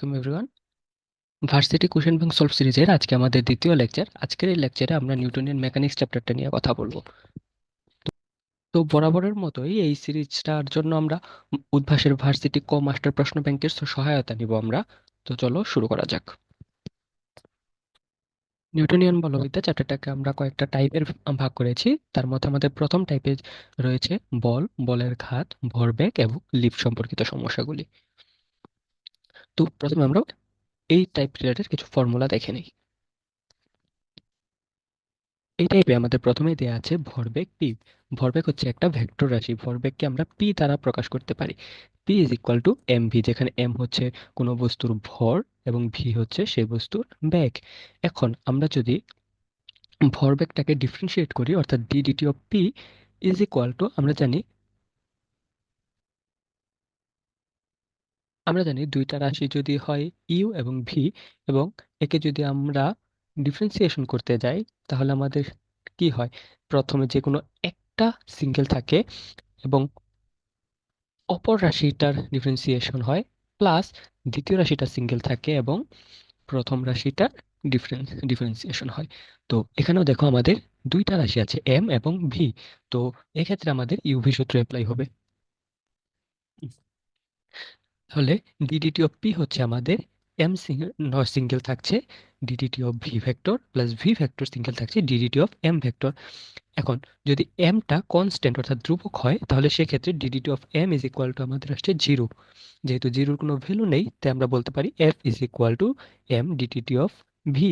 Welcome everyone. Varsity question bank solve সিরিজের আজকে আমাদের দ্বিতীয় লেকচার। আজকের এই লেকচারে আমরা নিউটনিয়ান মেকানিক্স চ্যাপ্টারটা নিয়ে কথা বলবো। তো বরাবরের মতোই এই সিরিজটার জন্য আমরা উদ্ভাসের ভার্সিটি ক মাস্টার প্রশ্ন ব্যাংকের সহায়তা নিব আমরা। তো চলো শুরু করা যাক। নিউটনিয়ান বলবিদ্যা চ্যাপ্টারটাকে আমরা কয়েকটা টাইপের ভাগ করেছি। তার মধ্যে আমাদের প্রথম টাইপে রয়েছে বল, বলের ঘাত, ভরবেগ এবং লিফট সম্পর্কিত সমস্যাগুলি। তো প্রথমে আমরা এই টাইপ রিলেটেড কিছু ফর্মুলা দেখে নিই। এই টাইপে আমাদের প্রথমেই দেয়া আছে ভরবেগ পি। ভরবেগ হচ্ছে একটা ভেক্টর রাশি। ভরবেগকে আমরা পি দ্বারা প্রকাশ করতে পারি। P is equal to M V, যেখানে এম হচ্ছে কোনো বস্তুর ভর এবং ভি হচ্ছে সেই বস্তুর বেগ। এখন আমরা যদি ভরবেগটাকে ডিফারেন্সিয়েট করি, অর্থাৎ D DT of P is equal to, আমরা জানি দুইটা রাশি যদি হয় ইউ এবং ভি, এবং একে যদি আমরা ডিফারেন্সিয়েশন করতে যাই, তাহলে আমাদের কি হয়? প্রথমে যে কোনো একটা সিঙ্গেল থাকে এবং অপর রাশিটার ডিফারেন্সিয়েশন হয়, প্লাস দ্বিতীয় রাশিটা সিঙ্গেল থাকে এবং প্রথম রাশিটার ডিফারেন্সিয়েশন হয়। তো এখানেও দেখো আমাদের দুইটা রাশি আছে, এম এবং ভি। তো এক্ষেত্রে আমাদের ইউভি সূত্র অ্যাপ্লাই হবে। তাহলে ডিডিটি অফ পি হচ্ছে আমাদের এম সিঙ্গেল থাকছে DDT of V vector, plus V vector single থাকছে ডিডিটি অফ এম ভেক্টর। এখন যদি এমটা কনস্ট্যান্ট অর্থাৎ ধ্রুবক হয়, তাহলে সেক্ষেত্রে DDT of M is equal to আমাদের আসছে জিরো। যেহেতু জিরোর কোনো ভ্যালু নেই, তাই আমরা বলতে পারি F is equal to M DDT of V.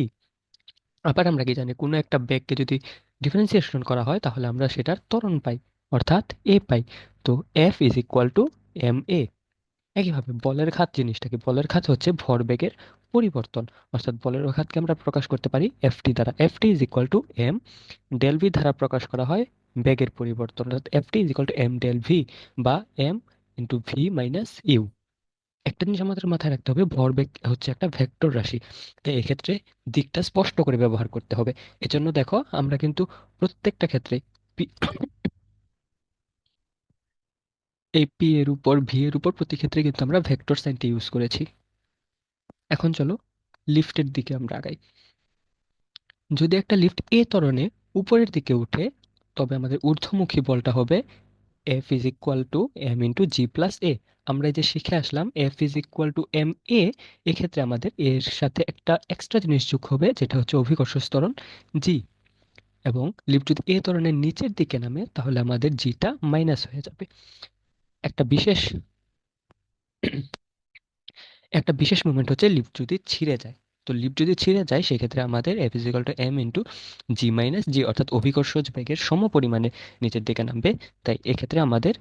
আবার আমরা কি জানি, কোনো একটা বেগকে যদি ডিফারেন্সিয়েশন করা হয়, তাহলে আমরা সেটার ত্বরণ পাই, অর্থাৎ এ পাই। তো F is equal to M A. একইভাবে বলের ঘাত জিনিসটা কি? বলের ঘাত হচ্ছে ভরবেগের পরিবর্তন, অর্থাৎ বলের ঘাতকে আমরা প্রকাশ করতে পারি এফটি দ্বারা। F T is equal to M del V দ্বারা প্রকাশ করা হয় বেগের পরিবর্তন, অর্থাৎ F T is equal to M del V, বা M into V minus U. একটা জিনিস আমাদের মাথায় রাখতে হবে, ভরবেগ হচ্ছে একটা ভেক্টর রাশি, তাই এক্ষেত্রে দিকটা স্পষ্ট করে ব্যবহার করতে হবে। এজন্য দেখো আমরা কিন্তু প্রত্যেকটা ক্ষেত্রে পি এই পি এর উপর ভি এর উপর প্রতি ক্ষেত্রে কিন্তু আমরা ভেক্টর সাইনটি ইউজ করেছি। এখন চলো লিফটের দিকে আমরা আগাই। যদি একটা লিফট এ ত্বরণে উপরের দিকে উঠে, তবে আমাদের ঊর্ধ্বমুখী বলটা হবে F is equal to M into G plus A. আমরা এই যে শিখে আসলাম F is equal to M A, এক্ষেত্রে আমাদের এর সাথে একটা এক্সট্রা জিনিস যোগ হবে, যেটা হচ্ছে অভিকর্ষ ত্বরণ জি। এবং লিফট যদি এ ত্বরণের নিচের দিকে নামে, তাহলে আমাদের জিটা মাইনাস হয়ে যাবে। একটা বিশেষ একটা বিশেষ মুভমেন্ট হচ্ছে লিফট যদি ছিঁড়ে যায়। তো লিফট যদি ছিঁড়ে যায়, সেক্ষেত্রে আমাদের F is equal to M into G minus G, অর্থাৎ অভিকর্ষজ বেগের সমপরিমাণে নিচের দিকে নামবে। তাই এক্ষেত্রে আমাদের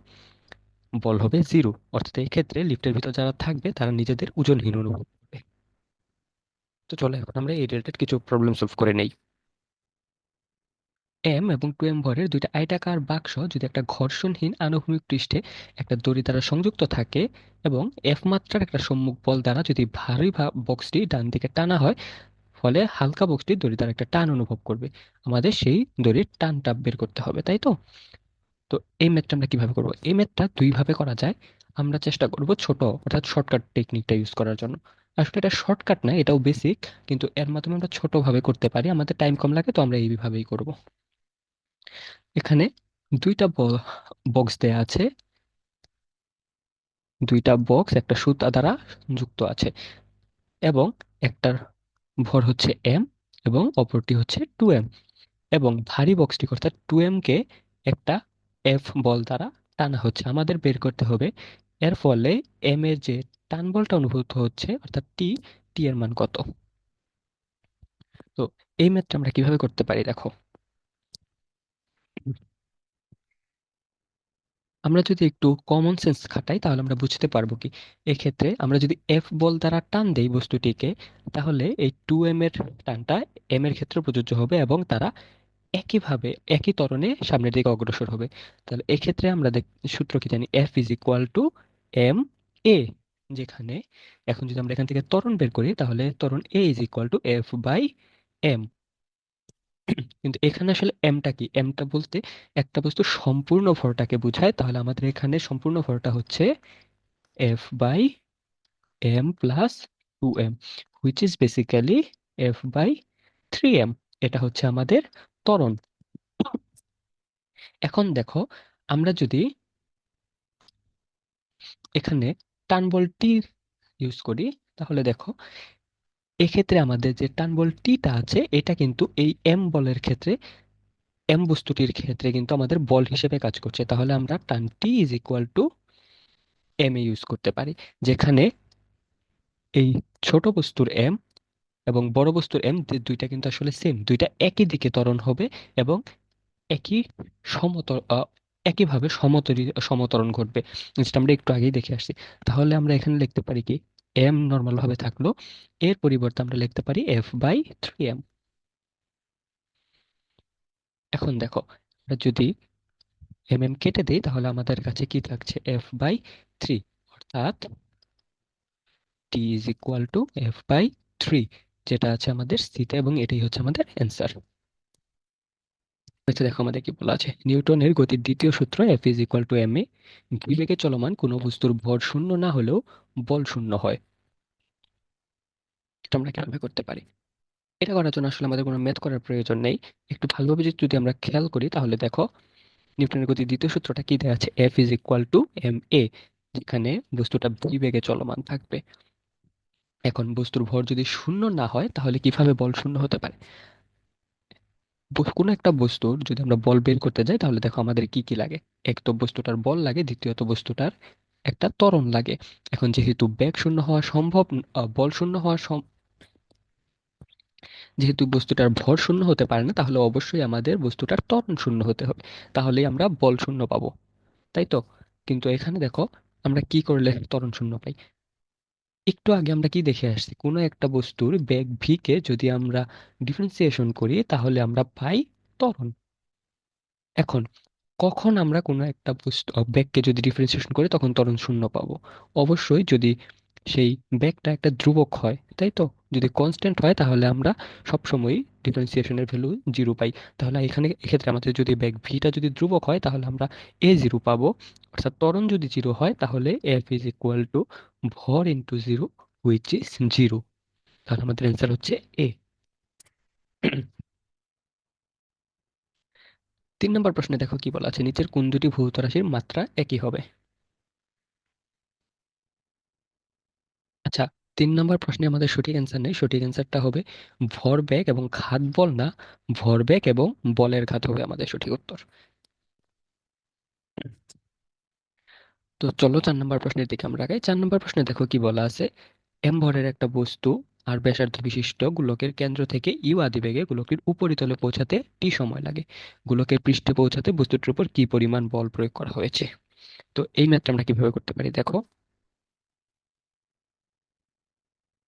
বল হবে জিরো, অর্থাৎ এই ক্ষেত্রে লিফটের ভিতর যারা থাকবে তারা নিজেদের ওজনহীন অনুভব করবে। তো চলো এখন আমরা এই রিলেটেড কিছু প্রবলেম সলভ করে নেই। এম এবং টু এম ভরের দুইটা আয়তাকার বাক্স যদি একটা ঘর্ষণহীন আনুভূমিক পৃষ্ঠে একটা দড়ি দ্বারা সংযুক্ত থাকে, এবং এফ মাত্রার একটা সম্মুখ বল দ্বারা যদি ভারী বক্সটি ডান দিকে টানা হয়, ফলে হালকা বক্সটি দড়ি দ্বারা একটা টান অনুভব করবে। আমাদের সেই দড়ির টানটা বের করতে হবে, তাই তো? তো এই ম্যাথটা আমরা কিভাবে করব? এই ম্যাথটা দুইভাবে করা যায়। আমরা চেষ্টা করব ছোট অর্থাৎ শর্টকাট টেকনিকটা ইউজ করার জন্য। আসলে এটা শর্টকাট না, এটাও বেসিক, কিন্তু এর মাধ্যমে আমরা ছোটভাবে করতে পারি, আমাদের টাইম কম লাগে, তো আমরা এইভাবেই করব। এখানে দুইটা বক্স দেয়া আছে, দুইটা বক্স একটা সুতা দ্বারা যুক্ত আছে, এবং একটার ভর হচ্ছে এম এবং অপরটি হচ্ছে টু এম। এবং ভারী বক্সটি অর্থাৎ টু এম কে একটা এফ বল দ্বারা টানা হচ্ছে। আমাদের বের করতে হবে এর ফলে এম এর যে টান বলটা অনুভূত হচ্ছে, অর্থাৎ টি, টি এর মান কত। তো এই ম্যাথটা আমরা কিভাবে করতে পারি দেখো। আমরা যদি একটু কমন সেন্স খাটাই, তাহলে আমরা বুঝতে পারবো কি, এক্ষেত্রে আমরা যদি এফ বল দ্বারা টান দেই বস্তুটিকে, তাহলে এই টু এম এর টানটা এম এর ক্ষেত্রে প্রযোজ্য হবে এবং তারা একইভাবে একই ত্বরণে সামনের দিকে অগ্রসর হবে। তাহলে এক্ষেত্রে আমরা সূত্র কি জানি, F is equal to M A, যেখানে এখন যদি আমরা এখান থেকে ত্বরণ বের করি, তাহলে ত্বরণ A is equal to F by M. কিন্তু এখানে আসলে এমটা কি? এমটা বলতে একটা বস্তু সম্পূর্ণ ভরটাকে বোঝায়, তাহলে আমাদের এখানে সম্পূর্ণ ভরটা হচ্ছে F by M plus 2m, which is basically f/3m। এটা হচ্ছে আমাদের ত্বরণ। এখন দেখো, আমরা যদি এখানে টান বল টি ইউজ করি, তাহলে দেখো এক্ষেত্রে আমাদের যে টান বল টিটা আছে এটা কিন্তু এই এম বলের ক্ষেত্রে, এম বস্তুটির ক্ষেত্রে কিন্তু আমাদের বল হিসেবে কাজ করছে। তাহলে আমরা টান T is equal to M A use করতে পারি, যেখানে এই ছোট বস্তুর এম এবং বড় বস্তুর এম দুইটা কিন্তু আসলে সেম, দুইটা একই দিকে ত্বরণ হবে এবং একই সমতল একইভাবে সমতরণ ঘটবে, যেটা আমরা একটু আগেই দেখে আসছি। তাহলে আমরা এখানে লিখতে পারি কি, এম নর্মাল ভাবে থাকলো, এর পরিবর্তে আমরা লিখতে পারি f/3m। এখন দেখো, আমরা যদি কেটে দিই তাহলে আমাদের কাছে কি থাকছে, f/3, অর্থাৎ টি ইজ ইকুয়াল টু f/3, যেটা আছে আমাদের সিতে, এবং এটাই হচ্ছে আমাদের অ্যান্সার। দেখো আমাদের কি বলা আছে, নিউটনের গতির দ্বিতীয় সূত্র F is equal to M A, ভরবেগে চলমান কোনো বস্তুর ভর শূন্য না হলেও বল শূন্য হয়। এটা আমরা কিভাবে করতে পারি? এটা করার জন্য আসলে আমাদের কোনো ম্যাথ করার প্রয়োজন নেই। একটু ভালোভাবে যদি আমরা খেয়াল করি তাহলে দেখো, নিউটনের গতির দ্বিতীয় সূত্রটা কি দেওয়া আছে, F is equal to M A, যেখানে বস্তুটা ভি বেগে চলমান থাকবে। এখন বস্তুর ভর যদি শূন্য না হয় তাহলে কিভাবে বল শূন্য হতে পারে? কোনো একটা বস্তুর যদি আমরা বল বের করতে যাই তাহলে দেখো আমাদের কি কি লাগে। এক তো বস্তুটার বল লাগে, দ্বিতীয়ত বস্তুটার একটা ত্বরণ লাগে। এখন যেহেতু বেগ শূন্য হওয়া সম্ভব, বল শূন্য হওয়া যেহেতু বস্তুটার ভর শূন্য হতে পারে না, তাহলে অবশ্যই আমাদের বস্তুটার ত্বরণ শূন্য হতে হবে, তাহলেই আমরা বল শূন্য পাবো, তাই তো? কিন্তু এখানে দেখো, আমরা কি করলে ত্বরণ শূন্য পাই? একটু আগে আমরা কি দেখে আসছি, কোনো একটা বস্তুর বেগ ভি কে যদি আমরা ডিফারেন্সিয়েশন করি তাহলে আমরা পাই ত্বরণ। এখন কখন আমরা কোনো একটা বস্তু বেগকে যদি ডিফারেন্সিয়েশন করি তখন ত্বরণ শূন্য পাবো? অবশ্যই যদি সেই বেগটা একটা ধ্রুবক হয়, তাই তো? যদি কনস্ট্যান্ট হয় তাহলে আমরা সবসময় ডিফারেন্সিয়েশনের ভ্যালু জিরো পাই। তাহলে এখানে এক্ষেত্রে আমাদের যদি বেগ ভিটা যদি ধ্রুবক হয় তাহলে আমরা এ জিরো পাবো। অর্থাৎ ত্বরণ যদি জিরো হয় তাহলে এফ ইজ ইকুয়াল টু ভর into zero, which is zero. তাহলে আমাদের অ্যান্সার হচ্ছে এ। 3 নম্বর প্রশ্নে দেখো কি বলা আছে, নিচের কোন দুটি ভৌত রাশির মাত্রা একই হবে? আচ্ছা, 3 নম্বর প্রশ্নে আমাদের সঠিক অ্যান্সার নেই, সঠিক অ্যান্সারটা হবে ভরবেগ এবং ঘাত বল না, ভরবেগ এবং বলের ঘাত হবে আমাদের সঠিক উত্তর। তো চলো 4 নম্বর প্রশ্নের দিকে আমরা আগাই। 4 নম্বর প্রশ্নে দেখো কি বলা আছে, এম ভরের একটা বস্তু আর ব্যাসার্ধ বিশিষ্ট গোলকের কেন্দ্র থেকে ইউ আদিবেগে গোলকের উপরিতলে পৌঁছাতে টি সময় লাগে। গোলকের পৃষ্ঠে পৌঁছাতে বস্তুটির উপর কি পরিমাণ বল প্রয়োগ করা হয়েছে? তো এই ম্যাথটা আমরা কিভাবে করতে পারি দেখো,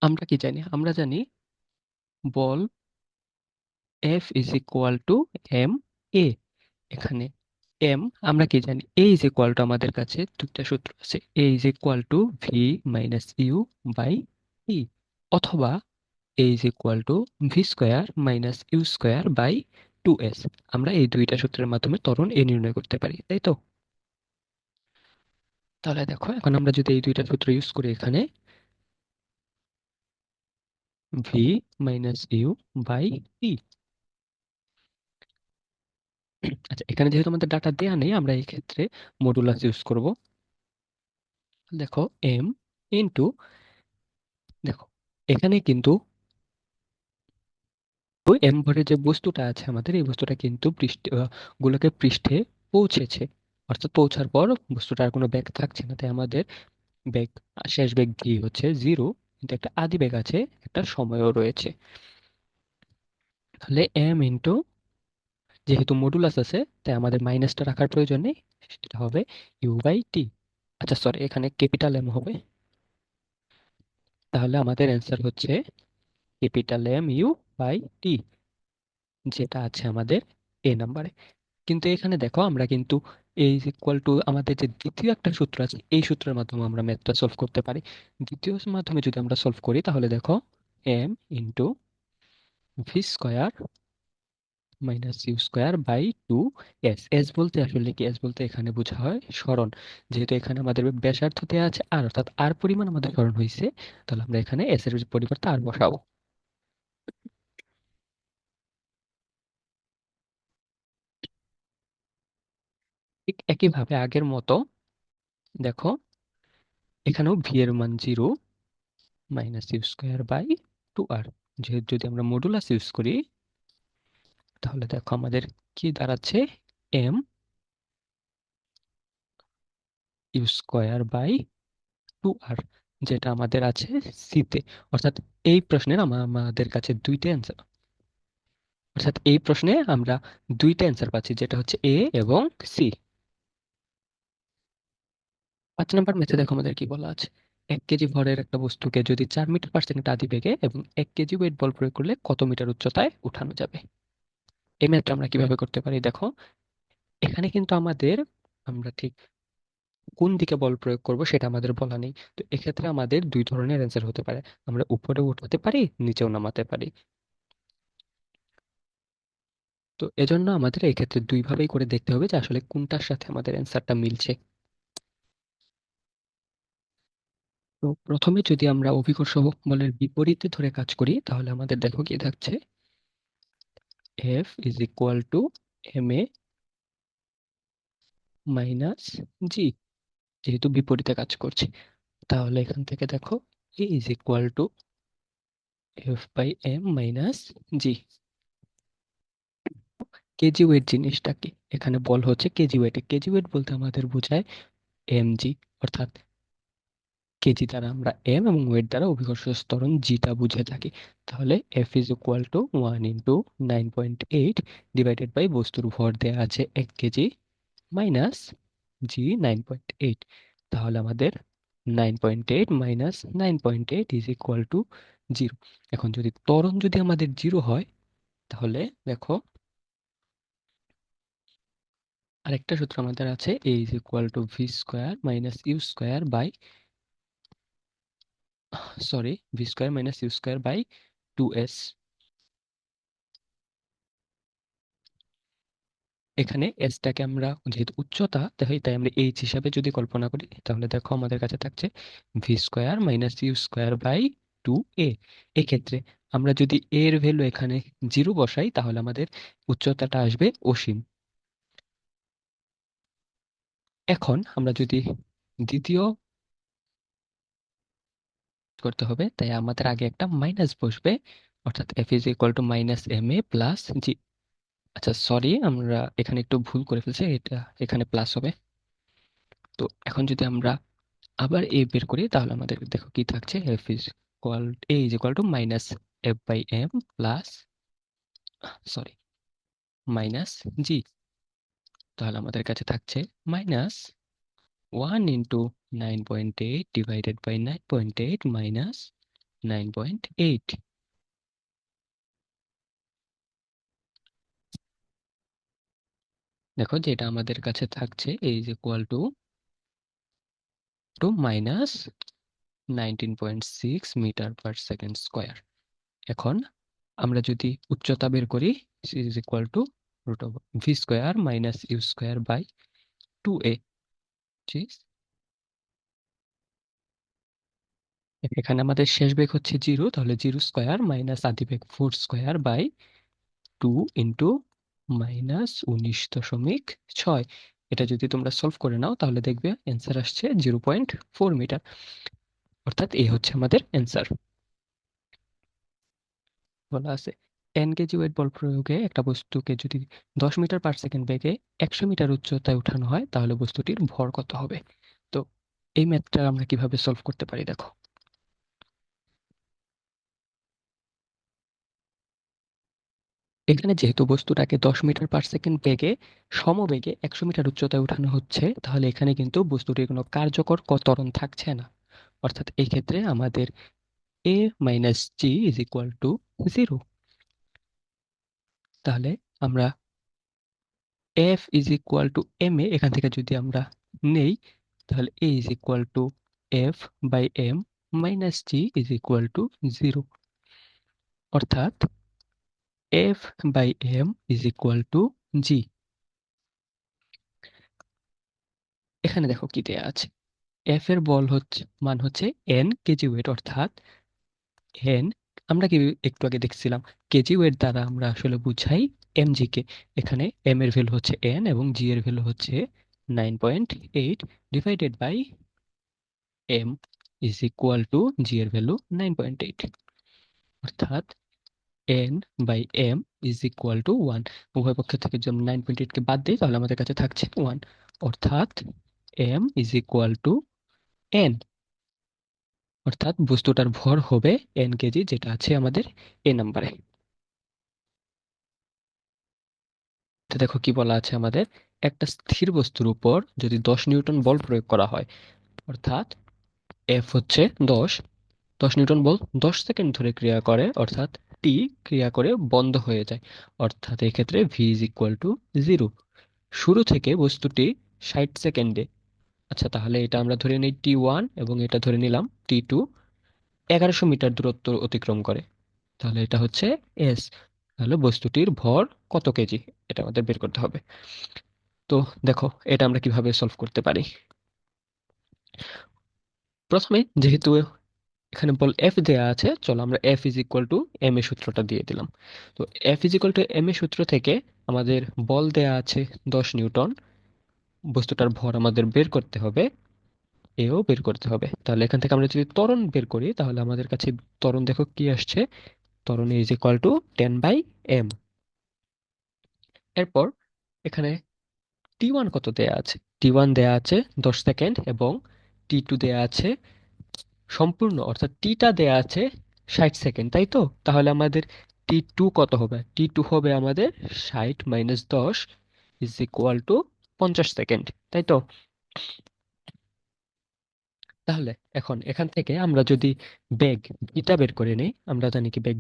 আমরা কি জানি, আমরা জানি বল F is equal to M A. এখানে এম আমরা কি জানি, এ ইজ ইকুয়াল টু, আমাদের কাছে দুটো সূত্র আছে, A is equal to V minus U by E, অথবা A is equal to V square minus U square by 2s। আমরা এই দুইটা সূত্রের মাধ্যমে ত্বরণ এ নির্ণয় করতে পারি, তাই তো? তাহলে দেখো, এখন আমরা যদি এই দুইটা সূত্র ইউজ করি, এখানে ভি মাইনাস ইউ বাই ই। আচ্ছা, এখানে যেহেতু আমাদের ডাটা দেয়া নেই, আমরা এই ক্ষেত্রে মডুলাস ইউজ করব। দেখো এম ইন্টু, দেখো এখানে কিন্তু ওই এম ভরের যে বস্তুটা আছে আমাদের, এই বস্তুটা কিন্তু পৃষ্ঠে গোলকের পৃষ্ঠে পৌঁছেছে, অর্থাৎ পৌঁছার পর বস্তুটার কোনো বেগ থাকছে না, তাই আমাদের বেগ, শেষ বেগ ভি হচ্ছে জিরো, কিন্তু একটা আদি বেগ আছে, একটা সময়ও রয়েছে। তাহলে এম ইন্টু, যেহেতু মডুলাস আছে তাই আমাদের মাইনাসটা রাখার প্রয়োজন নেই, সেটা হবে ইউ বাই টি। আচ্ছা সরি, এখানে ক্যাপিটাল এম হবে। তাহলে আমাদের অ্যান্সার হচ্ছে ক্যাপিটাল এম ইউ বাই টি, যেটা আছে আমাদের এ নাম্বারে। কিন্তু এখানে দেখো, আমরা কিন্তু এই ইকুয়াল টু আমাদের যে দ্বিতীয় একটা সূত্র আছে, এই সূত্রের মাধ্যমে আমরা ম্যাথটা সলভ করতে পারি। দ্বিতীয় মাধ্যমে যদি আমরা সলভ করি তাহলে দেখো M into V square minus U square by two S. S বলতে আসলে কি? এস বলতে এখানে বোঝা হয় সরণ। যেহেতু এখানে আমাদের ব্যাসার্ধ দেওয়া আছে আর, অর্থাৎ আর পরিমাণ আমাদের সরণ হয়েছে, তাহলে আমরা এখানে এস এর পরিবর্তে আর বসাবো। ঠিক একইভাবে আগের মতো দেখো, এখানেও ভি এর মান 0, minus U square by two R. যেহেতু যদি আমরা মডুলাস ইউজ করি, তাহলে দেখো আমাদের কি দাঁড়াচ্ছে, M U square by two R, যেটা আমাদের আছে সিতে। অর্থাৎ এই প্রশ্নের আমাদের কাছে দুইটা অ্যান্সার, অর্থাৎ এই প্রশ্নে আমরা দুইটা অ্যান্সার পাচ্ছি, যেটা হচ্ছে এ এবং সি। 5 নম্বর ম্যাথে দেখো আমাদের কি বলা আছে, 1 কেজি ভরের একটা বস্তুকে যদি 4 মিটার/সেকেন্ড আদি বেগে এবং 1 কেজি ওয়েট বল প্রয়োগ করলে কত মিটার উচ্চতায় উঠানো যাবে? এই ম্যাথটা আমরা কিভাবে করতে পারি দেখো, এখানে কিন্তু আমাদের, আমরা ঠিক কোন দিকে বল প্রয়োগ করব সেটা আমাদের বলা নেই। তো এক্ষেত্রে আমাদের দুই ধরনের অ্যান্সার হতে পারে, আমরা উপরে উঠাতে পারি, নিচেও নামাতে পারি। তো এজন্য আমাদের এক্ষেত্রে দুইভাবেই করে দেখতে হবে যে আসলে কোনটার সাথে আমাদের অ্যান্সারটা মিলছে। তো প্রথমে যদি আমরা অভিকর্ষ বলের বিপরীতে ধরে কাজ করি, তাহলে আমাদের দেখো কি থাকছে, F is equal to M A minus G. যেহেতু বিপরীতে কাজ করছি, তাহলে এখান থেকে দেখো A is equal to F by M minus G. KG weight জিনিসটা কি? এখানে বল হচ্ছে কেজি ওয়েট। কেজি ওয়েট বলতে আমাদের বোঝায় এম জি, অর্থাৎ কেজি দ্বারা আমরা এম এবং ওয়েট দ্বারা অভিকর্ষ ত্বরণ জিটা বুঝে থাকি। তাহলে F is equal to 1 × 9.8 divided by বস্তুর ভর দেওয়া আছে 1 কেজি মাইনাস জি 9.8। তাহলে আমাদের 9.8 মাইনাস 9.8 ইজ ইকুয়াল টু 0। এখন যদি ত্বরণ যদি আমাদের 0 হয়, তাহলে দেখো আরেকটা সূত্র আমাদের আছে, A is equal to V square minus U square by, sorry, V square minus U square by 2s। এখানে এসটাকে আমরা যেহেতু উচ্চতা তাই তাই আমরা এইচ হিসাবে যদি কল্পনা করি, তাহলে দেখো আমাদের কাছে থাকছে V square minus U square by 2a। এক্ষেত্রে আমরা যদি a এর ভ্যালু এখানে 0 বসাই, তাহলে আমাদের উচ্চতাটা আসবে অসীম। এখন আমরা যদি দ্বিতীয় করতে হবে, তাই আমাদের আগে একটা মাইনাস বসবে, অর্থাৎ F is equal to minus M A plus G. আচ্ছা সরি, আমরা এখানে একটু ভুল করে ফেলছি, এটা এখানে প্লাস হবে। তো এখন যদি আমরা আবার এ বের করি, তাহলে আমাদের দেখো কি থাকছে, F is equal, A is equal to minus F by M plus, sorry, minus G. তাহলে আমাদের কাছে থাকছে মাইনাস 1 × 9.8 ডিভাইডেড বাই 9.8 মাইনাস 9.8। দেখো যেটা আমাদের কাছে থাকছে, A is equal to minus 19.6 metre per second square. এখন আমরা যদি উচ্চতা বের করি, is equal to root over V square minus U square by 2a। এখানে আমাদের শেষ বেগ হচ্ছে 0, তাহলে 0 স্কোয়ার মাইনাস আদি বেগ 4 স্কোয়ার বাই 2 মাইনাস 19.6। এটা যদি তোমরা সলভ করে নাও, তাহলে দেখবে অ্যান্সার আসছে 0.4 মিটার। অর্থাৎ এই হচ্ছে আমাদের অ্যান্সার। বলা আছে 10 কেজি ওয়েট বল প্রয়োগে একটা বস্তুকে যদি 10 মিটার/সেকেন্ড বেগে 100 মিটার উচ্চতায় উঠানো হয়, তাহলে বস্তুটির ভর কত হবে? তো এই ম্যাথটা আমরা কিভাবে সলভ করতে পারি দেখো, এখানে যেহেতু বস্তুটাকে 10 মিটার/সেকেন্ড বেগে সমবেগে 100 মিটার উচ্চতায় উঠানো হচ্ছে, তাহলে এখানে কিন্তু বস্তুটির কোনো কার্যকর ত্বরণ থাকছে না। অর্থাৎ এই ক্ষেত্রে আমাদের A minus G is equal to 0। তাহলে আমরা F is equal to M A এখান থেকে যদি আমরা নেই, তাহলে A is equal to F by M minus G is equal to 0। অর্থাৎ F by M is equal to G. এখানে দেখো কি দেয়া আছে, এফ এর বল হচ্ছে মান হচ্ছে এন কেজি ওয়েট, অর্থাৎ এন, আমরা কি একটু আগে দেখছিলাম কেজি ওয়েট দ্বারা আমরা আসলে বুঝাই এমজি কে। এখানে এম এর ভ্যালু হচ্ছে এন এবং জি এর ভ্যালু হচ্ছে 9.8 divided by M is equal to G এর ভ্যালু 9.8, অর্থাৎ N by M is equal to 1। উভয় পক্ষ থেকে যদি 9.8 কে বাদ দিই তাহলে আমাদের কাছে থাকছে 1, অর্থাৎ M is equal to N, অর্থাৎ বস্তুটার ভর হবে এন কেজি, যেটা আছে আমাদের এ নাম্বারে। তো দেখো কি বলা আছে আমাদের, একটা স্থির বস্তুর উপর যদি 10 নিউটন বল প্রয়োগ করা হয়, অর্থাৎ এফ হচ্ছে 10, 10 নিউটন বল 10 সেকেন্ড ধরে ক্রিয়া করে, অর্থাৎ টি ক্রিয়া করে বন্ধ হয়ে যায়, অর্থাৎ এই ক্ষেত্রে ভি ইজ ইকুয়াল টু 0। শুরু থেকে বস্তুটি 60 সেকেন্ডে, আচ্ছা তাহলে এটা আমরা ধরে নিই T1 এবং এটা ধরে নিলাম T2, 1100 মিটার দূরত্ব অতিক্রম করে, তাহলে এটা হচ্ছে এস। তাহলে বস্তুটির ভর কত কেজি, এটা আমাদের বের করতে হবে। তো দেখো এটা আমরা কিভাবে সলভ করতে পারি। প্রথমে যেহেতু এখানে বল এফ দেয়া আছে, চলো আমরা F is equal to M এর সূত্রটা দিয়ে দিলাম। তো F is equal to M এর সূত্র থেকে আমাদের বল দেয়া আছে 10 নিউটন, বস্তুটার ভর আমাদের বের করতে হবে, এও বের করতে হবে। তাহলে এখান থেকে আমরা যদি ত্বরণ বের করি তাহলে আমাদের কাছে ত্বরণ দেখো কি আসছে, ত্বরণ ইজ ইকুয়াল টু 10/m। এরপর এখানে T1 কত দেয়া আছে, T1 দেয়া আছে 10 সেকেন্ড এবং T2 দেয়া আছে সম্পূর্ণ, অর্থাৎ টিটা দেয়া আছে 60 সেকেন্ড, তাই তো? তাহলে আমাদের T2 কত হবে, T2 হবে আমাদের 60 - 10 ইজ ইকুয়াল টু 50 সেকেন্ড, তাই তো? তাহলে এখন এখান থেকে আমরা যদি বেগ ভিটা বের করে নিই, আমরা জানি কি বেগ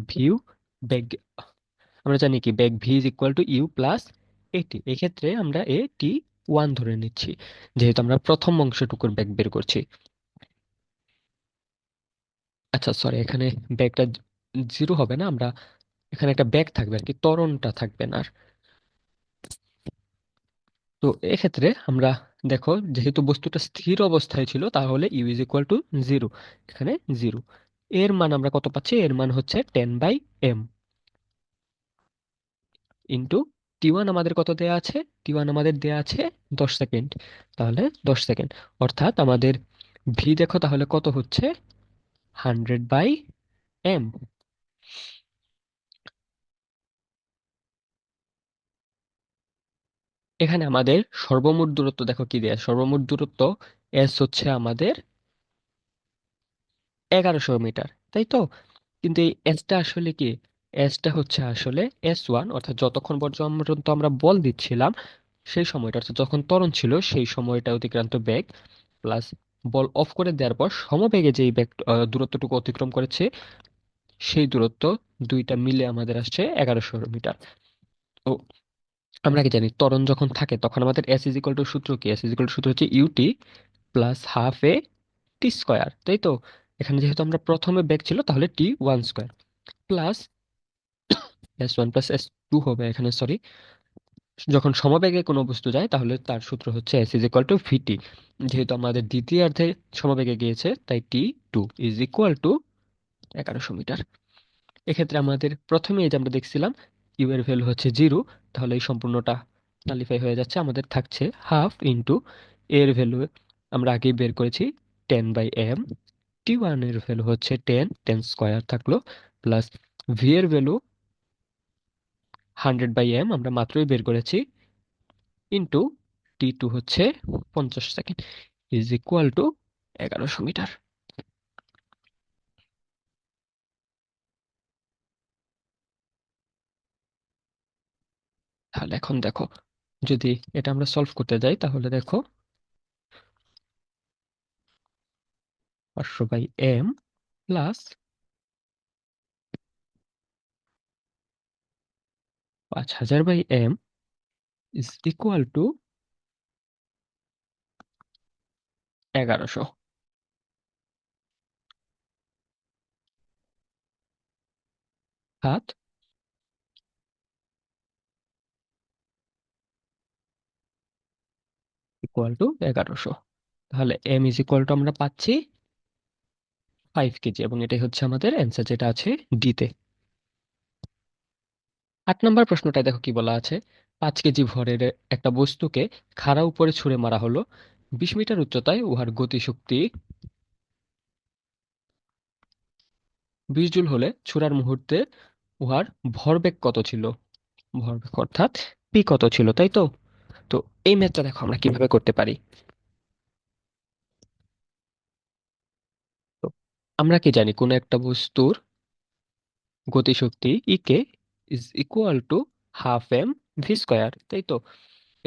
আমরা জানি কি বেগ V is equal to U plus এটি, এক্ষেত্রে আমরা T1 ধরে নিচ্ছি, যেহেতু আমরা প্রথম অংশটুকুর বেগ বের করছি। আচ্ছা সরি, এখানে বেগটা 0 হবে না, আমরা এখানে একটা বেগ থাকবে আর কি, ত্বরণটা থাকবে না আর। তো এক্ষেত্রে আমরা দেখো যেহেতু বস্তুটা স্থির অবস্থায় ছিল তাহলে ইউ ইজ ইকুয়াল টু 0, এখানে 0। এর মান আমরা কত পাচ্ছি, এর মান হচ্ছে 10/m ইন্টু T1 আমাদের কত দেয়া আছে, T1 আমাদের দেয়া আছে 10 সেকেন্ড, তাহলে 10 সেকেন্ড, অর্থাৎ আমাদের ভি দেখো তাহলে কত হচ্ছে 100/m। এখানে আমাদের সর্বমোট দূরত্ব দেখো কি দেয়া, সর্বমোট দূরত্ব এস হচ্ছে আমাদের 1100 মিটার, তাই তো? কিন্তু এই এসটা আসলে কি, এসটা হচ্ছে আসলে S1, অর্থাৎ যতক্ষণ পর্যন্ত আমরা বল দিচ্ছিলাম সেই সময়টা, অর্থাৎ যখন ত্বরণ ছিল সেই সময়টা অতিক্রান্ত বেগ প্লাস বল অফ করে দেওয়ার পর সমবেগে যেই বেগ দূরত্বটুকু অতিক্রম করেছে সেই দূরত্ব, দুইটা মিলে আমাদের আসছে 1100 মিটার। তো আমরা কি জানি ত্বরণ যখন থাকে তখন আমাদের এস ইজ ইকুয়াল টু সূত্র কি, এস ইজ ইকুয়াল টু সূত্র হচ্ছে ইউটি প্লাস হাফ এ টি স্কোয়ার, তাই তো? এখানে যেহেতু আমরা প্রথমে বেগ ছিল তাহলে T1 square plus S1 plus S2 হবে এখানে, সরি, যখন সমবেগে কোনো বস্তু যায় তাহলে তার সূত্র হচ্ছে এস ইজ ইকুয়াল টু ভিটি, যেহেতু আমাদের দ্বিতীয়ার্ধে সমবেগে গিয়েছে তাই T2 is equal to 1100 metre. এক্ষেত্রে আমাদের প্রথমে এই যে আমরা দেখছিলাম ইউ এর ভ্যালু হচ্ছে 0, তাহলে এই সম্পূর্ণটা নালিফাই হয়ে যাচ্ছে, আমাদের থাকছে হাফ ইন্টু এর ভ্যালু আমরা আগেই বের করেছি 10/m, T1 এর ভ্যালু হচ্ছে 10 থাকলো, প্লাস ভি এর ভ্যালু 100/m আমরা মাত্রই বের করেছি, ইন্টু T2 হচ্ছে 50 second is equal to 1100 metre. তাহলে এখন দেখো যদি এটা আমরা সলভ করতে যাই তাহলে দেখো 500/m plus 5000/m is equal to 1100। Equal to 1100। তাহলে এম ইজ ইকুয়াল টু আমরা পাচ্ছি 5 কেজি, এবং এটাই হচ্ছে আমাদের অ্যান্সার যেটা আছে ডিতে। 8 নম্বর প্রশ্নটায় দেখো কি বলা আছে। 5 কেজি ভরের একটা বস্তুকে খাড়া উপরে ছুঁড়ে মারা হলো। 20 মিটার উচ্চতায় উহার গতিশক্তি 20 জুল হলে ছোড়ার মুহূর্তে উহার ভরবেগ কত ছিল? ভরবেগ অর্থাৎ পি কত ছিল, তাই তো? তো এই ম্যাথটা দেখো আমরা কিভাবে করতে পারি। তো আমরা কি জানি কোন একটা বস্তুর গতিশক্তি E K is equal to half M V square, তাই তো?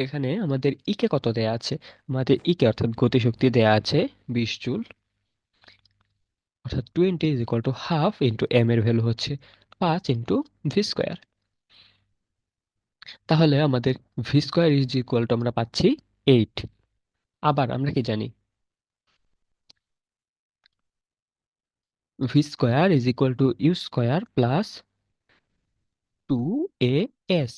এখানে আমাদের ইকে কত দেয়া আছে? আমাদের ইকে অর্থাৎ গতিশক্তি দেয়া আছে 20 জুল, অর্থাৎ 20 is equal to half into M এর ভ্যালু হচ্ছে 5 ইন্টু ভি স্কোয়ার। তাহলে আমাদের V square is equal to আমরা পাচ্ছি 8। আবার আমরা কি জানি V square is equal to U square plus 2a s।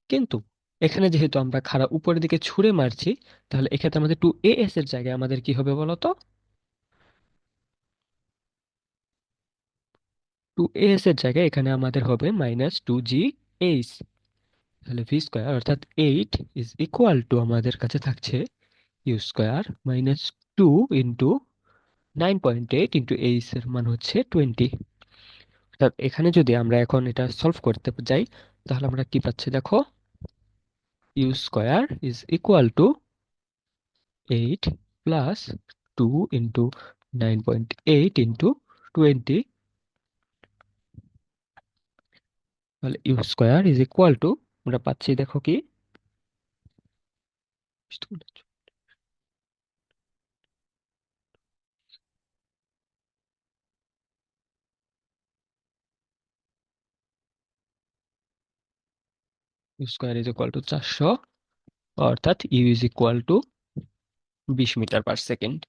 কিন্তু এখানে যেহেতু আমরা খাড়া উপরের দিকে ছুঁড়ে মারছি, তাহলে এক্ষেত্রে আমাদের 2a s এর জায়গায় আমাদের কি হবে বলতো? 2a s এর জায়গায় এখানে আমাদের হবে -2g h। তাহলে ভি স্কোয়ার অর্থাৎ 8 ইজ ইকুয়াল টু আমাদের কাছে থাকছে U square -2 into 9.8 into H এর মান হচ্ছে 20। অর্থাৎ এখানে যদি আমরা এখন এটা সলভ করতে যাই, তাহলে আমরা কি পাচ্ছি দেখো। U square is equal to 8 plus 2 into 9.8 into 20। তাহলে U square is equal to আমরা পাচ্ছি দেখো কি, U square is equal to 400, অর্থাৎ U is equal to 20 metre per second.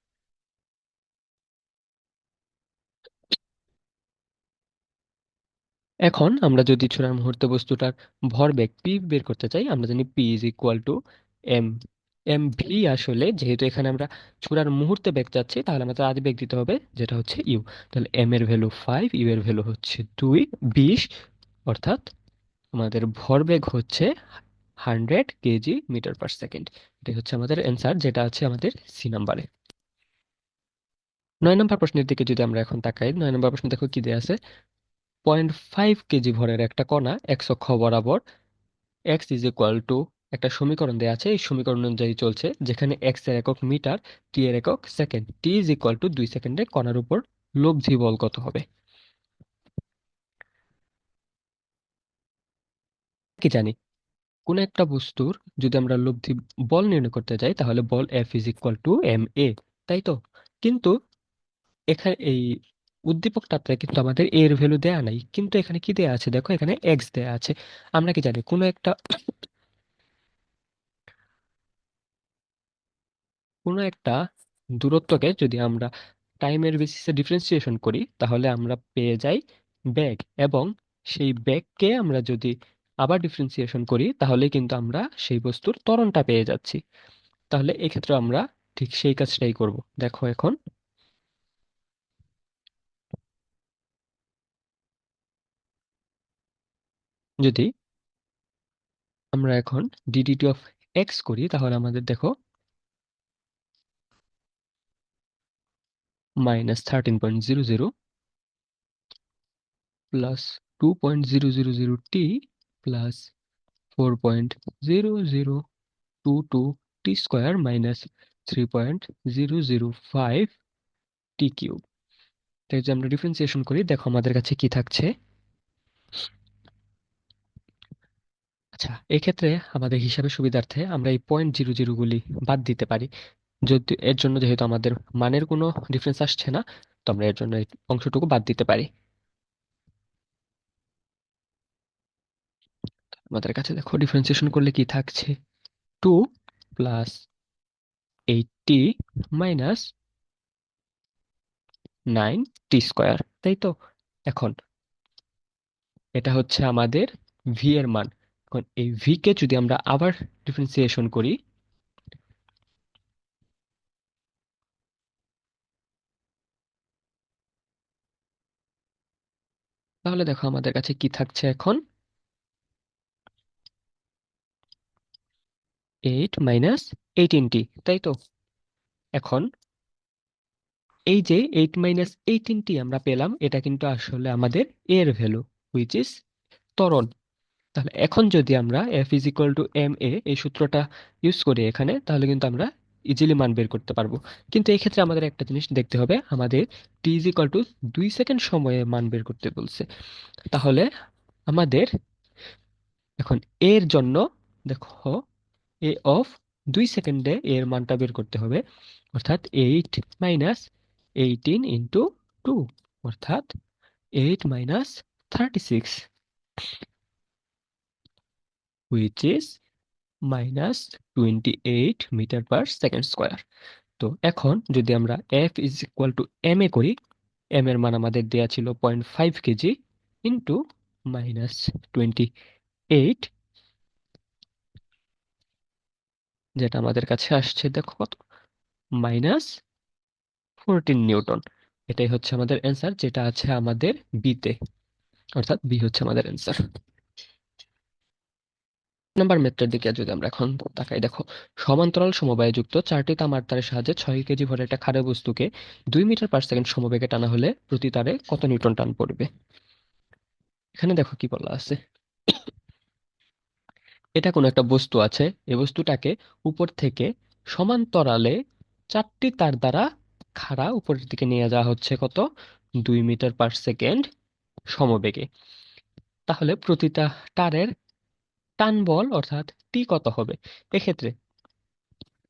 এখন আমরা যদি ছোড়ার মুহূর্তে বস্তুটার ভরবেগ পি বের করতে চাই, আমরা জানি P is equal to M M V. আসলে যেহেতু এখানে আমরা ছোড়ার মুহূর্তে বেগ চাচ্ছি, তাহলে আমাদের আদি বেগ দিতে হবে যেটা হচ্ছে ইউ। তাহলে এম এর ভ্যালু 5, ইউ এর ভ্যালু হচ্ছে 20, অর্থাৎ আমাদের ভরবেগ হচ্ছে 100 কেজি মিটার পার সেকেন্ড। এটাই হচ্ছে আমাদের অ্যান্সার যেটা আছে আমাদের সি নাম্বারে। 9 নম্বর প্রশ্নের দিকে যদি আমরা এখন তাকাই, 9 নম্বর প্রশ্ন দেখো কি দেয়া আছে। 0.5 কেজি ভরের একটা কণা এক্স অক্ষ বরাবর এক্স ইজ ইকুয়াল টু একটা সমীকরণ দেওয়া আছে। এই সমীকরণ অনুযায়ী চলছে, যেখানে এক্স এর একক মিটার, টি এর একক second, T is equal to 2 সেকেন্ডে কণার উপর লব্ধি বল কত হবে? কি জানি কোন একটা বস্তুর যদি আমরা লব্ধি বল নির্ণয় করতে যাই, তাহলে বল F is equal to M A, তাই তো? কিন্তু এখানে এই উদ্দীপকটাতে কিন্তু আমাদের এর ভ্যালু দেয়া নাই, কিন্তু এখানে কি দেয়া আছে দেখো, এখানে এক্স দেয়া আছে। আমরা কি জানি কোনো একটা দূরত্বকে যদি আমরা টাইমের বেসিসে ডিফারেন্সিয়েশন করি, তাহলে আমরা পেয়ে যাই বেগ, এবং সেই বেগকে আমরা যদি আবার ডিফারেন্সিয়েশন করি, তাহলে কিন্তু আমরা সেই বস্তুর ত্বরণটা পেয়ে যাচ্ছি। তাহলে এক্ষেত্রে আমরা ঠিক সেই কাজটাই করব। দেখো এখন যদি আমরা এখন ডিডিটি অফ এক্স করি, তাহলে আমাদের দেখো -13.00 প্লাস 2.000 টি প্লাস 4.0022 টি স্কোয়ার মাইনাস 3.005 টি কিউব। তাই যদি আমরা ডিফারেন্সিয়েশন করি, দেখো আমাদের কাছে কি থাকছে। আচ্ছা, এক্ষেত্রে আমাদের হিসাবের সুবিধার্থে আমরা এই 0.00 গুলি বাদ দিতে পারি। যদি এর জন্য যেহেতু আমাদের মানের কোনো ডিফারেন্স আসছে না, তো আমরা এর জন্য এই অংশটুকু বাদ দিতে পারি। আমাদের কাছে দেখো ডিফারেন্সিয়েশন করলে কি থাকছে, 2 প্লাস 8t মাইনাস 9 টি স্কোয়ার, তাই তো? এখন এটা হচ্ছে আমাদের ভি এর মান। এখন এই ভি কে যদি আমরা আবার ডিফারেন্সিয়েশন করি, তাহলে দেখো আমাদের কাছে কি থাকছে এখন, 8 - 18t, তাই তো? এখন এই যে 8 - 18t আমরা পেলাম, এটা কিন্তু আসলে আমাদের এর ভ্যালু, হুইচ ইজ ত্বরণ। তাহলে এখন যদি আমরা F is equal to M A এই সূত্রটা ইউজ করি এখানে, তাহলে কিন্তু আমরা ইজিলি মান বের করতে পারবো। কিন্তু এই ক্ষেত্রে আমাদের একটা জিনিস দেখতে হবে, আমাদের T is equal to 2 second সময়ে মান বের করতে বলছে। তাহলে আমাদের এখন এর জন্য দেখো, এ অফ 2 সেকেন্ডে এর মানটা বের করতে হবে, অর্থাৎ 8 - 18 × 2, অর্থাৎ 8 - 36, which is -28 metre per second square. তো এখন যদি আমরা F is equal to M A করি, এম এর মান আমাদের দেয়া ছিল 0.5 কেজি ইন্টু -28, যেটা আমাদের কাছে আসছে দেখো কত, -14 নিউটন। এটাই হচ্ছে আমাদের অ্যান্সার, যেটা আছে আমাদের বিতে, অর্থাৎ বি হচ্ছে আমাদের অ্যান্সার। নাম্বার মেথডের দিকে যদি আমরা এখন তাকাই, দেখো সমান্তরাল সমবায়ে যুক্ত 4টি তামার তারের সাহায্যে 6 কেজি ভরের একটা ক্ষারীয় বস্তুকে 2 মিটার পার সেকেন্ড সমবেগে টানা হলে প্রতি তারে কত নিউটন টান পড়বে। এখানে দেখো কি বলা আছে, এটা কোনো একটা বস্তু আছে, এই বস্তুটাকে উপর থেকে সমান্তরালে 4টি তার দ্বারা খাড়া উপরের দিকে নিয়ে যাওয়া হচ্ছে কত, 2 মিটার পার সেকেন্ড সমবেগে। তাহলে প্রতিটা তারের টান বল অর্থাৎ টি কত হবে। এক্ষেত্রে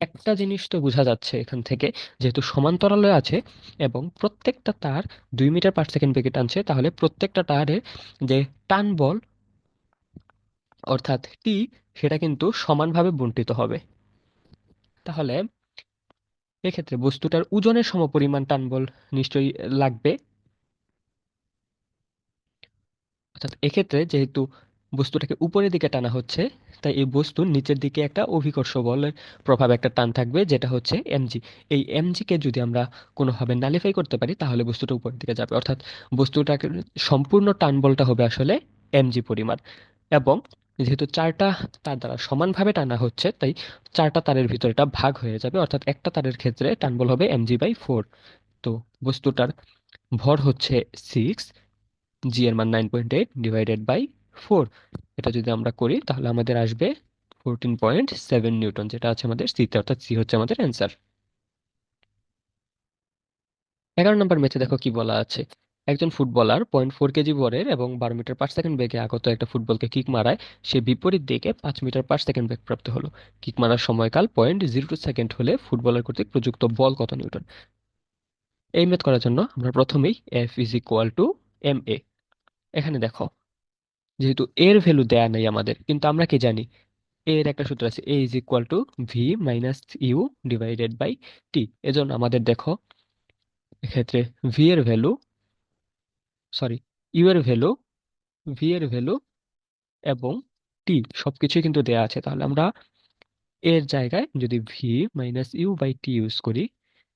একটা জিনিস তো বোঝা যাচ্ছে এখান থেকে, যেহেতু সমান্তরালে আছে এবং প্রত্যেকটা তার 2 মিটার পার সেকেন্ড বেগে টানছে, তাহলে প্রত্যেকটা তারের যে টান বল অর্থাৎ টি, সেটা কিন্তু সমানভাবে বণ্টিত হবে। তাহলে এক্ষেত্রে বস্তুটার ওজনের সমপরিমাণ টান বল নিশ্চয়ই লাগবে। অর্থাৎ এক্ষেত্রে যেহেতু বস্তুটাকে উপরের দিকে টানা হচ্ছে, তাই এই বস্তুর নিচের দিকে একটা অভিকর্ষ বলের প্রভাব, একটা টান থাকবে, যেটা হচ্ছে এমজি। এই এমজি কে যদি আমরা কোনোভাবে নালিফাই করতে পারি, তাহলে বস্তুটা উপরের দিকে যাবে, অর্থাৎ বস্তুটাকে সম্পূর্ণ টান বলটা হবে আসলে এমজি পরিমাণ। এবং যেহেতু চারটা তার দ্বারা সমানভাবে টানা হচ্ছে, তাই চারটা তারের ভিতরে এটা ভাগ হয়ে যাবে, অর্থাৎ একটা তারের ক্ষেত্রে টান বল হবে mg/4। তো বস্তুটার ভর হচ্ছে 6, জি এর মান 9.8 ডিভাইডেড বাই 4। এটা যদি আমরা করি তাহলে আমাদের আসবে 14.7 নিউটন, যেটা আছে আমাদের সিতে, অর্থাৎ সি হচ্ছে আমাদের অ্যান্সার। 11 নম্বর ম্যাচে দেখো কি বলা আছে, একজন ফুটবলার 0.4 কেজি ভরের এবং 12 মিটার পার সেকেন্ড বেগে আগত একটা ফুটবলকে কিক মারায় সে বিপরীত দিকে 5 মিটার পার সেকেন্ড বেগ প্রাপ্ত হলো। কিক মারার সময়কাল 0.02 সেকেন্ড হলে ফুটবলার কর্তৃক প্রযুক্ত বল কত নিউটন। এই ম্যাথ করার জন্য আমরা প্রথমেই F is equal to M A, এখানে দেখো যেহেতু এর ভ্যালু দেয়া নেই আমাদের, কিন্তু আমরা কি জানি, এর একটা সূত্র আছে, A is equal to V minus U divided by T. এজন্য আমাদের দেখো এক্ষেত্রে ভি এর ভ্যালু, সরি, ইউ এর ভ্যালু, ভি এর ভ্যালু এবং টি সবকিছুই কিন্তু দেয়া আছে। তাহলে আমরা এর জায়গায় যদি V minus U by T use করি,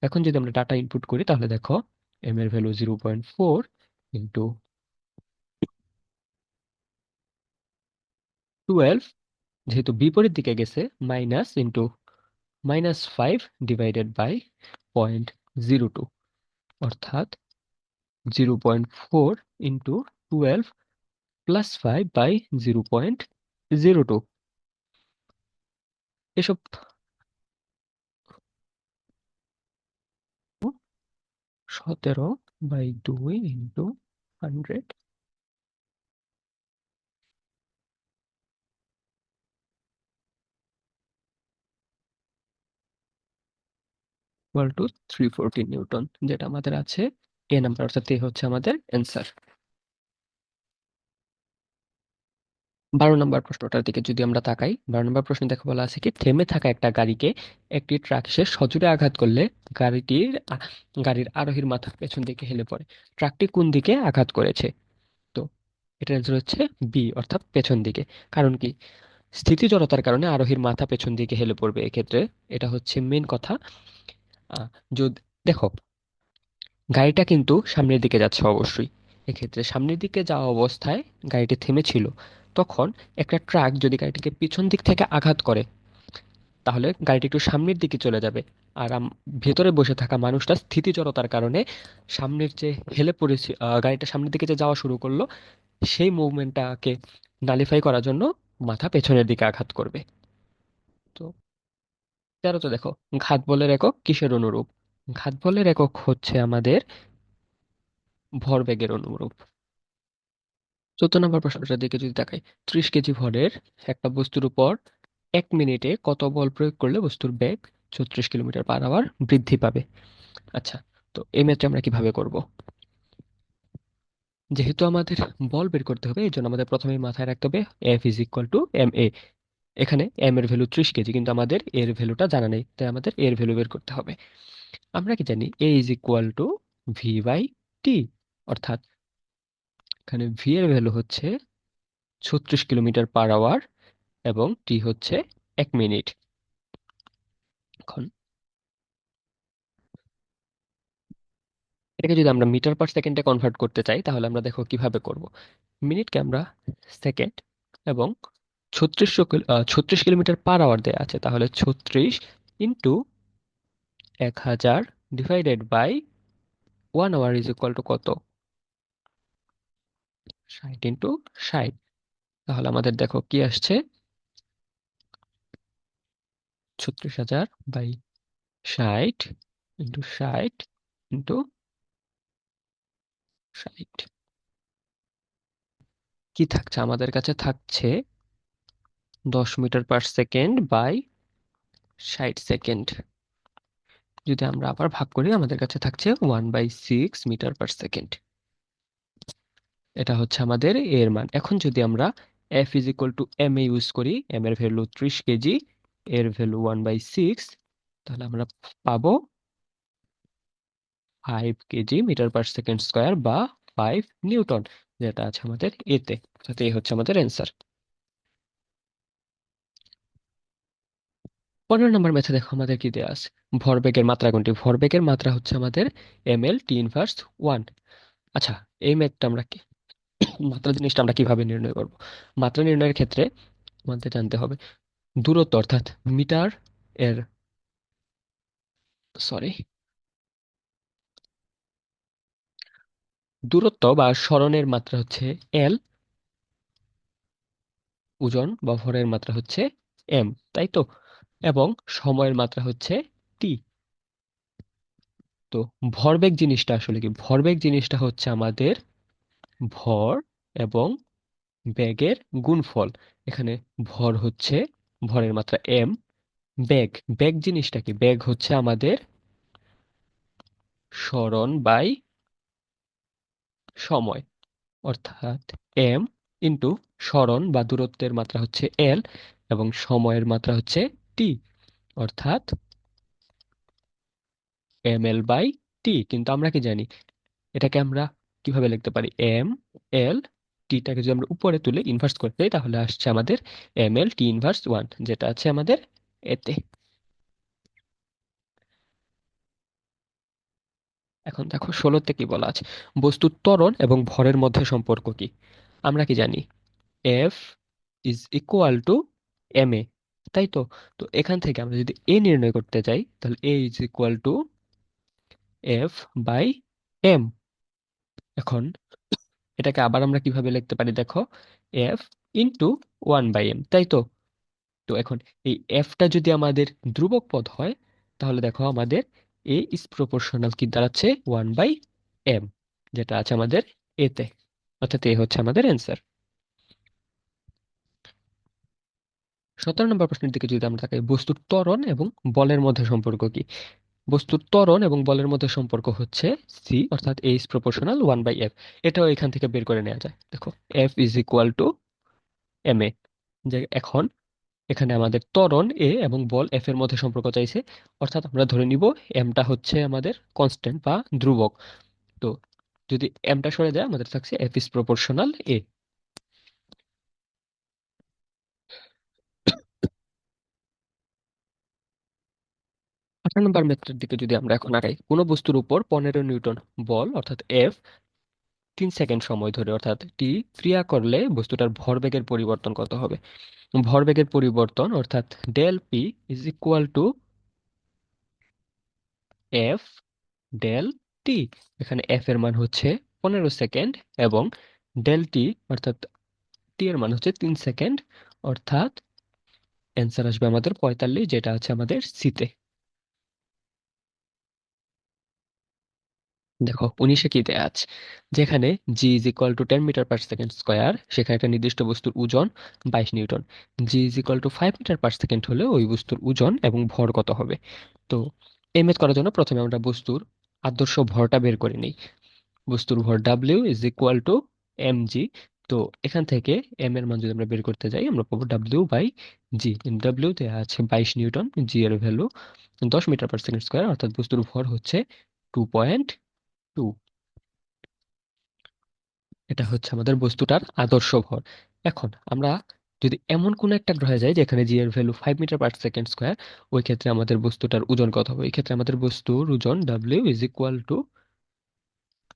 এখন যদি আমরা ডাটা ইনপুট করি, তাহলে দেখো এম এর ভ্যালু 0.4 ইন্টু 12, যেহেতু বিপরীত দিকে গেছে, মাইনাস ইন্টু -5 ডিভাইডেড বাই 0.02, অর্থাৎ 0.4 ইন্টু 12 প্লাস 5 বাই 0.02। এসব 17/2 ইন্টু 100 ইকুয়াল টু 340 নিউটন, যেটা আমাদের আছে এ নাম্বার, অর্থাৎ এ হচ্ছে আমাদের অ্যান্সার। 12 নম্বর প্রশ্নটার দিকে যদি আমরা তাকাই, 12 নম্বর প্রশ্নে দেখো বলা আছে কি, থেমে থাকা একটা গাড়িকে একটি ট্রাক এসে সজোরে আঘাত করলে গাড়ির আরোহীর মাথা পেছন দিকে হেলে পড়ে। ট্রাকটি কোন দিকে আঘাত করেছে? তো এটার অ্যান্সার হচ্ছে বি, অর্থাৎ পেছন দিকে। কারণ কি, স্থিতি জড়তার কারণে আরোহীর মাথা পেছন দিকে হেলে পড়বে এক্ষেত্রে, এটা হচ্ছে মেন কথা। যদি দেখো গাড়িটা কিন্তু সামনের দিকে যাচ্ছে অবশ্যই, এক্ষেত্রে সামনের দিকে যাওয়া অবস্থায় গাড়িটি থেমেছিল। তখন একটা ট্রাক যদি গাড়িটিকে পিছন দিক থেকে আঘাত করে, তাহলে গাড়িটি একটু সামনের দিকে চলে যাবে। আর ভেতরে বসে থাকা মানুষটা স্থিতিজড়তার কারণে সামনের যে হেলে পড়েছে, গাড়িটা সামনের দিকে যে যাওয়া শুরু করলো, সেই মুভমেন্টটাকে নালিফাই করার জন্য মাথা পেছনের দিকে আঘাত করবে। তো 13তে দেখো, ঘাত বলের একক কিসের অনুরূপ? ঘাত বলের একক হচ্ছে আমাদের ভরবেগের অনুরূপ। 14 নম্বর প্রশ্নটার দিকে যদি তাকাই, 30 কেজি ভরের একটা বস্তুর উপর 1 মিনিটে কত বল প্রয়োগ করলে বস্তুর বেগ 36 কিলোমিটার/আওয়ার বৃদ্ধি পাবে? আচ্ছা, তো এই ম্যাথটা আমরা কিভাবে করব? যেহেতু আমাদের বল বের করতে হবে, এই জন্য আমাদের প্রথমেই মাথায় রাখতে হবে F is equal to M A. এখানে এম এর ভ্যালু 30 কেজি, কিন্তু আমাদের এর ভ্যালুটা জানা নেই, তাই আমাদের এর ভ্যালু বের করতে হবে। আমরা কি জানি A is equal to V by T, অর্থাৎ এখানে ভি এর ভ্যালু হচ্ছে 36 কিলোমিটার/আওয়ার এবং টি হচ্ছে 1 মিনিট। এখন এটাকে যদি আমরা মিটার পার সেকেন্ডে কনভার্ট করতে চাই, তাহলে আমরা দেখো কিভাবে করব। মিনিটকে আমরা সেকেন্ড এবং 36 কিলোমিটার/আওয়ার দেয়া আছে, তাহলে 36 × 1000 divided by 1 hour is equal to কত? 60 × 60। তাহলে আমাদের দেখো কি আসছে, 36,000/60 × 60 × 60। কি থাকছে আমাদের কাছে? থাকছে 10 metre per second by 60 second. যদি আমরা আবার ভাগ করি, আমাদের কাছে থাকছে 1/6 মিটার পার সেকেন্ড। এটা হচ্ছে আমাদের এর মান। এখন যদি আমরা F is equal to M A use করি, এম এর ভ্যালু 30 কেজি, এর ভ্যালু 1/6, তাহলে আমরা পাবো 5 KG metre per second square বা 5 নিউটন, যেটা আছে আমাদের এতে। অর্থাৎ এই হচ্ছে আমাদের অ্যান্সার। 15 নম্বর ম্যাথে দেখো আমাদের কি দেওয়া আছে, ভরবেগের মাত্রা কোনটি? ভরবেগের মাত্রা হচ্ছে আমাদের ml/t−1। আচ্ছা, এই ম্যাথটা আমরা মাত্রা জিনিসটা আমরা কিভাবে নির্ণয় করব? মাত্রা নির্ণয়ের ক্ষেত্রে আমাদের জানতে হবে দূরত্ব, অর্থাৎ মিটার এর, সরি, দূরত্ব বা সরণের মাত্রা হচ্ছে এল, ওজন বা ভরের মাত্রা হচ্ছে এম, তাই তো? এবং সময়ের মাত্রা হচ্ছে টি। তো ভরবেগ জিনিসটা আসলে কি? ভরবেগ জিনিসটা হচ্ছে আমাদের ভর এবং বেগের গুণফল। এখানে ভর হচ্ছে ভরের মাত্রা এম, বেগ, বেগ জিনিসটা কি? বেগ হচ্ছে আমাদের সরণ বাই সময়, অর্থাৎ এম ইন্টু সরণ বা দূরত্বের মাত্রা হচ্ছে এল এবং সময়ের মাত্রা হচ্ছে টি, অর্থাৎ এম এল বাই টি। কিন্তু আমরা কি জানি, এটাকে আমরা কিভাবে লিখতে পারি? এম এল টিটাকে যদি আমরা উপরে তুলে ইনভার্স করতে যাই, তাহলে আসছে আমাদের ml/t−1, যেটা আছে আমাদের এতে। এখন দেখো 16তে কি বলা আছে, বস্তুর ত্বরণ এবং ভরের মধ্যে সম্পর্ক কি? আমরা কি জানি F is equal to M A, তাই তো? তো এখান থেকে আমরা যদি এ নির্ণয় করতে চাই, তাহলে A is equal to F by M. এখন এটাকে আবার আমরা কিভাবে লিখতে পারি দেখো, এফ ইন্টু 1/m, তাই তো? তো এখন এই এফটা যদি আমাদের ধ্রুবক পদ হয়, তাহলে দেখো আমাদের এ ইজ প্রপোর্শনাল কি দাঁড়াচ্ছে? 1/m, যেটা আছে আমাদের এতে। অর্থাৎ এ হচ্ছে আমাদের অ্যান্সার। 17 নম্বর প্রশ্নের দিকে যদি আমরা তাকাই, বস্তুর ত্বরণ এবং বলের মধ্যে সম্পর্ক কি? বস্তুর ত্বরণ এবং বলের মধ্যে সম্পর্ক হচ্ছে সি, অর্থাৎ এ ইজ প্রপোর্শনাল 1/f। এটাও এখান থেকে বের করে নেওয়া যায়। দেখো F is equal to M A, যে এখন এখানে আমাদের ত্বরণ এ এবং বল এফ এর মধ্যে সম্পর্ক চাইছে, অর্থাৎ আমরা ধরে নিব এমটা হচ্ছে আমাদের কনস্ট্যান্ট বা ধ্রুবক। তো যদি এমটা সরে যায়, আমাদের থাকছে এফ ইজ প্রপোর্শনাল এ। 18 নম্বর ম্যাথের দিকে যদি আমরা এখন আগাই, কোনো বস্তুর উপর 15 নিউটন বল অর্থাৎ এফ 3 সেকেন্ড সময় ধরে, অর্থাৎ টি ক্রিয়া করলে বস্তুটার ভরবেগের পরিবর্তন কত হবে? ভরবেগের পরিবর্তন অর্থাৎ del P is equal to F del T. এখানে এফ এর মান হচ্ছে 15 সেকেন্ড এবং ডেল টি অর্থাৎ টি এর মান হচ্ছে 3 সেকেন্ড, অর্থাৎ অ্যান্সার আসবে আমাদের 45, যেটা আছে আমাদের সিতে। দেখো 19-এ কি দেয়া আছে, যেখানে G is equal to 10 metre per second square, সেখানে একটা নির্দিষ্ট বস্তুর ওজন 22 newton. G is equal to 5 metre per second হলে ওই বস্তুর ওজন এবং ভর কত হবে? তো এই ম্যাথ করার জন্য প্রথমে আমরা বস্তুর আদর্শ ভরটা বের করে নিই। বস্তুর ভর W is equal to M G. তো এখান থেকে এম এর মান যদি আমরা বের করতে যাই, আমরা পাবো ডাব্লিউ বাই জি। ডাব্লিউ তে আছে 22 নিউটন, জি এর value 10 metre per second square, অর্থাৎ বস্তুর ভর হচ্ছে 2.2। এটা হচ্ছে আমাদের বস্তুটার আদর্শ ভর। এখন আমরা যদি এমন কোন একটা গ্রহে যাই যেখানে জি এর value 5 metre per second square, ওই ক্ষেত্রে আমাদের বস্তুটার ওজন কত হবে? এই ক্ষেত্রে আমাদের বস্তুর ওজন W is equal two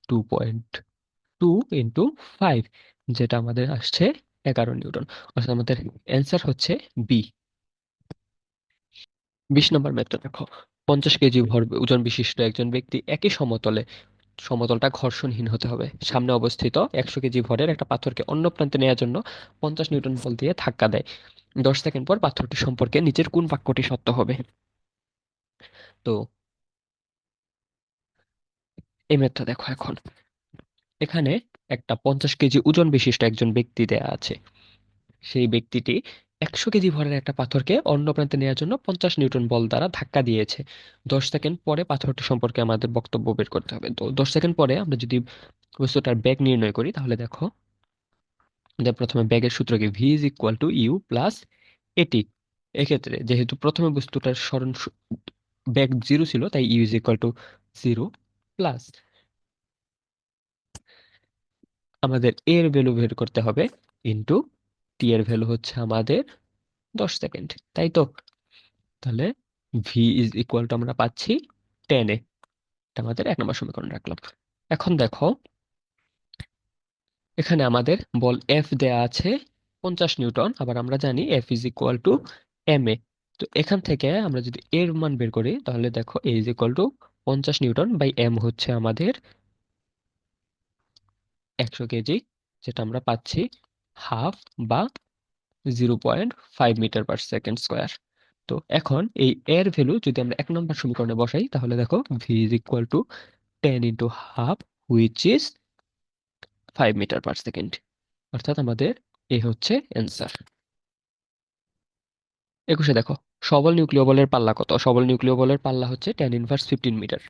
2.2 into 5, যেটা আমাদের আসছে 11 নিউটন। অর্থাৎ আমাদের অ্যান্সার হচ্ছে বি। 20 নম্বর ম্যাথটা দেখো। 50 কেজি ভর ওজন বিশিষ্ট একজন ব্যক্তি একই সমতলে, সমতলটা ঘর্ষণহীন হতে হবে, সামনে অবস্থিত 100 কেজি ভরের একটা পাথরকে অন্য প্রান্তে নেওয়ার জন্য 50 নিউটন বল দিয়ে ধাক্কা দেয়। 10 সেকেন্ড পর পাথরটি সম্পর্কে নিচের কোন বাক্যটি সত্য হবে? তো এই ম্যাথটা দেখো এখন। এখানে একটা 50 কেজি ওজন বিশিষ্ট একজন ব্যক্তি দেয়া আছে। সেই ব্যক্তিটি 100 কেজি ভরের একটা পাথরকে অন্য প্রান্তে নেওয়ার জন্য 50 নিউটন বল দ্বারা ধাক্কা দিয়েছে। 10 সেকেন্ড পরে পাথরটি সম্পর্কে আমাদের বক্তব্য বের করতে হবে। তো 10 সেকেন্ড পরে আমরা যদি বস্তুটার বেগ নির্ণয় করি, তাহলে দেখো আমাদের প্রথমে বেগের সূত্র কি, V is equal to U plus এটি। এক্ষেত্রে যেহেতু প্রথমে বস্তুটার বেগ 0 ছিল, তাই U is equal to 0 plus আমাদের এর ভ্যালু বের করতে হবে ইন্টু টি এর ভ্যালু হচ্ছে আমাদের 10 সেকেন্ড, তাই তো? তাহলে ভি ইজ ইকুয়াল টু আমরা পাচ্ছি 10 এ। এটা আমাদের 1 নম্বর সমীকরণ রাখলাম। এখন দেখো এখানে আমাদের বল এফ দেয়া আছে 50 নিউটন, আবার আমরা জানি F is equal to M A. তো এখান থেকে আমরা যদি এর মান বের করি, তাহলে দেখো A is equal to 50 newton by M হচ্ছে আমাদের 100 কেজি, যেটা আমরা পাচ্ছি হাফ বা 0.5 মিটার পার সেকেন্ড স্কোয়ার। তো এখন এই এর ভ্যালু যদি আমরা 1 নম্বর সমীকরণে বসাই, তাহলে দেখো V is equal to 10 into half, which is 5 metre per second, অর্থাৎ আমাদের এ হচ্ছে অ্যান্সার। 21-এ দেখো, সবল নিউক্লিয় বলের পাল্লা কত? সবল নিউক্লিয় বলের পাল্লা হচ্ছে 10 ইনভার্স 15 মিটার।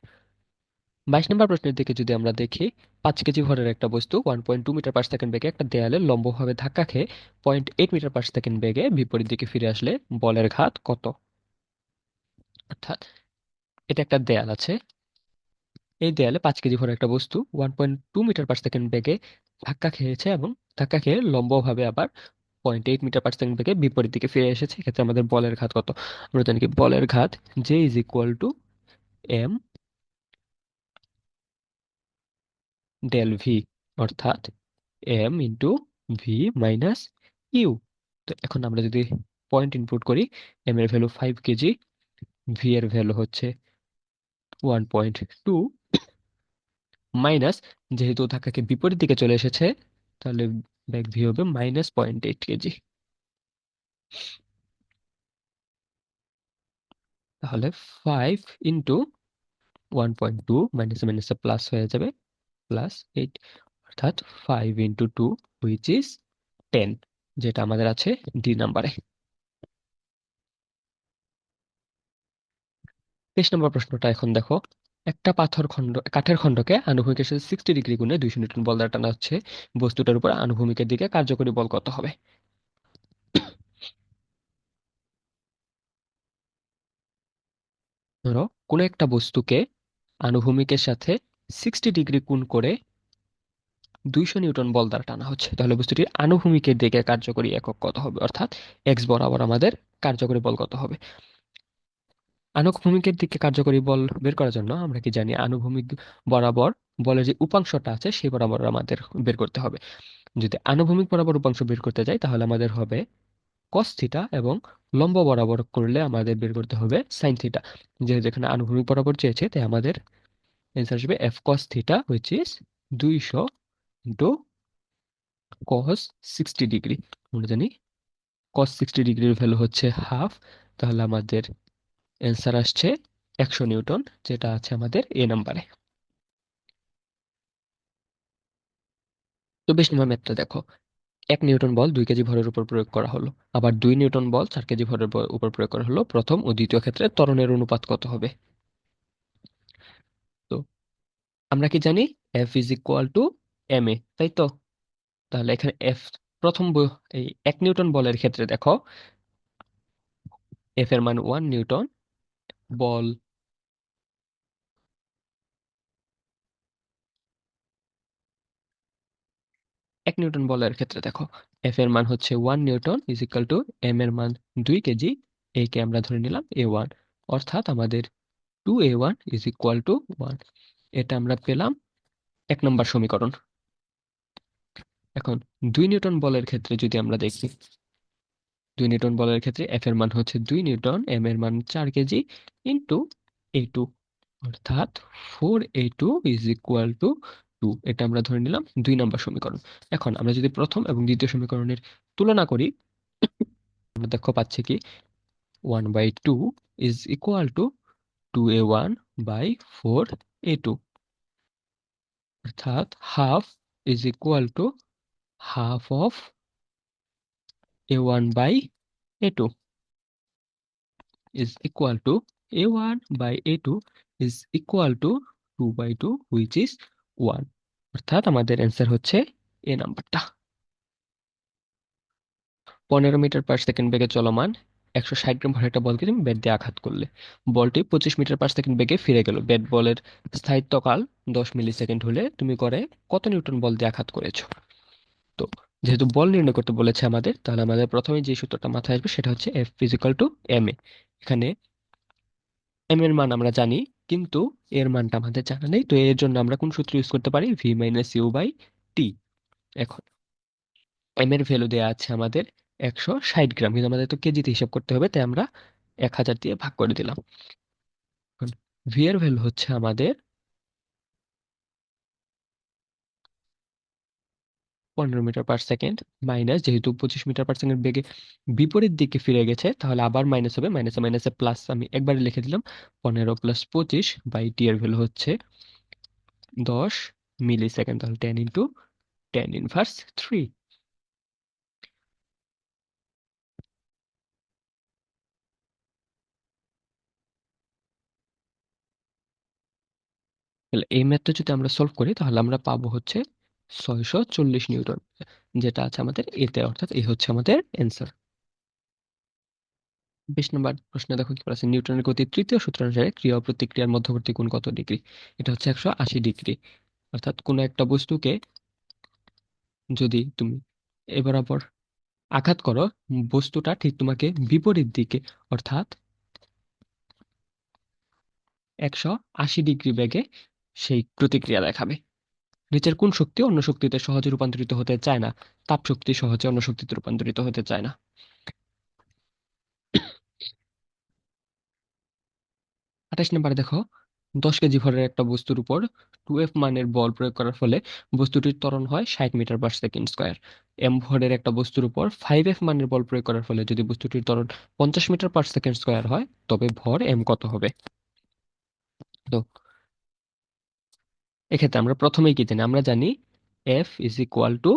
22 নম্বর প্রশ্নের দিকে যদি আমরা দেখি, 5 কেজি ভরের একটা বস্তু 1.2 মিটার পার সেকেন্ড বেগে একটা দেয়ালে লম্বভাবে ধাক্কা খেয়ে 0.8 মিটার পার সেকেন্ড বেগে বিপরীত দিকে ফিরে আসলে বলের ঘাত কত? অর্থাৎ এটা একটা দেয়াল আছে, এই দেয়ালে 5 কেজি ভরের একটা বস্তু 1.2 মিটার পার সেকেন্ড বেগে ধাক্কা খেয়েছে এবং ধাক্কা খেয়ে লম্বভাবে আবার 0.8 মিটার পার সেকেন্ড বেগে বিপরীত দিকে ফিরে এসেছে। এক্ষেত্রে আমাদের বলের ঘাত কত? আমরা জানি কি বলের ঘাত J is equal to M del V, অর্থাৎ M into V minus U. তো এখন আমরা যদি পয়েন্ট ইনপুট করি, এম এর ভ্যালু 5 কেজি, ভি এর ভ্যালু হচ্ছে 1.2, মাইনাস যেহেতু ধাক্কাকে বিপরীত দিকে চলে এসেছে, তাহলে ব্যাক ভি হবে -0.8 কেজি। তাহলে 5 ইন্টু 1.2, মাইনাসে মাইনাসে প্লাস হয়ে যাবে, +8, অর্থাৎ 5 ইন্টু 2 হুইচ ইজ 10, যেটা আমাদের আছে ডি নাম্বারে। 23 নম্বর প্রশ্নটা এখন দেখো। একটা কাঠের খণ্ডকে আনুভূমিকের সাথে 60 ডিগ্রি কোণে 200 নিউটন বল দ্বারা টানা হচ্ছে, বস্তুটার উপর আনুভূমিকের দিকে কার্যকরী বল কত হবে? ধরো কোনো একটা বস্তুকে আনুভূমিকের সাথে 60 ডিগ্রি কোণ করে 200 নিউটন বল দ্বারা টানা হচ্ছে, তাহলে বস্তুটির আনুভূমিকের দিকে কার্যকরী একক কত হবে? অর্থাৎ এক্স বরাবর আমাদের কার্যকরী বল কত হবে? আনুভূমিকের দিকে কার্যকরী বল বের করার জন্য আমরা কি জানি, আনুভূমিক বরাবর বলের যে উপাংশটা আছে সেই বরাবর আমাদের বের করতে হবে। যদি আনুভূমিক বরাবর উপাংশ বের করতে যাই তাহলে আমাদের হবে কস থিটা, এবং লম্ব বরাবর করলে আমাদের বের করতে হবে সাইন থিটা। যেহেতু এখানে আনুভূমিক বরাবর চেয়েছে তাই আমাদের অ্যান্সার আসবে F cos theta which is 200 into cos 60 degree. আমরা জানি কস 60 ডিগ্রির ভ্যালু হচ্ছে হাফ, তাহলে আমাদের অ্যান্সার আসছে 100 নিউটন, যেটা আছে আমাদের এ নাম্বারে। তো 20 নম্বর ম্যাথটা দেখো, 1 নিউটন বল 2 কেজি ভরের উপর প্রয়োগ করা হলো, আবার 2 নিউটন বল 4 কেজি ভরের উপর প্রয়োগ করা হলো, প্রথম ও দ্বিতীয় ক্ষেত্রে ত্বরণের অনুপাত কত হবে? তো আমরা কি জানি F is equal to M A, তাই তো? তাহলে এখানে এফ প্রথম এই 1 নিউটন বলের ক্ষেত্রে দেখো এফ এর মান 1 নিউটন, বল 1 নিউটন বলের ক্ষেত্রে দেখো এফ এর মান হচ্ছে 1 newton is equal to M এর মান 2 কেজি, এই কে আমরা ধরে নিলাম A1, অর্থাৎ আমাদের 2A1 ইজ ইকুয়াল টু 1। এটা আমরা পেলাম 1 নম্বর সমীকরণ। এখন 2 নিউটন বলের ক্ষেত্রে যদি আমরা দেখি, 2 নিউটন বলের ক্ষেত্রে এফ এর মান হচ্ছে 2 নিউটন, এম এর মান 4 কেজি ইন্টু A2, অর্থাৎ 4A2 ইজ ইকুয়াল টু 2। এটা আমরা ধরে নিলাম 2 নম্বর সমীকরণ। এখন আমরা যদি প্রথম এবং দ্বিতীয় সমীকরণের তুলনা করি, আমরা দেখো পাচ্ছি কি 1/2 is equal two 2A1 by 4A2, অর্থাৎ half is equal to half of A1 by A2 is equal to A1 by A2 is equal to 2/2 which is 1, অর্থাৎ আমাদের অ্যান্সার হচ্ছে এ নাম্বারটা। 15 মিটার পার সেকেন্ড বেগে চলমান 160 গ্রাম ভরের একটা বলকে তুমি ব্যাট দিয়ে আঘাত করলে, বলটি 25 মিটার পার সেকেন্ড বেগে ফিরে গেল, ব্যাট বলের স্থায়িত্বকাল 10 মিলি সেকেন্ড হলে তুমি করে কত নিউটন বল দিয়ে আঘাত করেছো? তো যেহেতু বল নির্ণয় করতে বলেছে আমাদের, তাহলে আমাদের প্রথমে যে সূত্রটা মাথায় আসবে সেটা হচ্ছে F physical two M A. এখানে এম এর মান আমরা জানি, কিন্তু এর মানটা আমাদের জানা নেই, তো এর জন্য আমরা কোন সূত্র ইউজ করতে পারি? ভি মাইনাস ইউ বাই টি। এখন এম এর ভ্যালু দেওয়া আছে আমাদের 160 গ্রাম, কিন্তু আমাদের তো কেজিতে হিসাব করতে হবে, তাই আমরা 1000 দিয়ে ভাগ করে দিলাম। এখন ভি এর ভ্যালু হচ্ছে আমাদের 15 মিটার পার সেকেন্ড, মাইনাস যেহেতু 25 মিটার পার সেকেন্ড বেগে বিপরীত দিকে ফিরে গেছে তাহলে আবার মাইনাস হবে, মাইনাসে মাইনাসে প্লাস আমি একবারে লিখে দিলাম, 15 + 25 বাই টি এর ভ্যালু হচ্ছে 10 মিলি সেকেন্ড, তাহলে 10 × 10⁻³ তাহলে এই ম্যাথটা যদি আমরা সলভ করি তাহলে আমরা পাবো হচ্ছে 640 নিউটন, যেটা আছে আমাদের এতে, অর্থাৎ এই হচ্ছে আমাদের অ্যান্সার। 20 নম্বর প্রশ্নে দেখো কি বলা আছে, নিউটনের গতির তৃতীয় সূত্র অনুসারে ক্রিয়া ও প্রতিক্রিয়ার মধ্যবর্তী কোণ কত ডিগ্রি? এটা হচ্ছে 180 ডিগ্রি, অর্থাৎ কোনো একটা বস্তুকে যদি তুমি এ বরাবর আঘাত করো, বস্তুটা ঠিক তোমাকে বিপরীত দিকে অর্থাৎ 180 ডিগ্রি বেগে সেই প্রতিক্রিয়া দেখাবে। নিচের কোন শক্তি অন্য শক্তিতে সহজে রূপান্তরিত হতে চায় না? তাপ শক্তি সহজে অন্য শক্তিতে রূপান্তরিত হতে চায় না। 28 নম্বরে দেখো, 10 কেজি ভরের একটা বস্তুর উপর 2F মানের বল প্রয়োগ করার ফলে বস্তুটির ত্বরণ হয় 60 মিটার/সেকেন্ড স্কয়ার। এম ভরের একটা বস্তুর উপর 5F মানের বল প্রয়োগ করার ফলে যদি বস্তুটির ত্বরণ 50 মিটার/সেকেন্ড স্কয়ার হয় তবে ভর এম কত হবে? তো এক্ষেত্রে আমরা প্রথমেই কি জানি? আমরা জানি F is equal to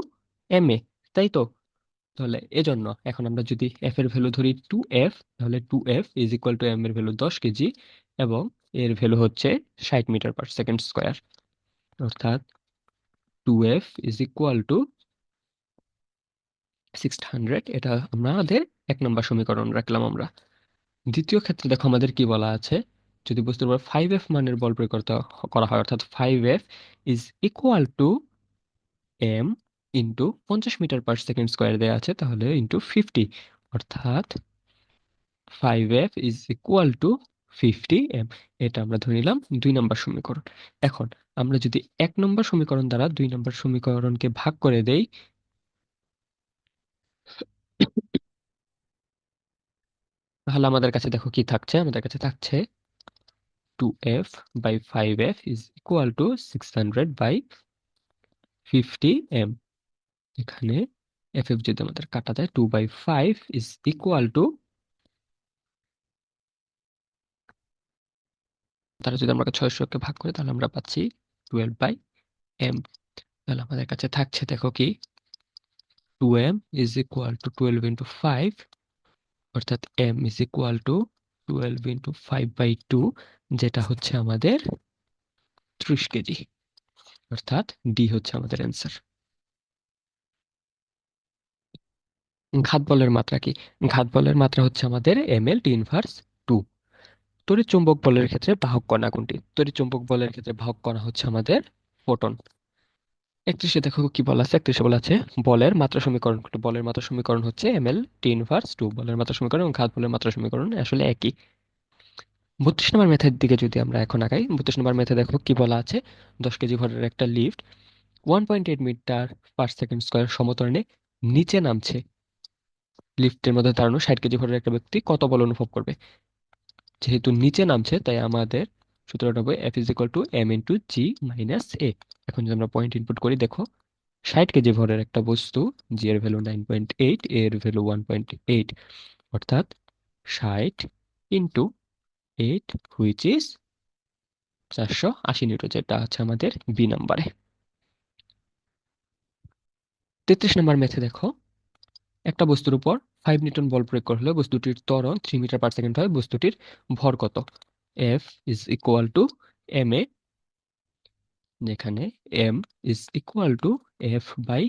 M A, তাই তো? তাহলে এজন্য এখন আমরা যদি এফ এর ভ্যালু ধরি 2F, তাহলে 2F is equal to M এর ভ্যালু 10 কেজি এবং এর ভ্যালু হচ্ছে 60 মিটার/সেকেন্ড স্কয়ার, অর্থাৎ 2F ইজ ইকুয়াল টু 600। এটা আমাদের 1 নম্বর সমীকরণ রাখলাম আমরা। দ্বিতীয় ক্ষেত্রে দেখো আমাদের কি বলা আছে, যদি বস্তুর উপর 5F মানের বল প্রয়োগ করা হয়, অর্থাৎ 5F is equal to M into 50 metre per second square দেওয়া আছে, তাহলে ইন্টু 50, অর্থাৎ 5F is equal two 50M। এটা আমরা ধরে নিলাম 2 নম্বর সমীকরণ। এখন আমরা যদি 1 নম্বর সমীকরণ দ্বারা 2 নম্বর সমীকরণকে ভাগ করে দেই, তাহলে আমাদের কাছে দেখো কি থাকছে, আমাদের কাছে থাকছে 2f/5f is equal two 600/50m। এখানে এফ এফ যদি আমাদের কাটা যায়, 2/5 ইজ ইকুয়াল টু, তাহলে যদি আমরা 600 কে ভাগ করি তাহলে আমরা পাচ্ছি 12/m। তাহলে আমাদের কাছে থাকছে দেখো কি, 2m is equal two 12 into 5, অর্থাৎ m is equal two 12 into 5/2, যেটা হচ্ছে আমাদের 30 কেজি। অর্থাৎ ডি হচ্ছে আমাদের অ্যান্সার। ঘাত বলের মাত্রা কি? ঘাত বলের মাত্রা হচ্ছে আমাদের ml T−2। তড়িৎ চৌম্বক বলের ক্ষেত্রে বাহক কণা কোনটি? তড়িৎ চৌম্বক বলের ক্ষেত্রে বাহক কণা হচ্ছে আমাদের ফোটন। 31-এ দেখো কি বলা আছে, 31-এ বলা আছে বলের মাত্রা সমীকরণ কোনটি? বলের মাত্রা সমীকরণ হচ্ছে ml T−2। বলের মাত্রা সমীকরণ এবং ঘাত বলের মাত্রা সমীকরণ আসলে একই। 32 নম্বর মেথের দিকে যদি আমরা এখন আগাই, 32 নম্বর মেথে দেখো কি বলা আছে, 10 কেজি ভরের একটা lift 1.8 metre per second square সমত্বরণে নিচে নামছে। লিফটের মধ্যে দাঁড়ানো 60 কেজি ভরের একটা ব্যক্তি কত বল অনুভব করবে? যেহেতু নিচে নামছে তাই আমাদের সূত্রটা হবে F is equal to M into G minus A. এখন যদি আমরা পয়েন্ট ইনপুট করি, দেখো 60 কেজি ভরের একটা বস্তু, জি এর ভ্যালু 9.8, এ এর ভ্যালু 1.8, অর্থাৎ 60 ইন্টু 8 হুইচ ইজ 480 নিউটন, যেটা আছে আমাদের বি নাম্বারে। 33 নম্বর মেথে দেখো, একটা বস্তুর উপর 5 নিউটন বল প্রয়োগ করা হলে বস্তুটির ত্বরণ 3 মিটার পার সেকেন্ড হয়, বস্তুটির ভর কত? F is equal to M A, যেখানে M is equal to F by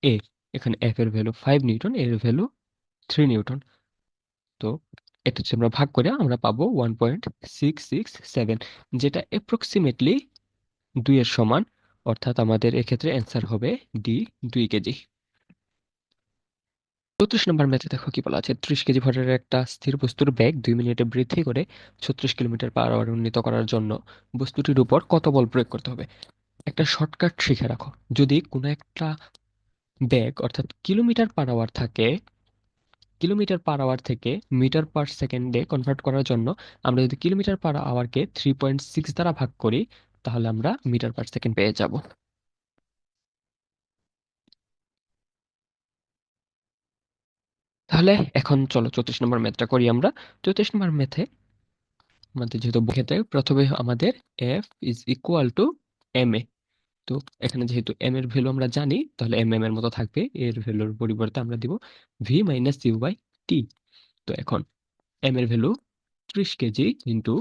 A. এখানে এফ এর ভ্যালু 5 নিউটন, এর ভ্যালু 3 নিউটন। তো এটা যদি আমরা ভাগ করে আমরা পাবো 1.667, যেটা অ্যাপ্রক্সিমেটলি 2 এর সমান। অর্থাৎ আমাদের এক্ষেত্রে অ্যান্সার হবে ডি, 2 কেজি। 34 নম্বর ম্যাথে দেখো কি বলা আছে, 30 কেজি ভরের একটা স্থির বস্তুর বেগ 2 মিনিটে বৃদ্ধি করে 36 কিলোমিটার/আওয়ার উন্নীত করার জন্য বস্তুটির উপর কত বল প্রয়োগ করতে হবে? একটা শর্টকাট শিখে রাখো। যদি কোনো একটা বেগ অর্থাৎ কিলোমিটার/আওয়ার থাকে, কিলোমিটার/আওয়ার থেকে মিটার/সেকেন্ডে কনভার্ট করার জন্য আমরা যদি কিলোমিটার/আওয়ারকে 3.6 দ্বারা ভাগ করি, তাহলে আমরা মিটার/সেকেন্ড পেয়ে যাব। তাহলে এখন চলো 34 নম্বর ম্যাথটা করি আমরা। 34 নম্বর ম্যাথে আমাদের যেহেতু ক্ষেত্রে প্রথমে আমাদের F is equal to M A. তো এখানে যেহেতু এম এর ভ্যালু আমরা জানি, তাহলে এম এম এর মতো থাকবে, এর ভ্যালুর পরিবর্তে আমরা দিব ভি মাইনাস ইউ বাই টি। তো এখন এম এর ভ্যালু 30 কেজি ইন্টু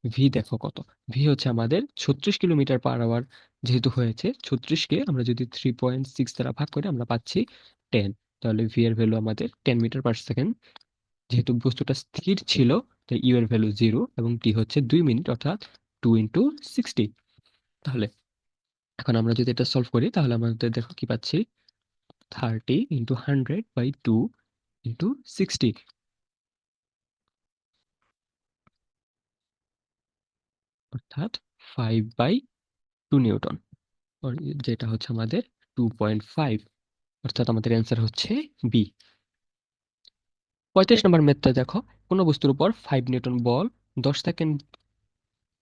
ভি দেখো কত, ভি হচ্ছে আমাদের 36 কিলোমিটার/আওয়ার। যেহেতু হয়েছে 36-কে আমরা যদি 3.6 দ্বারা ভাগ করি আমরা পাচ্ছি 10। তাহলে ভি এর ভ্যালু আমাদের 10 মিটার/সেকেন্ড। যেহেতু বস্তুটা স্থির ছিল তাই ইউ এর ভ্যালু 0 এবং টি হচ্ছে 2 মিনিট, অর্থাৎ 2 ইন্টু 60। তাহলে এখন আমরা যদি এটা সলভ করি তাহলে আমাদের দেখো কি পাচ্ছি, 30 × 100/2 × 60, অর্থাৎ 5/2 নিউটন, যেটা হচ্ছে আমাদের 2.5। অর্থাৎ আমাদের অ্যান্সার হচ্ছে বি। 35 নম্বর ম্যাথটা দেখো, কোনো বস্তুর উপর 5 নিউটন বল 10 সেকেন্ড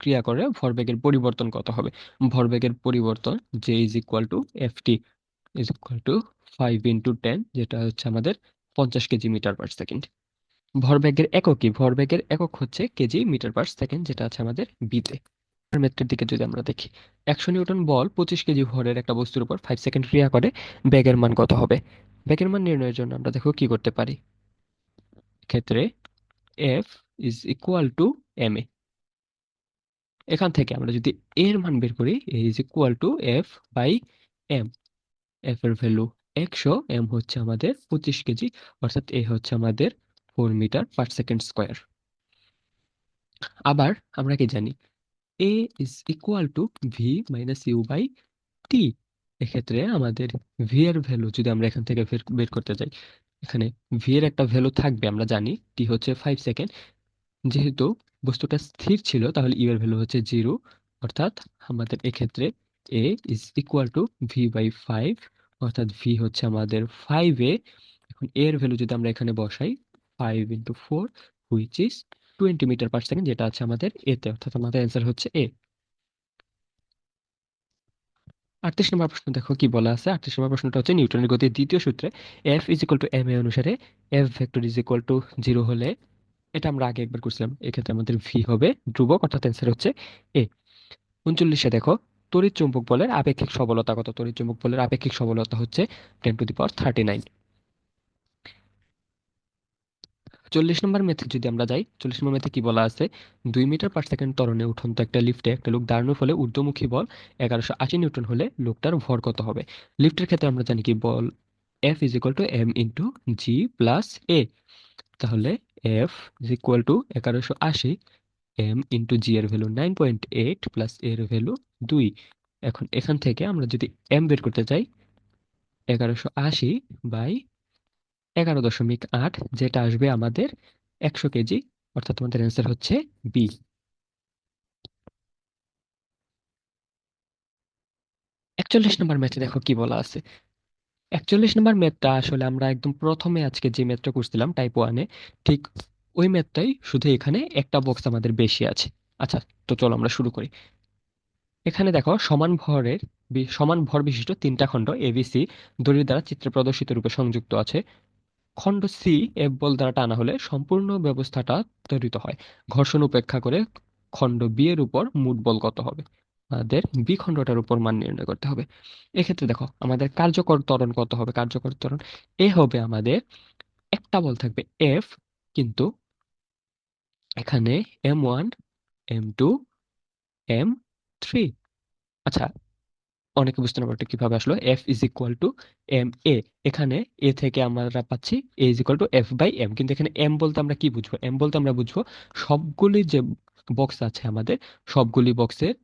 ক্রিয়া করে ভরবেগের পরিবর্তন কত হবে? ভরবেগের পরিবর্তন J is equal to F T is equal to 5 × 10, যেটা হচ্ছে আমাদের 50 কেজি মিটার/সেকেন্ড। ভরবেগের একক কি? ভরবেগের একক হচ্ছে কেজি মিটার/সেকেন্ড, যেটা আছে আমাদের বিতে। ম্যাথটার দিকে যদি আমরা দেখি, 100 নিউটন বল 25 কেজি ভরের একটা বস্তুর উপর 5 সেকেন্ড ক্রিয়া করে, বেগের মান কত হবে? বেগের মান নির্ণয়ের জন্য আমরা দেখো কি করতে পারি। ক্ষেত্রে F is equal to M A. এখান থেকে আমরা যদি এর মান বের করি, A is equal to F by M. F এর ভ্যালু 100, এম হচ্ছে আমাদের 25 কেজি, অর্থাৎ এ হচ্ছে আমাদের 4 মিটার/সেকেন্ড স্কয়ার। আবার আমরা কি জানি, A is equal to V minus U by T. এক্ষেত্রে আমাদের ভি এর ভ্যালু যদি আমরা এখান থেকে বের বের করতে যাই, এখানে ভি এর একটা ভ্যালু থাকবে, আমরা জানি টি হচ্ছে 5 সেকেন্ড। যেহেতু বস্তুটা স্থির ছিল তাহলে ইউ এর ভ্যালু হচ্ছে 0, অর্থাৎ আমাদের এক্ষেত্রে A is equal to V by 5, অর্থাৎ ভি হচ্ছে আমাদের 5a। এখন এর ভ্যালু যদি আমরা এখানে বসাই, 5 × 4 which is 20 metre per second, যেটা আছে আমাদের এতে, অর্থাৎ আমাদের অ্যান্সার হচ্ছে এ। 38 নম্বর প্রশ্ন দেখো কি বলা আছে। 38 নম্বর প্রশ্নটা হচ্ছে নিউটনের গতির দ্বিতীয় সূত্রে F is equal to M A অনুসারে F vector is equal to 0 হলে, এটা আমরা আগে একবার করছিলাম, এক্ষেত্রে আমাদের ভি হবে ধ্রুবক, অর্থাৎ অ্যান্সার হচ্ছে এ। 39-এ দেখো তড়িৎ চুম্বক বলের আপেক্ষিক সবলতা কত। তড়িৎ চুম্বক বলের আপেক্ষিক সবলতা হচ্ছে 10⁻39। 40 নম্বর মেথে যদি আমরা যাই, 40 নম্বর মেথে কি বলা আছে, 2 মিটার পার সেকেন্ড ত্বরণে উঠন্ত একটা লিফটে একটা লোক দাঁড়ানোর ফলে ঊর্ধ্বমুখী বল 1180 নিউটন হলে লোকটার ভর কত হবে। লিফটের ক্ষেত্রে আমরা জানি কি বল F is equal to M into G plus A. তাহলে F is equal to 1180, M into G এর ভ্যালু 9.8 প্লাস এর ভ্যালু 2। এখন এখান থেকে আমরা যদি এম বের করতে চাই, 1180/11.8, যেটা আসবে আমাদের 100 কেজি, অর্থাৎ আমাদের অ্যান্সার হচ্ছে বি। 41 নম্বর ম্যাথে দেখো কি বলা আছে। 41 নম্বর ম্যাথটা আসলে আমরা একদম প্রথমে আজকে যে ম্যাথটা করছিলাম টাইপ 1-এ, ঠিক ওই ম্যাথটাই, শুধু এখানে একটা বক্স আমাদের বেশি আছে। আচ্ছা, তো চলো আমরা শুরু করি। এখানে দেখো সমান ভর বিশিষ্ট তিনটা খণ্ড এবিসি দড়ির দ্বারা চিত্রে প্রদর্শিত রূপে সংযুক্ত আছে। খণ্ড সি এফ বল দ্বারা টানা হলে সম্পূর্ণ ব্যবস্থাটা ত্বরিত হয়। ঘর্ষণ উপেক্ষা করে খণ্ড বি এর উপর মোট বল কত হবে। আমাদের বি খণ্ডটার উপর মান নির্ণয় করতে হবে। এক্ষেত্রে দেখো আমাদের কার্যকর ত্বরণ কত হবে। কার্যকর ত্বরণ এ হবে আমাদের, একটা বল থাকবে এফ, কিন্তু এখানে M1, M2, M3। আচ্ছা, অনেকে বুঝতে না পারতো কিভাবে আসলো F is equal to M A. এখানে এ থেকে আমরা পাচ্ছি A is equal to F by M, কিন্তু এখানে এম বলতে আমরা কি বুঝবো, এম বলতে আমরা বুঝবো সবগুলি যে বক্স আছে আমাদের, সবগুলি বক্সের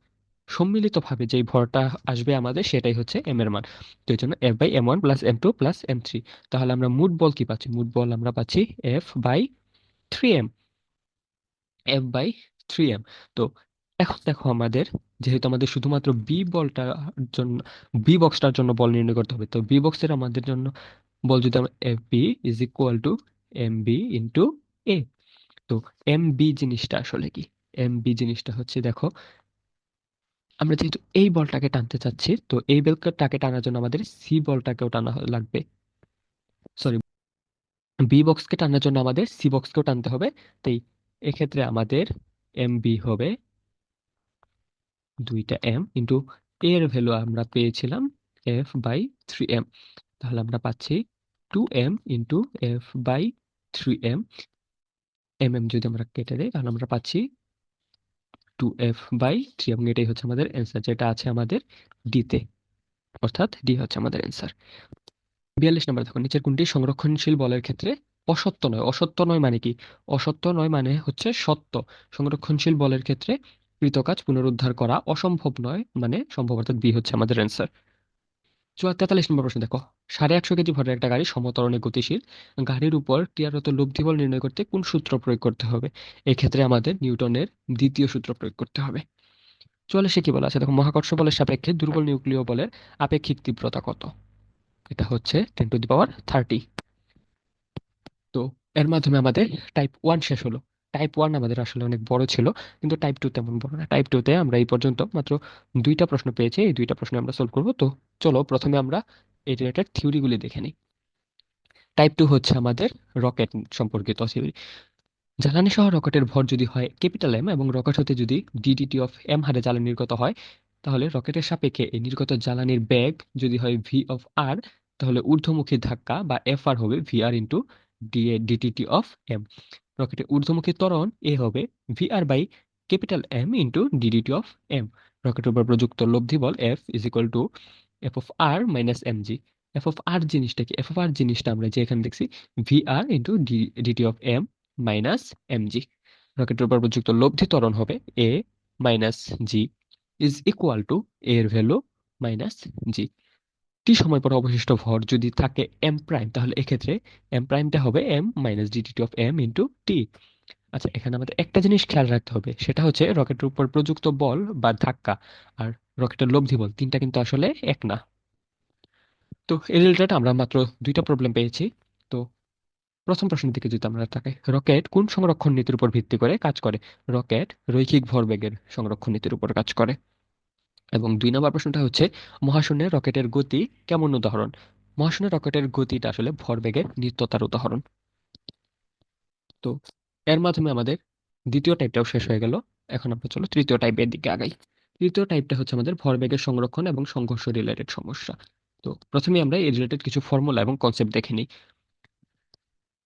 সম্মিলিতভাবে যেই ভরটা আসবে আমাদের, সেটাই হচ্ছে এম এর মান। তো এই জন্য F/M1 + M2 + M3। তাহলে আমরা মোট বল কি পাচ্ছি, মোট বল আমরা পাচ্ছি F/3M। F/3M। তো এখন দেখো আমাদের, যেহেতু আমাদের শুধুমাত্র বি বলটার জন্য, বি বক্সটার জন্য বল নির্ণয় করতে হবে, তো বি বক্সের আমাদের জন্য বল যদি আমরা F B is equal to M B into A. তো এম বি জিনিসটা আসলে কি, এম বি জিনিসটা হচ্ছে দেখো, আমরা যেহেতু এই বলটাকে টানতে চাচ্ছি, তো এই বলটাকে টানার জন্য আমাদের সি বলটাকেও টানা লাগবে, সরি, বি বক্সকে টানার জন্য আমাদের সি বক্সকেও টানতে হবে। তাই এক্ষেত্রে আমাদের এম বি হবে 2টা M ইন্টু এর ভ্যালু আমরা পেয়েছিলাম F/3M। তাহলে আমরা পাচ্ছি 2M ইন্টু F/3M। যদি আমরা কেটে দেই, তাহলে আমরা পাচ্ছি 2F/3, এবং এটাই হচ্ছে আমাদের অ্যান্সার, যেটা আছে আমাদের ডিতে, অর্থাৎ ডি হচ্ছে আমাদের অ্যান্সার। 42 নম্বর দেখো, নিচের কোনটি সংরক্ষণশীল বলের ক্ষেত্রে অসত্য নয়। অসত্য নয় মানে কি, অসত্য নয় মানে হচ্ছে সত্য। সংরক্ষণশীল বলের ক্ষেত্রে কৃত কাজ পুনরুদ্ধার করা অসম্ভব নয় মানে সম্ভব, অর্থাৎ বি হচ্ছে আমাদের অ্যান্সার। 43 নম্বর প্রশ্ন দেখো, 150 কেজি ভরের একটা গাড়ি সমত্বরণে গতিশীল, গাড়ির উপর ক্রিয়ারত লব্ধি বল নির্ণয় করতে কোন সূত্র প্রয়োগ করতে হবে। এক্ষেত্রে আমাদের নিউটনের দ্বিতীয় সূত্র প্রয়োগ করতে হবে। 44-এ কি বলা আছে দেখো, মহাকর্ষ বলের সাপেক্ষে দুর্বল নিউক্লিয় বলের আপেক্ষিক তীব্রতা কত। এটা হচ্ছে 10⁻30। তো এর মাধ্যমে আমাদের টাইপ 1 শেষ হলো। টাইপ 1 আমাদের আসলে অনেক বড় ছিল, কিন্তু টাইপ 2 তেমন বড় না। টাইপ 2-তে আমরা এই পর্যন্ত মাত্র 2টা প্রশ্ন পেয়েছি, এই 2টা প্রশ্ন আমরা সলভ করবো। তো চলো প্রথমে আমরা এই রিলেটেড থিওরিগুলি দেখে নিই। টাইপ 2 হচ্ছে আমাদের রকেট সম্পর্কিত থিওরি। জ্বালানি সহ রকেটের ভর যদি হয় ক্যাপিটাল এম, এবং রকেট হতে যদি ডিডিটি অফ এম হারে জ্বালানি নির্গত হয়, তাহলে রকেটের সাপেক্ষে এই নির্গত জ্বালানির বেগ যদি হয় ভি অফ আর, তাহলে ঊর্ধ্বমুখী ধাক্কা বা এফ আর হবে V R into DTT of M. রকেটের ঊর্ধ্বমুখী ত্বরণ এ হবে V R by capital M into DDT of M. রকেটের উপর প্রযুক্ত লব্ধি বল F is equal to F of R minus M G. F of R জিনিসটা কি, এফ অফ আর জিনিসটা আমরা যে এখানে দেখছি V R into DT of M minus MG. রকেটের উপর প্রযুক্ত লব্ধি ত্বরণ হবে A minus G is equal to এর ভ্যালু মাইনাস জি। টি সময় পর অবশিষ্ট ভর যদি থাকে এম প্রাইম, তাহলে এক্ষেত্রে এম প্রাইমটা হবে M minus DT of M into T. আচ্ছা, এখানে আমাদের একটা জিনিস খেয়াল রাখতে হবে, সেটা হচ্ছে রকেটের উপর প্রযুক্ত বল বা ধাক্কা আর রকেটের লব্ধি বল তিনটা কিন্তু আসলে এক না। তো এই রিলেটেড আমরা মাত্র দুইটা প্রবলেম পেয়েছি। তো প্রথম প্রশ্নের দিকে যদি আমরা তাকাই, রকেট কোন সংরক্ষণ নীতির উপর ভিত্তি করে কাজ করে? রকেট রৈখিক ভরবেগের সংরক্ষণ নীতির উপর কাজ করে। এবং 2 নম্বর প্রশ্নটা হচ্ছে, মহাশূন্যে রকেটের গতি কেমন উদাহরণ? মহাশূন্যে রকেটের গতিটা আসলে ভরবেগের নিত্যতার উদাহরণ। তো এর মাধ্যমে আমাদের দ্বিতীয় টাইপটাও শেষ হয়ে গেল। এখন আমরা চলো তৃতীয় টাইপের দিকে আগাই। তৃতীয় টাইপটা হচ্ছে আমাদের ভরবেগের সংরক্ষণ এবং সংঘর্ষ রিলেটেড সমস্যা। তো প্রথমে আমরা এই রিলেটেড কিছু ফর্মুলা এবং কনসেপ্ট দেখে নিই।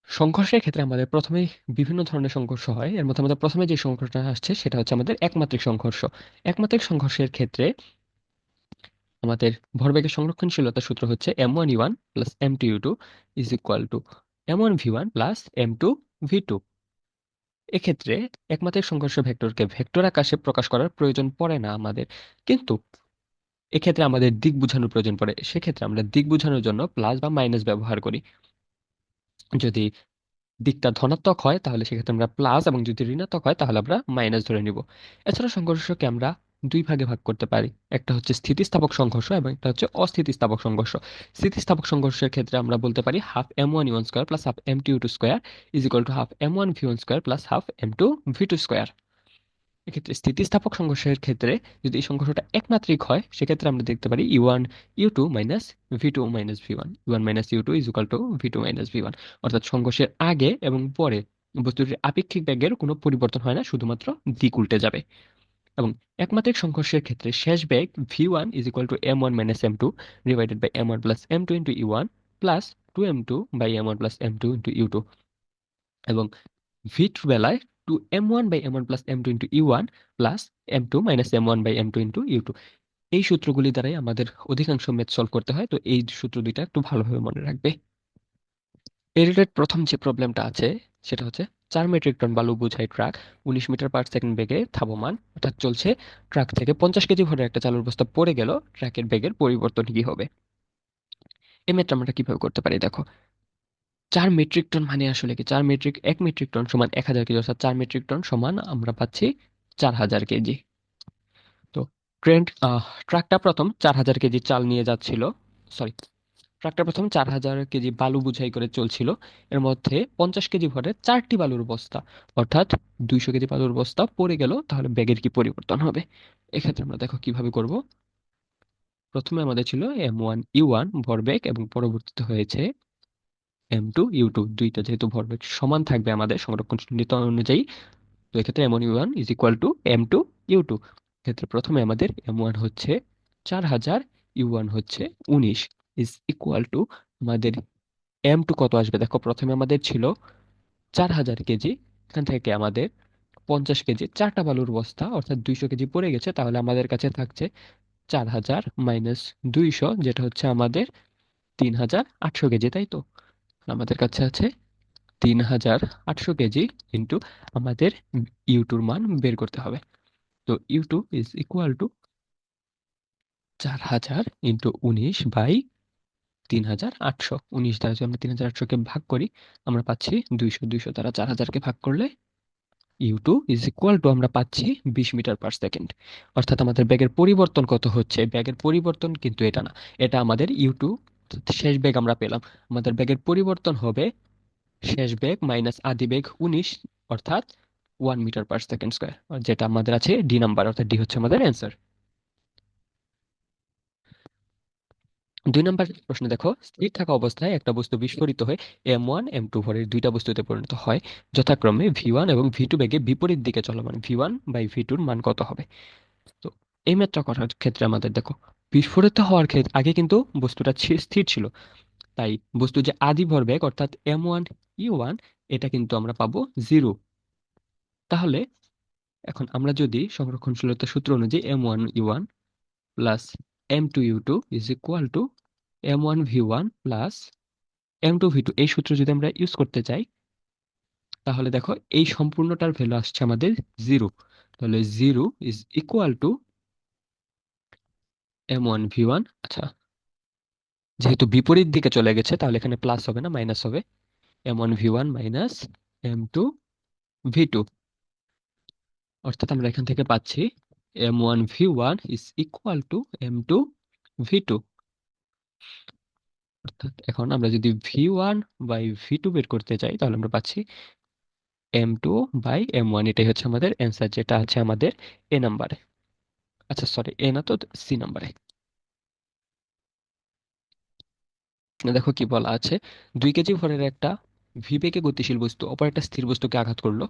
সংঘর্ষের ক্ষেত্রে আমাদের প্রথমেই বিভিন্ন ধরনের সংঘর্ষ হয়। এর মধ্যে আমাদের প্রথমে যে সংঘর্ষটা আসছে সেটা হচ্ছে আমাদের একমাত্রিক সংঘর্ষ। একমাত্রিক সংঘর্ষের ক্ষেত্রে আমাদের ভরবেগের সংরক্ষণশীলতার সূত্র হচ্ছে m1u1 plus m2u2 is equal to m1v1 plus m2v2। এক্ষেত্রে একমাত্রিক সংঘর্ষ ভেক্টরকে ভেক্টর আকারে প্রকাশ করার প্রয়োজন পড়ে না আমাদের, কিন্তু এক্ষেত্রে আমাদের দিক বোঝানোর প্রয়োজন পড়ে। সেক্ষেত্রে আমরা দিক বোঝানোর জন্য প্লাস বা মাইনাস ব্যবহার করি। যদি দিকটা ধনাত্মক হয় তাহলে সেক্ষেত্রে আমরা প্লাস, এবং যদি ঋণাত্মক হয় তাহলে আমরা মাইনাস ধরে নিব। এছাড়া সংঘর্ষকে আমরা দুই ভাগে ভাগ করতে পারি। একটা হচ্ছে স্থিতিস্থাপক সংঘর্ষ এবং একটা হচ্ছে অস্থিতিস্থাপক সংঘর্ষ। স্থিতিস্থাপক সংঘর্ষের ক্ষেত্রে আমরা বলতে পারি half m1u1 square plus half m2u2 square is equal to half m1v1 square plus half m2v2 square. এক্ষেত্রে স্থিতিস্থাপক সংঘর্ষের ক্ষেত্রে যদি এই সংঘর্ষটা একমাত্রিক হয় সেক্ষেত্রে আমরা দেখতে পারি U one U two minus V two minus V one, U one minus U two is equal to V two minus V one. অর্থাৎ সংঘর্ষের আগে এবং পরে বস্তুটির আপেক্ষিক বেগের কোনো পরিবর্তন হয় না, শুধুমাত্র দিক উল্টে যাবে। এবং একমাত্রিক সংঘর্ষের ক্ষেত্রে শেষ বেগ V one is equal to M one minus M two divided by M one plus M two into U one plus two M two by M one plus M two into U two. এবং v2 বেলায় two m1 by m1 plus m2 into U one plus m2 minus m1 by m2 into U two. এই সূত্রগুলি দ্বারাই আমাদের অধিকাংশ math solve করতে হয়, তো এই সূত্র দুইটা একটু ভালোভাবে মনে রাখবে। এই রিলেটেড প্রথম যে প্রবলেমটা আছে সেটা হচ্ছে 4 মেট্রিক টন বালু বোঝাই ট্রাক 19 মিটার পার সেকেন্ড বেগে ধাবমান, অর্থাৎ চলছে। ট্রাক থেকে 50 কেজি ভরের একটা চালুর বস্তা পড়ে গেল, ট্রাকের বেগের পরিবর্তন কি হবে? এই ম্যাথটা আমরা কিভাবে করতে পারি দেখো। 4 মেট্রিক টন মানে আসলে কি? 1 মেট্রিক টন সমান 1000 কেজি, অর্থাৎ 4 মেট্রিক টন সমান আমরা পাচ্ছি 4000 কেজি। তো ট্রেন ট্রাকটা প্রথম 4000 কেজি চাল নিয়ে যাচ্ছিল, সরি, ট্রাকটা প্রথম 4000 কেজি বালু বোঝাই করে চলছিল। এর মধ্যে 50 কেজি ভরের 4টি বালুর বস্তা, অর্থাৎ 200 কেজি বালুর বস্তা পড়ে গেল, তাহলে ব্যাগের কি পরিবর্তন হবে? এক্ষেত্রে আমরা দেখো কিভাবে করব। প্রথমে আমাদের ছিল m1u1 ভরবেগ এবং পরবর্তীতে হয়েছে m2u2, দুইটা যেহেতু ভরবেগ সমান থাকবে আমাদের সংরক্ষণ নীতি অনুযায়ী, তো এক্ষেত্রে m1u1 is equal two m2u2। ক্ষেত্রে প্রথমে আমাদের m1 হচ্ছে 4000, u1 হচ্ছে 19, ইজ ইকুয়াল টু আমাদের m2 কত আসবে দেখো। প্রথমে আমাদের ছিল 4000 কেজি, এখান থেকে আমাদের 50 কেজি 4টা বালুর বস্তা অর্থাৎ 200 কেজি পড়ে গেছে, তাহলে আমাদের কাছে থাকছে 4000 মাইনাস 200, যেটা হচ্ছে আমাদের 3800 কেজি, তাই তো? আমাদের কাছে আছে 3800 কেজি ইন্টু আমাদের ইউ2 মান বের করতে হবে। তো U two is equal to 4000 into 19 by 3800। 19 দ্বারা যদি আমরা 3800-কে ভাগ করি আমরা পাচ্ছি 200, 200 দ্বারা 4000-কে ভাগ করলে ইউ2 ইজ ইকুয়াল টু আমরা পাচ্ছি 20 মিটার পার সেকেন্ড। অর্থাৎ আমাদের ব্যাগের পরিবর্তন কত হচ্ছে? ব্যাগের পরিবর্তন কিন্তু এটা না, এটা আমাদের ইউ2 শেষ বেগ আমরা পেলাম। আমাদের ব্যাগের পরিবর্তন হবে শেষ বেগ মাইনাস আদি বেগ 19, অর্থাৎ 1 মিটার পার সেকেন্ড স্কোয়ার, যেটা আমাদের আছে ডি নাম্বার, অর্থাৎ ডি হচ্ছে আমাদের অ্যান্সার। 2 নম্বর প্রশ্ন দেখো, স্থির থাকা অবস্থায় একটা বস্তু বিস্ফোরিত হয়ে m1 m2 ভরের দুইটা বস্তুতে পরিণত হয়, যথাক্রমে ভি1 এবং ভি2 বেগে বিপরীত দিকে চলমান, ভি1 বাই ভি2 এর মান কত হবে? তো এই ম্যাথটা করার ক্ষেত্রে আমাদের দেখো, বিস্ফোরিত হওয়ার ক্ষেত্রে আগে কিন্তু বস্তুটা স্থির ছিল, তাই বস্তু যে আদি ভরবেগ অর্থাৎ m1u1, এটা কিন্তু আমরা পাবো 0। তাহলে এখন আমরা যদি সংরক্ষণশীলতার সূত্র অনুযায়ী m1u1 plus m2u2 is equal to m1v1 plus m2v2, এই সূত্র যদি আমরা ইউজ করতে চাই তাহলে দেখো এই সম্পূর্ণটার ভ্যালু আসছে আমাদের 0। তাহলে 0 ইজ ইকুয়াল টু m1v1। আচ্ছা, যেহেতু বিপরীত দিকে চলে গেছে তাহলে এখানে প্লাস হবে না, মাইনাস হবে। m1v1 minus m2v2 V two. অর্থাৎ আমরা এখান থেকে পাচ্ছি M1 V1 is equal two M2 V2। অর্থাৎ এখন আমরা যদি V1/V2 বের করতে চাই তাহলে আমরা পাচ্ছি M2/M1। এটাই হচ্ছে আমাদের অ্যান্সার, যেটা আছে আমাদের এ নাম্বারে। আচ্ছা সরি, এ না তো, সি নাম্বারে। দেখো কি বলা আছে, 2 কেজি ভরের একটা ভি বেগে গতিশীল বস্তু অপর একটা স্থির বস্তুকে আঘাত করলো।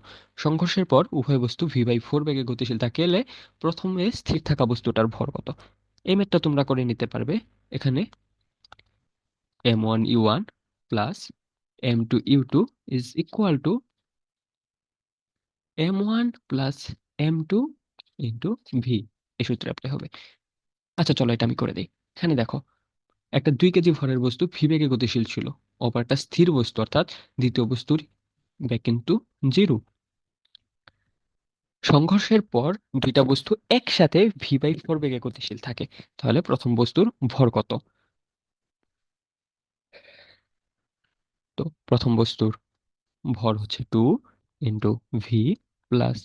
সংঘর্ষের পর উভয় বস্তু V/4 বেগে গতিশীল থাকলে প্রথমে স্থির থাকা বস্তুটার ভর কত? এই ম্যাথটা তোমরা করে নিতে পারবে। এখানে M1U1 plus M2U2 is equal to M1 plus M2 into V. এই সূত্রে অ্যাপ্লাই হবে। আচ্ছা চলো এটা আমি করে দিই। এখানে দেখো, একটা 2 কেজি ভরের বস্তু ভি বেগে গতিশীল ছিল, অপরটা স্থির বস্তু, অর্থাৎ দ্বিতীয় বস্তুর বেগ কিন্তু 0। সংঘর্ষের পর দুইটা বস্তু একসাথে V/4 বেগে গতিশীল থাকে, তাহলে প্রথম বস্তুর ভর কত? তো প্রথম বস্তুর ভর হচ্ছে 2 × V plus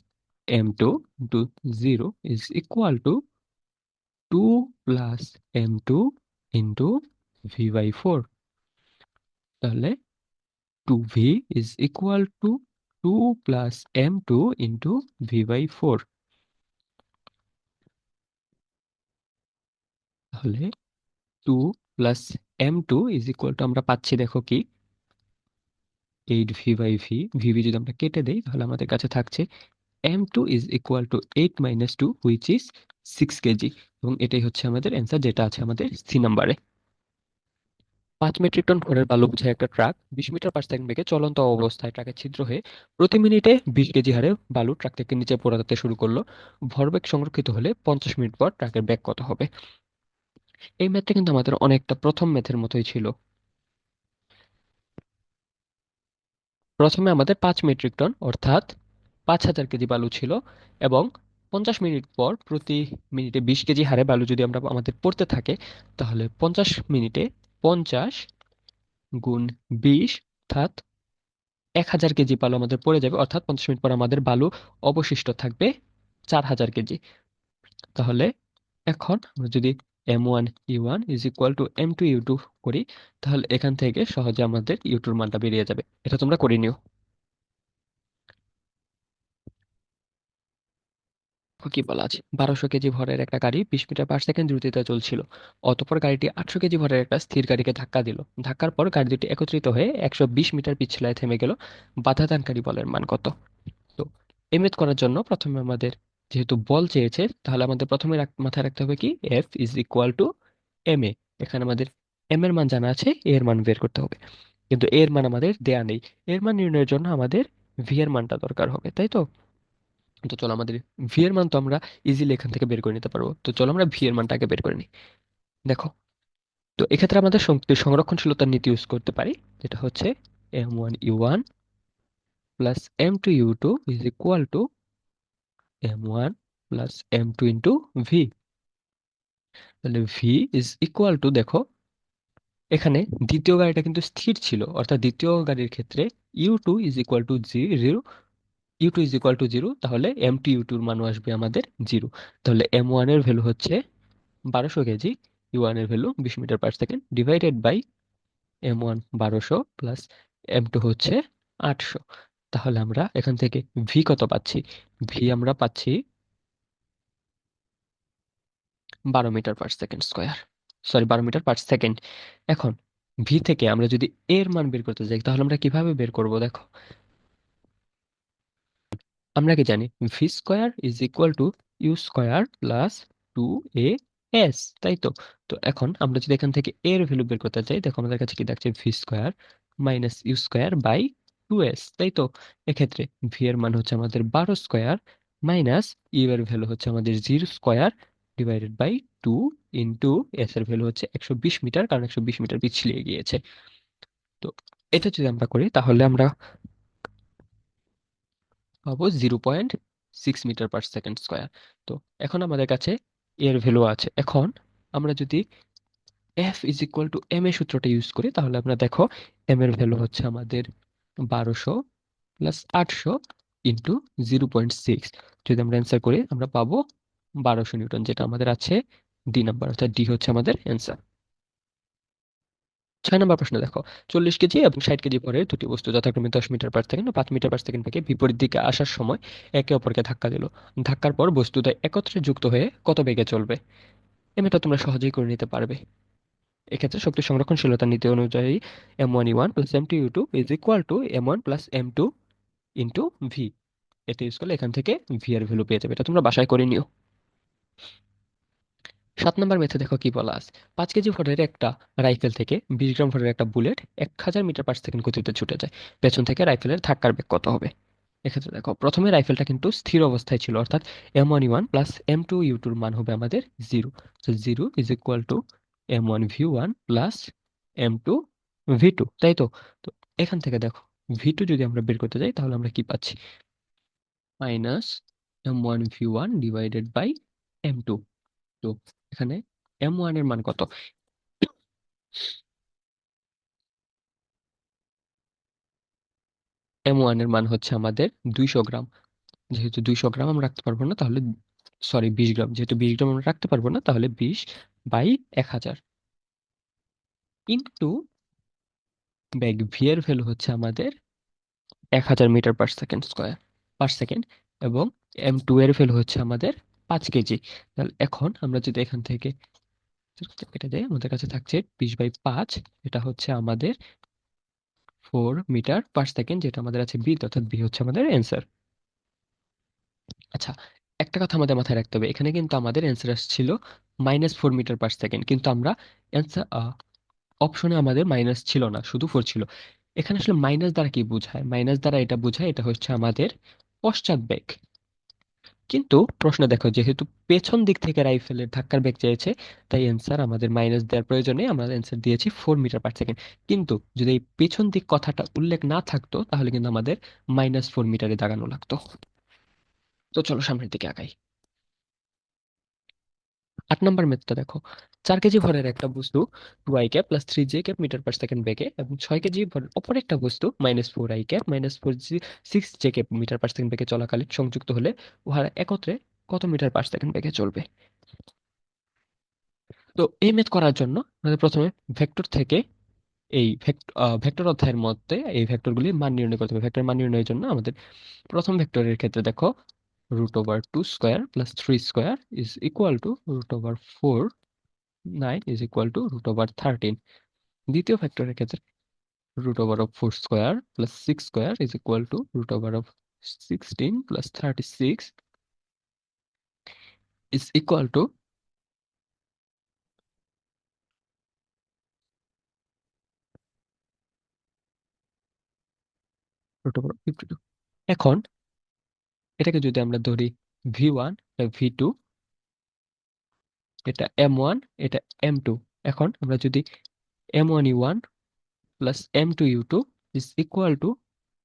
M2 × 0 is equal to 2 + M2 × V/4। তাহলে 2V is equal to 2 + M2 × V/4। তাহলে 2 + M2 ইজ ইকুয়াল টু আমরা পাচ্ছি, দেখো কি, 8V/V। ভিভি যদি আমরা কেটে দেই তাহলে আমাদের কাছে থাকছে M2 is equal to 8 - 2 which is 6 KG. এবং এটাই হচ্ছে আমাদের অ্যান্সার, যেটা আছে আমাদের সি নাম্বারে। 5 মেট্রিক টন ভরের বালু বোঝাই একটা ট্রাক 20 মিটার/সেকেন্ড বেগে চলন্ত অবস্থায় ট্রাকের ছিদ্র হয়ে প্রতি মিনিটে 20 কেজি হারে বালু ট্রাক থেকে নিচে পড়াতে শুরু করলো। ভরবেগ সংরক্ষিত হলে 50 মিনিট পর ট্রাকের বেগ কত হবে? এই ম্যাথটা কিন্তু আমাদের অনেকটা প্রথম ম্যাথের মতোই ছিল। প্রথমে আমাদের 5 মেট্রিক টন অর্থাৎ 5,000 কেজি বালু ছিল, এবং 50 মিনিট পর প্রতি মিনিটে 20 কেজি হারে বালু যদি আমরা আমাদের পড়তে থাকে, তাহলে 50 মিনিটে 50 × 20 অর্থাৎ 1,000 কেজি বালু আমাদের পড়ে যাবে। অর্থাৎ 50 মিনিট পর আমাদের বালু অবশিষ্ট থাকবে 4,000 কেজি। তাহলে এখন আমরা যদি M1U1 is equal two M2U2 করি, তাহলে এখান থেকে সহজে আমাদের ইউটুর মানটা বেরিয়ে যাবে। এটা তোমরা করে নিও। কি বলা আছে, 1200 কেজি ভরের একটা গাড়ি 20 মিটার/সেকেন্ড দ্রুতিতে চলছিল। অতঃপর গাড়িটি 800 কেজি ভরের একটা স্থির গাড়িকে ধাক্কা দিল। ধাক্কার পর গাড়ি দুটি একত্রিত হয়ে 120 মিটার পিছলায় থেমে গেল। বাধাদানকারী বলের মান কত? তো এমএথ করার জন্য প্রথমে আমাদের, যেহেতু বল চেয়েছে, তাহলে আমাদের প্রথমে মাথায় রাখতে হবে কি, F is equal to M A. এখানে আমাদের এম এর মান জানা আছে, এ এর মান বের করতে হবে, কিন্তু এ এর মান আমাদের দেয়া নেই। এর মান নির্ণয়ের জন্য আমাদের ভি এর মানটা দরকার হবে, তাই তো? তো চলো আমাদের ভি এর মান তো আমরা ইজিলি এখান থেকে বের করে নিতে পারবো। তো চলো আমরা ভি এর মানটা আগে বের করে নিই। দেখো, তো এক্ষেত্রে আমাদের শক্তি সংরক্ষণশীলতার নীতি ইউজ করতে পারি, যেটা হচ্ছে M1U1 plus M2U2 is equal to M1 plus M2 into V. তাহলে ভি ইজ ইকুয়াল টু, দেখো এখানে দ্বিতীয় গাড়িটা কিন্তু স্থির ছিল, অর্থাৎ দ্বিতীয় গাড়ির ক্ষেত্রে U2 is equal to 0, U2 is equal to 0, তাহলে M2U2 এর মানও আসবে আমাদের 0। তাহলে M1 এর ভ্যালু হচ্ছে 1200 কেজি, U1 এর value 20 metre per second, divided by M1 1200 plus M2 হচ্ছে 800। তাহলে আমরা এখান থেকে ভি কত পাচ্ছি? ভি আমরা পাচ্ছি 12 মিটার/সেকেন্ড স্কয়ার, সরি 12 মিটার/সেকেন্ড। এখন ভি থেকে আমরা যদি এর মান বের করতে যাই তাহলে আমরা কিভাবে বের করব? দেখো, আমরা কি জানি, V square is equal to U square plus 2a s, তাই তো? তো এখন আমরা যদি এখান থেকে এর ভ্যালু বের করতে চাই, দেখো আমাদের কাছে কি থাকছে, V square minus U square by 2s, তাই তো? এক্ষেত্রে ভি এর মান হচ্ছে আমাদের 12 স্কোয়ার মাইনাস ইউ এর ভ্যালু হচ্ছে আমাদের 0 স্কোয়ার ডিভাইডেড বাই 2 এস এর ভ্যালু হচ্ছে 120 মিটার, কারণ 120 মিটার পিছলিয়ে গিয়েছে। তো এটা যদি আমরা করি তাহলে আমরা পাবো 0.6 মিটার/সেকেন্ড স্কয়ার। তো এখন আমাদের কাছে এর ভ্যালু আছে। এখন আমরা যদি F is equal to M এর সূত্রটা ইউজ করি, তাহলে আমরা দেখো এম এর ভ্যালু হচ্ছে আমাদের 1200 প্লাস 800 ইন্টু 0.6। যদি আমরা অ্যান্সার করি আমরা পাবো 1200 নিউটন, যেটা আমাদের আছে ডি নাম্বার, অর্থাৎ ডি হচ্ছে আমাদের অ্যান্সার। 6 নম্বর প্রশ্ন দেখো, 40 কেজি এবং 60 কেজি ভরের দুটি বস্তু যথাক্রমে 10 মিটার পার সেকেন্ড ও 5 মিটার পার সেকেন্ড থেকে বিপরীত দিকে আসার সময় একে অপরকে ধাক্কা দিল। ধাক্কার পর বস্তুদ্বয় একত্রে যুক্ত হয়ে কত বেগে চলবে? এটা তোমরা সহজেই করে নিতে পারবে। এক্ষেত্রে শক্তি সংরক্ষণশীলতা নীতি অনুযায়ী M1E1 plus M2U2 is equal to M1 plus M2 into V. এটা ইউজ করলে এখান থেকে ভি এর ভ্যালু পেয়ে যাবে। এটা তোমরা বাসায় করে নিও। 7 নম্বর ম্যাথে দেখো কি বলা আছে। 5 কেজি ভরের একটা রাইফেল থেকে 20 গ্রাম ভরের একটা বুলেট 1000 মিটার পার সেকেন্ড গতিতে ছুটে যায়। পেছন থেকে রাইফেলের ধাক্কার বেগ কত হবে? এক্ষেত্রে দেখো প্রথমে রাইফেলটা কিন্তু স্থির অবস্থায় ছিল, অর্থাৎ M1E1 প্লাস M2U2 এর মান হবে আমাদের জিরো। তো zero is equal to M1V1 plus M2V2, তাই তো? তো এখান থেকে দেখো V2 যদি আমরা বের করতে যাই তাহলে আমরা কি পাচ্ছি? Minus M1V1 divided by M2। তো এখানে M1 এর মান কত? M1 এর মান হচ্ছে আমাদের 200 গ্রাম। যেহেতু 200 গ্রাম আমরা রাখতে পারবো না তাহলে, সরি 20 গ্রাম, যেহেতু 20 গ্রাম আমরা রাখতে পারবো না তাহলে 20/1000 ইন্টু ব্যাগ ভি এর ভ্যালু হচ্ছে আমাদের 1000 metre per second square per second, এবং M2 এর ভ্যালু হচ্ছে আমাদের 5 কেজি। তাহলে এখন আমরা যদি এখান থেকে কেটে দেয় আমাদের কাছে থাকছে 20/5, এটা হচ্ছে আমাদের 4 মিটার পার সেকেন্ড, যেটা আমাদের আছে বি, অর্থাৎ বি হচ্ছে আমাদের অ্যান্সার। আচ্ছা, একটা কথা আমাদের মাথায় রাখতে হবে, এখানে কিন্তু আমাদের অ্যান্সার আসছিল -4 মিটার পার সেকেন্ড, কিন্তু আমরা অ্যান্সার অপশনে আমাদের মাইনাস ছিল না, শুধু 4 ছিল। এখানে আসলে মাইনাস দ্বারা কি বোঝায়? মাইনাস দ্বারা এটা বোঝায় এটা হচ্ছে আমাদের পশ্চাৎ বেগ। কিন্তু প্রশ্ন দেখো, যেহেতু পেছন দিক থেকে রাইফেলের ধাক্কার বেগ চেয়েছে, তাই অ্যান্সার আমাদের মাইনাস দেওয়ার প্রয়োজনে আমরা অ্যান্সার দিয়েছি 4 মিটার পার সেকেন্ড। কিন্তু যদি এই পেছন দিক কথাটা উল্লেখ না থাকতো তাহলে কিন্তু আমাদের -4 মিটারে দাগানো লাগতো। তো চলো সামনের দিকে আগাই। 8 নম্বর ম্যাথটা দেখো, 4 কেজি ভরের একটা বস্তু 2i cap plus 3j cap metre per second বেগে এবং 6 কেজি ভরের অপর একটা বস্তু -4i cap minus 4j6 j cap metre per second বেগে চলাকালীন সংযুক্ত হলে উহারা একত্রে কত মিটার পার সেকেন্ড বেগে চলবে? তো এই ম্যাথ করার জন্য আমাদের প্রথমে ভেক্টর থেকে এই ভেক্টর অধ্যায়ের মধ্যে এই ভেক্টরগুলির মান নির্ণয় করতে হবে। ভেক্টর মান নির্ণয়ের জন্য আমাদের প্রথম ভেক্টরের ক্ষেত্রে দেখো √2² + 3² is equal two √4 9 is equal two √13। দ্বিতীয় ফ্যাক্টরের ক্ষেত্রে √4² + 6² is equal two √16 + 36 is equal two √52। এখন এটাকে যদি আমরা ধরি V1 V2, এটা M1, এটা M2। এখন আমরা যদি M1E1 plus M2U2 is equal to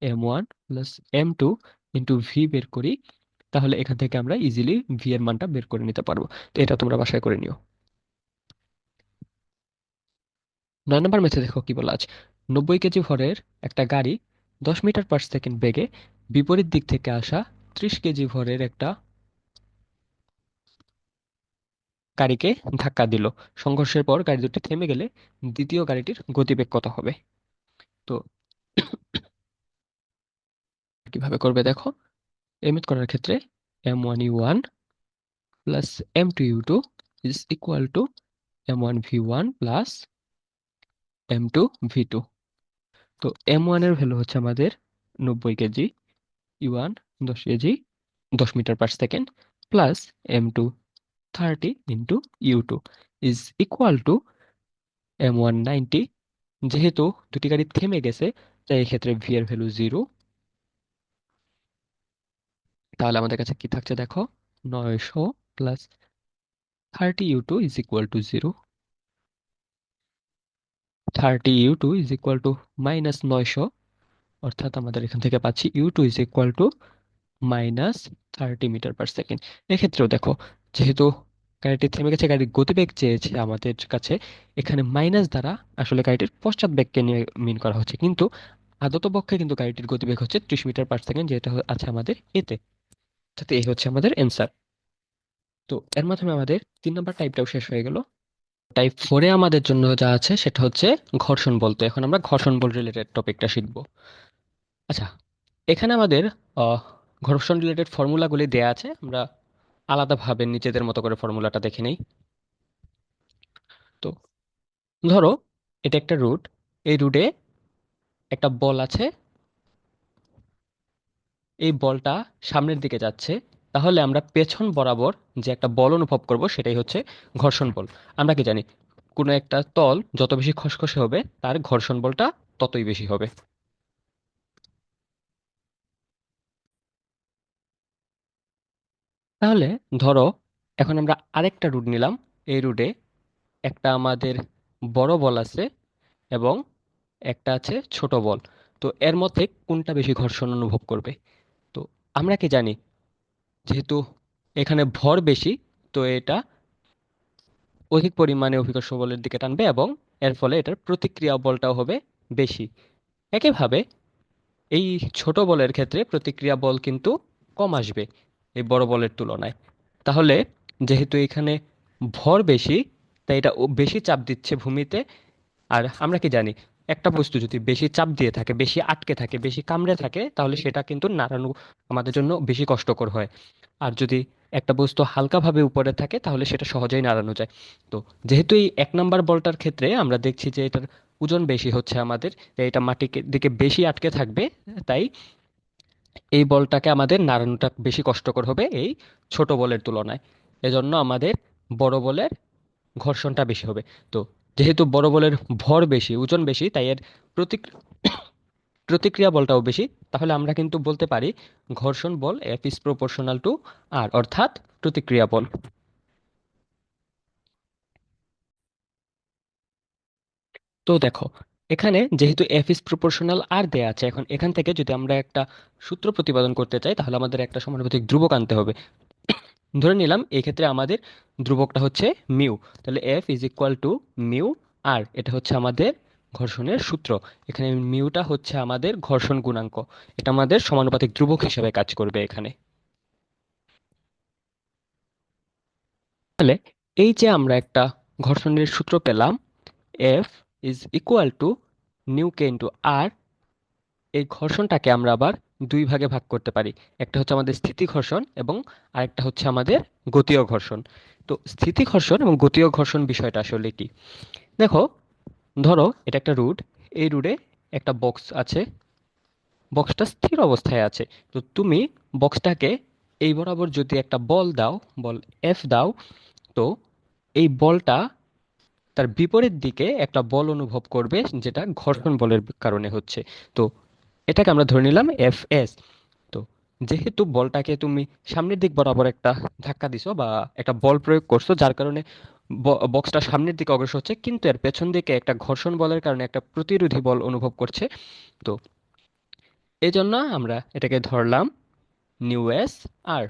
M1 plus M2 into V বের করি, তাহলে এখান থেকে আমরা ইজিলি ভি এর মানটা বের করে নিতে পারবো। তো এটা তোমরা বাসায় করে নিও। 9 নম্বর ম্যাথে দেখো কি বলা আছে। 90 কেজি ভরের একটা গাড়ি 10 মিটার পার সেকেন্ড বেগে বিপরীত দিক থেকে আসা 30 কেজি ভরের একটা গাড়িকে ধাক্কা দিল। সংঘর্ষের পর গাড়ি দুটি থেমে গেলে দ্বিতীয় গাড়িটির গতিবেগ কত হবে? তো কিভাবে করবে দেখো, এমিট করার ক্ষেত্রে M1E1 plus M2U2 is equal to M1V1 plus M2V2। তো M1 এর ভ্যালু হচ্ছে আমাদের 90 KG, E1 10 KG 10 metre per second, plus M2 30 into U2 is equal to M1 90। যেহেতু দুটি গাড়ি থেমে গেছে তাই এক্ষেত্রে ভি এর ভ্যালু জিরো। তাহলে আমাদের কাছে কি থাকছে দেখো, 900 + 30 U2 is equal to zero. 30 U2 is equal to -900, অর্থাৎ আমাদের এখান থেকে পাচ্ছি U2 is equal to -30 metre per second. এক্ষেত্রেও দেখো, যেহেতু গাড়িটি থেমে গেছে, গাড়ির গতিবেগ চেয়েছে আমাদের কাছে, এখানে মাইনাস দ্বারা আসলে গাড়িটির পশ্চাৎ বেগকে নিয়ে মিন করা হচ্ছে, কিন্তু আদতপক্ষে কিন্তু গাড়িটির গতিবেগ হচ্ছে 30 মিটার পার সেকেন্ড, যেটা আছে আমাদের এতে। অর্থাৎ এই হচ্ছে আমাদের অ্যান্সার। তো এর মাধ্যমে আমাদের 3 নম্বর টাইপটাও শেষ হয়ে গেল। টাইপ 4-এ আমাদের জন্য যা আছে সেটা হচ্ছে ঘর্ষণ বল। তো এখন আমরা ঘর্ষণ বল রিলেটেড টপিকটা শিখবো। আচ্ছা, এখানে আমাদের আহ, ঘর্ষণ রিলেটেড ফর্মুলাগুলি দেয়া আছে, আমরা আলাদাভাবে নিজেদের মতো করে ফর্মুলাটা দেখে নেই। তো ধরো এটা একটা রুট, এই রুটে একটা বল আছে, এই বলটা সামনের দিকে যাচ্ছে, তাহলে আমরা পেছন বরাবর যে একটা বল অনুভব করব সেটাই হচ্ছে ঘর্ষণ বল। আমরা কি জানি, কোনো একটা তল যত বেশি খসখসে হবে তার ঘর্ষণ বলটা ততই বেশি হবে। তাহলে ধরো এখন আমরা আরেকটা রুট নিলাম, এই রুটে একটা আমাদের বড় বল আছে এবং একটা আছে ছোট বল। তো এর মধ্যে কোনটা বেশি ঘর্ষণ অনুভব করবে? তো আমরা কি জানি, যেহেতু এখানে ভর বেশি, তো এটা অধিক পরিমাণে অভিকর্ষ বলের দিকে টানবে এবং এর ফলে এটার প্রতিক্রিয়া বলটাও হবে বেশি। একইভাবে এই ছোট বলের ক্ষেত্রে প্রতিক্রিয়া বল কিন্তু কম আসবে এই বড় বলের তুলনায়। তাহলে যেহেতু এখানে ভর বেশি, তাই এটা বেশি চাপ দিচ্ছে ভূমিতে। আর আমরা কি জানি, একটা বস্তু যদি বেশি চাপ দিয়ে থাকে, বেশি আটকে থাকে, বেশি কামড়ে থাকে, তাহলে সেটা কিন্তু নাড়ানো আমাদের জন্য বেশি কষ্টকর হয়। আর যদি একটা বস্তু হালকাভাবে উপরে থাকে তাহলে সেটা সহজেই নাড়ানো যায়। তো যেহেতু এই 1 নাম্বার বলটার ক্ষেত্রে আমরা দেখছি যে এটার ওজন বেশি হচ্ছে আমাদের, তাই এটা মাটির দিকে বেশি আটকে থাকবে, তাই এই বলটাকে আমাদের নাড়ানোটা বেশি কষ্টকর হবে এই ছোট বলের তুলনায়। এজন্য আমাদের বড় বলের ঘর্ষণটা বেশি হবে। তো যেহেতু বড় বলের ভর বেশি, ওজন বেশি, তাই এর প্রতিক্রিয়া বলটাও বেশি। তাহলে আমরা কিন্তু বলতে পারি ঘর্ষণ বল এফ ইজ প্রপোর্শনাল টু আর, অর্থাৎ প্রতিক্রিয়া বল। তো দেখো, এখানে যেহেতু এফ ইজ প্রপোর্শনাল আর দেয়া আছে, এখন এখান থেকে যদি আমরা একটা সূত্র প্রতিপাদন করতে চাই তাহলে আমাদের একটা সমানুপাতিক ধ্রুবক আনতে হবে। ধরে নিলাম এই ক্ষেত্রে আমাদের ধ্রুবকটা হচ্ছে মিউ। তাহলে F is equal to mu R, এটা হচ্ছে আমাদের ঘর্ষণের সূত্র। এখানে মিউটা হচ্ছে আমাদের ঘর্ষণ গুণাঙ্ক, এটা আমাদের সমানুপাতিক ধ্রুবক হিসেবে কাজ করবে এখানে। তাহলে এই যে আমরা একটা ঘর্ষণের সূত্র পেলাম, F is equal to mu K into R, এই ঘর্ষণটাকে আমরা আবার দুই ভাগে ভাগ করতে পারি। একটা হচ্ছে আমাদের স্থিতি ঘর্ষণ এবং আরেকটা হচ্ছে আমাদের গতীয় ঘর্ষণ। তো স্থিতি ঘর্ষণ এবং গতীয় ঘর্ষণ বিষয়টা আসলে কি? দেখো, ধরো এটা একটা রুট, এই রুটে একটা বক্স আছে, বক্সটা স্থির অবস্থায় আছে। তো তুমি বক্সটাকে এই বরাবর যদি একটা বল দাও, বল এফ দাও, তো এই বলটা তার বিপরীত দিকে একটা বল অনুভব করবে, যেটা ঘর্ষণ বলের কারণে হচ্ছে। তো এটাকে আমরা ধরে নিলাম এফ এস। তো যেহেতু বলটাকে তুমি সামনের দিক বরাবর একটা ধাক্কা দিছো বা একটা বল প্রয়োগ করছো, যার কারণে বক্সটা সামনের দিকে অগ্রসর হচ্ছে, কিন্তু এর পেছন দিকে একটা ঘর্ষণ বলের কারণে একটা প্রতিরোধী বল অনুভব করছে। তো এই জন্য আমরা এটাকে ধরলাম নিউ এস আর,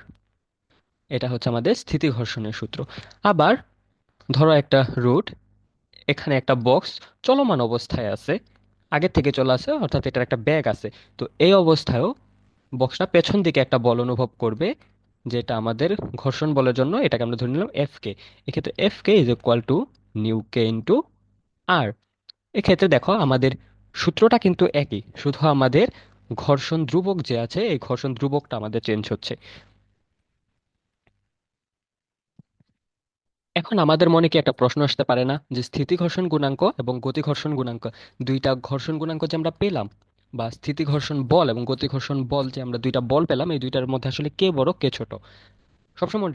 এটা হচ্ছে আমাদের স্থিতি ঘর্ষণের সূত্র। আবার ধরো একটা রুট, এখানে একটা বক্স চলমান অবস্থায় আছে, আগের থেকে চলে আসে, অর্থাৎ এটার একটা ব্যাগ আছে। তো এই অবস্থায়ও বক্সটা পেছন দিকে একটা বল অনুভব করবে, যেটা আমাদের ঘর্ষণ বলের জন্য এটাকে আমরা ধরে নিলাম এফ কে। এক্ষেত্রে F K is equal to mu K into R. এক্ষেত্রে দেখো আমাদের সূত্রটা কিন্তু একই, শুধু আমাদের ঘর্ষণ ধ্রুবক যে আছে এই ঘর্ষণ ধ্রুবকটা আমাদের চেঞ্জ হচ্ছে। এখন আমাদের মনে কি একটা প্রশ্ন আসতে পারে না, যে স্থিতি ঘর্ষণ গুণাঙ্ক এবং গতি ঘর্ষণ গুণাঙ্ক, দুইটা ঘর্ষণ গুণাঙ্ক যে আমরা পেলাম, বা স্থিতি ঘর্ষণ বল এবং গতি ঘর্ষণ বল যে আমরা দুইটা বল পেলাম, এই দুইটার মধ্যে আসলে কে বড় কে ছোট? সবসময়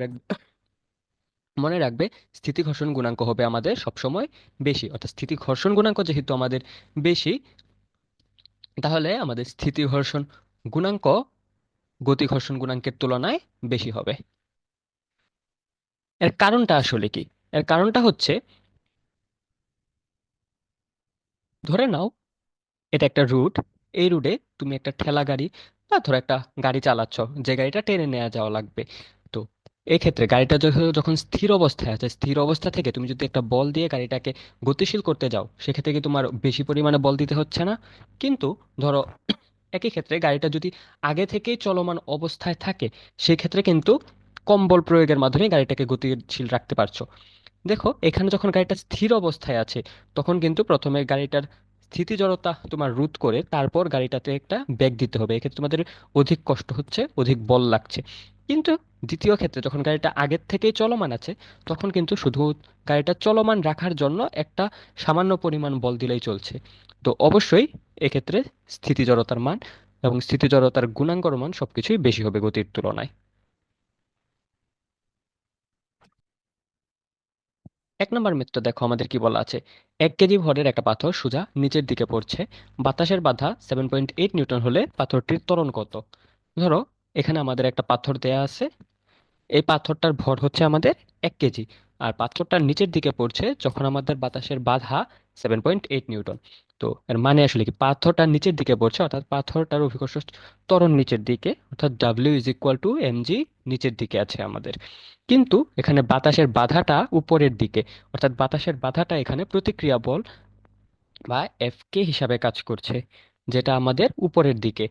মনে রাখবে স্থিতি ঘর্ষণ গুণাঙ্ক হবে আমাদের সবসময় বেশি। অর্থাৎ স্থিতি ঘর্ষণ গুণাঙ্ক যেহেতু আমাদের বেশি, তাহলে আমাদের স্থিতি ঘর্ষণ গুণাঙ্ক গতি ঘর্ষণ গুণাঙ্কের তুলনায় বেশি হবে। এর কারণটা আসলে কি? এর কারণটা হচ্ছে, ধরে নাও এটা একটা রুট, এই রুটে তুমি একটা ঠেলা গাড়ি বা ধরো একটা গাড়ি চালাচ্ছ, যে গাড়িটা টেনে নেওয়া যাওয়া লাগবে। তো এক্ষেত্রে গাড়িটা যখন স্থির অবস্থায় আছে, স্থির অবস্থা থেকে তুমি যদি একটা বল দিয়ে গাড়িটাকে গতিশীল করতে যাও, সেক্ষেত্রে কি তোমার বেশি পরিমাণে বল দিতে হচ্ছে না? কিন্তু ধরো একই ক্ষেত্রে গাড়িটা যদি আগে থেকেই চলমান অবস্থায় থাকে, সেক্ষেত্রে কিন্তু কম বল প্রয়োগের মাধ্যমে গাড়িটাকে গতিশীল রাখতে পারছো। দেখো এখানে যখন গাড়িটা স্থির অবস্থায় আছে, তখন কিন্তু প্রথমে গাড়িটার স্থিতি জড়তা তোমার রোধ করে তারপর গাড়িটাতে একটা ব্যাগ দিতে হবে, এক্ষেত্রে তোমাদের অধিক কষ্ট হচ্ছে, অধিক বল লাগছে। কিন্তু দ্বিতীয় ক্ষেত্রে যখন গাড়িটা আগের থেকেই চলমান আছে, তখন কিন্তু শুধু গাড়িটা চলমান রাখার জন্য একটা সামান্য পরিমাণ বল দিলেই চলছে। তো অবশ্যই এক্ষেত্রে স্থিতি জড়তার মান এবং স্থিতি জড়তার গুণাঙ্গর মান সবকিছুই বেশি হবে গতির তুলনায়। এক নম্বর মেথড দেখো আমাদের কি বলা আছে। 1 কেজি ভরের একটা পাথর সোজা নিচের দিকে পড়ছে, বাতাসের বাধা 7.8 নিউটন হলে পাথরটির ত্বরণ কত? ধরো এখানে আমাদের একটা পাথর দেয়া আছে, এই পাথরটার ভর হচ্ছে আমাদের 1 কেজি, আর পাথরটার নিচের দিকে পড়ছে যখন আমাদের বাতাসের বাধা 7.8 নিউটন। তো এর মানে আসলে কি, পাথরটার নিচের দিকে পড়ছে অর্থাৎ পাথরটার অভিকর্ষ ত্বরণ নিচের দিকে, অর্থাৎ W = mg, নিচের দিকে আছে আমাদের। কিন্তু এখানে বাতাসের বাধাটা উপরের দিকে, অর্থাৎ বাতাসের বাধাটা এখানে প্রতিক্রিয়া বল বা এফ হিসাবে কাজ করছে, যেটা আমাদের উপরের দিকে।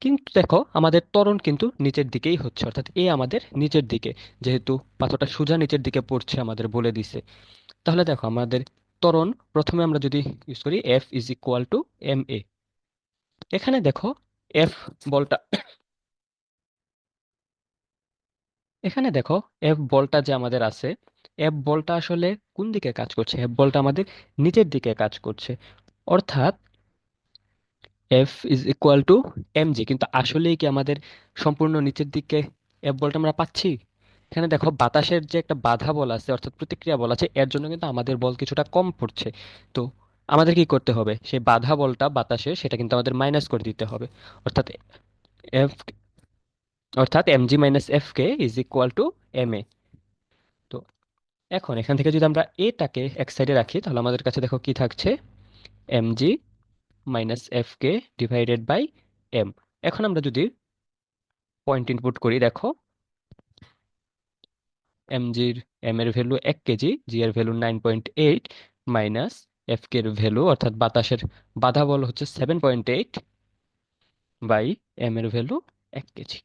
কিন্তু দেখো আমাদের ত্বরণ কিন্তু নিচের দিকেই হচ্ছে, অর্থাৎ এ আমাদের নিচের দিকে, যেহেতু পাথরটা সোজা নিচের দিকে পড়ছে আমাদের বলে দিছে। তাহলে দেখো আমাদের ত্বরণ প্রথমে আমরা যদি ইউজ করি F = ma। এখানে দেখো এফ বলটা, এখানে দেখো এফ বলটা যে আমাদের আছে, এফ বলটা আসলে কোন দিকে কাজ করছে? এফ বলটা আমাদের নিচের দিকে কাজ করছে, অর্থাৎ F = mg। কিন্তু আসলেই কি আমাদের সম্পূর্ণ নিচের দিকে এফ বলটা আমরা পাচ্ছি? এখানে দেখো বাতাসের যে একটা বাধা বল আছে অর্থাৎ প্রতিক্রিয়া বল আছে, এর জন্য কিন্তু আমাদের বল কিছুটা কম পড়ছে। তো আমাদের কি করতে হবে, সেই বাধা বলটা বাতাসে সেটা কিন্তু আমাদের মাইনাস করে দিতে হবে, অর্থাৎ এফ, অর্থাৎ mg - fk = ma। তো এখন এখান থেকে যদি আমরা এটাকে এক সাইডে রাখি, তাহলে আমাদের কাছে দেখো কি থাকছে, mg - fk/m। এখন আমরা যদি পয়েন্ট ইনপুট করি, দেখো এম এর ভ্যালু 1 কেজি, জি এর ভ্যালু 9.8, মাইনাস এফ কে এর ভ্যালু অর্থাৎ বাতাসের বাধা বল হচ্ছে 7.8 বাই এম এর ভ্যালু 1 কেজি।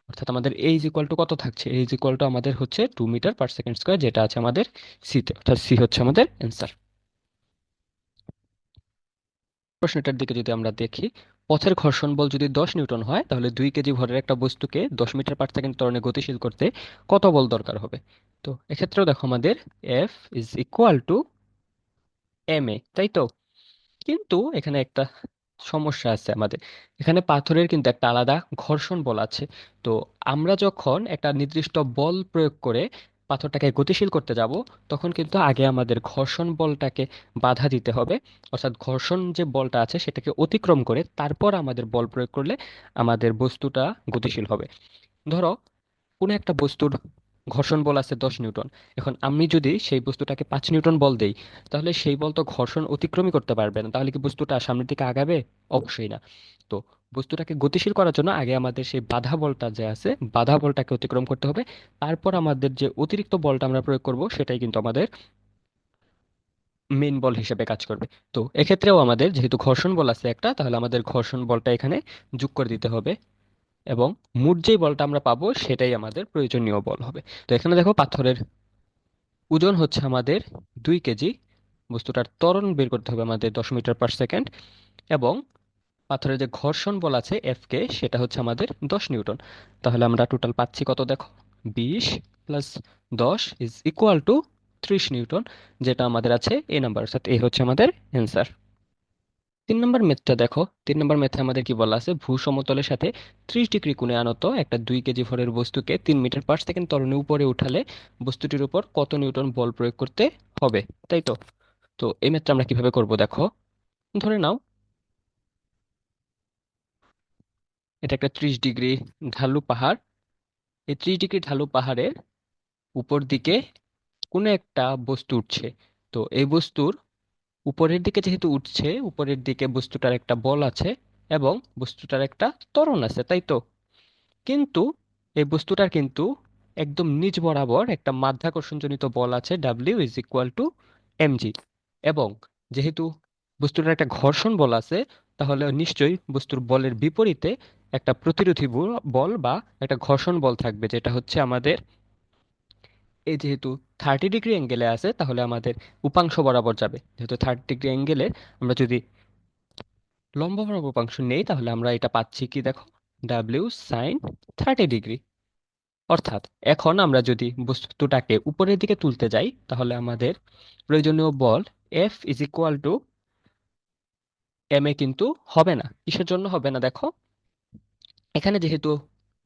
অর্থাৎ আমাদের এ ইজ ইকুয়াল টু কত থাকছে, এ ইজ ইকুয়াল টু আমাদের হচ্ছে 2 মিটার পার সেকেন্ড স্কোয়ার, যেটা আছে আমাদের সিতে, অর্থাৎ সি হচ্ছে আমাদের অ্যান্সার। প্রশ্নটার দিকে যদি আমরা দেখি, পথের ঘর্ষণ বল যদি 10 নিউটন হয়, তাহলে 2 কেজি ভরের একটা বস্তুকে 10 মিটার পার সেকেন্ড ত্বরণে গতিশীল করতে কত বল দরকার হবে? তো এক্ষেত্রেও দেখো আমাদের F is equal to M A, তাই তো? কিন্তু এখানে একটা সমস্যা আছে আমাদের, এখানে পাথরের কিন্তু একটা আলাদা ঘর্ষণ বল আছে। তো আমরা যখন একটা নির্দিষ্ট বল প্রয়োগ করে পাথরটাকে গতিশীল করতে যাব, তখন কিন্তু আগে আমাদের ঘর্ষণ বলটাকে বাধা দিতে হবে, অর্থাৎ ঘর্ষণ যে বলটা আছে সেটাকে অতিক্রম করে তারপর আমাদের বল প্রয়োগ করলে আমাদের বস্তুটা গতিশীল হবে। ধরো কোনো একটা বস্তুর ঘর্ষণ বল আছে 10 নিউটন, এখন আমি যদি সেই বস্তুটাকে 5 নিউটন বল দেই, তাহলে সেই বল তো ঘর্ষণ অতিক্রমই করতে পারবে না, তাহলে কি বস্তুটা সামনের দিকে আগাবে? অবশ্যই না। তো বস্তুটাকে গতিশীল করার জন্য আগে আমাদের সেই বাধা বলটা যে আছে, বাধা বলটাকে অতিক্রম করতে হবে, তারপর আমাদের যে অতিরিক্ত বলটা আমরা প্রয়োগ করব সেটাই কিন্তু আমাদের মেইন বল হিসেবে কাজ করবে। তো এক্ষেত্রেও আমাদের যেহেতু ঘর্ষণ বল আছে একটা, তাহলে আমাদের ঘর্ষণ বলটা এখানে যোগ করে দিতে হবে, এবং মোট যেই বলটা আমরা পাবো সেটাই আমাদের প্রয়োজনীয় বল হবে। তো এখানে দেখো পাথরের ওজন হচ্ছে আমাদের 2 কেজি, বস্তুটার ত্বরণ বের করতে হবে আমাদের 10 মিটার পার সেকেন্ড, এবং পাথরের যে ঘর্ষণ বল আছে এফ কে, সেটা হচ্ছে আমাদের 10 নিউটন। তাহলে আমরা টোটাল পাচ্ছি কত দেখো, 20 + 10 = 30 নিউটন, যেটা আমাদের আছে এ নাম্বার, অর্থাৎ এ হচ্ছে আমাদের অ্যান্সার। 3 নম্বর মেথডটা দেখো, 3 নম্বর মেথে আমাদের কি বলা আছে, ভূ সমতলের সাথে 30 ডিগ্রি কোণে আনত একটা 2 কেজি ভরের বস্তুকে 3 মিটার পার সেকেন্ড ত্বরণে উপরে উঠালে বস্তুটির উপর কত নিউটন বল প্রয়োগ করতে হবে, তাই তো? তো এই মেথডটা আমরা কিভাবে করব দেখো, ধরে নাও এটা একটা 30 ডিগ্রি ঢালু পাহাড়, এই 30 ডিগ্রি ঢালু পাহাড়ের উপর দিকে কোনো একটা বস্তু উঠছে। তো এই বস্তুর উপরের দিকে যেহেতু উঠছে, উপরের দিকে বস্তুটার একটা বল আছে এবং বস্তুটার একটা ত্বরণ আছে, তাই তো? কিন্তু এই বস্তুটার কিন্তু একদম নিচ বরাবর একটা মাধ্যাকর্ষণজনিত বল আছে W is equal two MG. এবং যেহেতু বস্তুটার একটা ঘর্ষণ বল আছে, তাহলে নিশ্চয়ই বস্তুর বলের বিপরীতে একটা প্রতিরোধী বল বা একটা ঘর্ষণ বল থাকবে, যেটা হচ্ছে আমাদের এই যেহেতু 30 ডিগ্রি অ্যাঙ্গেলে আছে, তাহলে আমাদের উপাংশ বরাবর যাবে। যেহেতু 30 ডিগ্রি অ্যাঙ্গেলে আমরা যদি লম্ব বরাবর উপাংশ নেই, তাহলে আমরা এটা পাচ্ছি কি দেখো, ডাব্লিউ সাইন 30 ডিগ্রি। অর্থাৎ এখন আমরা যদি বস্তুটাকে উপরের দিকে তুলতে যাই, তাহলে আমাদের প্রয়োজনীয় বল F is equal to M A কিন্তু হবে না। কিসের জন্য হবে না দেখো, এখানে যেহেতু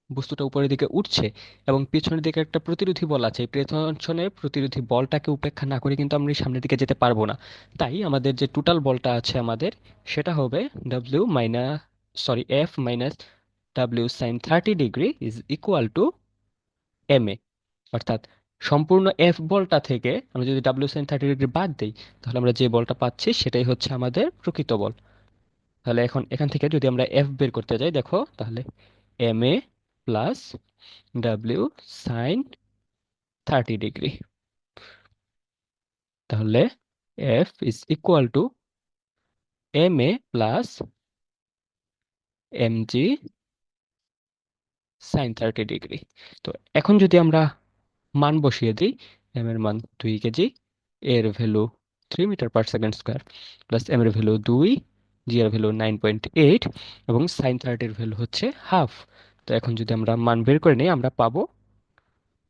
বস্তুটা উপরের দিকে উঠছে এবং পেছনের দিকে একটা প্রতিরোধী বল আছে, এই পেছনের প্রতিরোধী বলটাকে উপেক্ষা না করে কিন্তু আমরা এই সামনের দিকে যেতে পারবো না। তাই আমাদের যে টোটাল বলটা আছে আমাদের, সেটা হবে W minus, sorry, F minus W sine 30 degree is equal to M A. অর্থাৎ সম্পূর্ণ এফ বলটা থেকে আমরা যদি ডাব্লিউ সাইন 30 ডিগ্রি বাদ দিই, তাহলে আমরা যে বলটা পাচ্ছি সেটাই হচ্ছে আমাদের প্রকৃত বল। তাহলে এখন এখান থেকে যদি আমরা এফ বের করতে যাই, দেখো তাহলে M A plus W sine 30 degree, তাহলে F is equal to M A plus M G sine 30 degree. তো এখন যদি আমরা মান বসিয়ে দিই, এম এর মান 2 কেজি, এর value 3 metre per second square, plus M এর ভ্যালু 2, জি এর ভ্যালু 9.8, এবং সাইন 30-এর ভ্যালু হচ্ছে হাফ। তো এখন যদি আমরা মান বের করে নিই, আমরা পাবো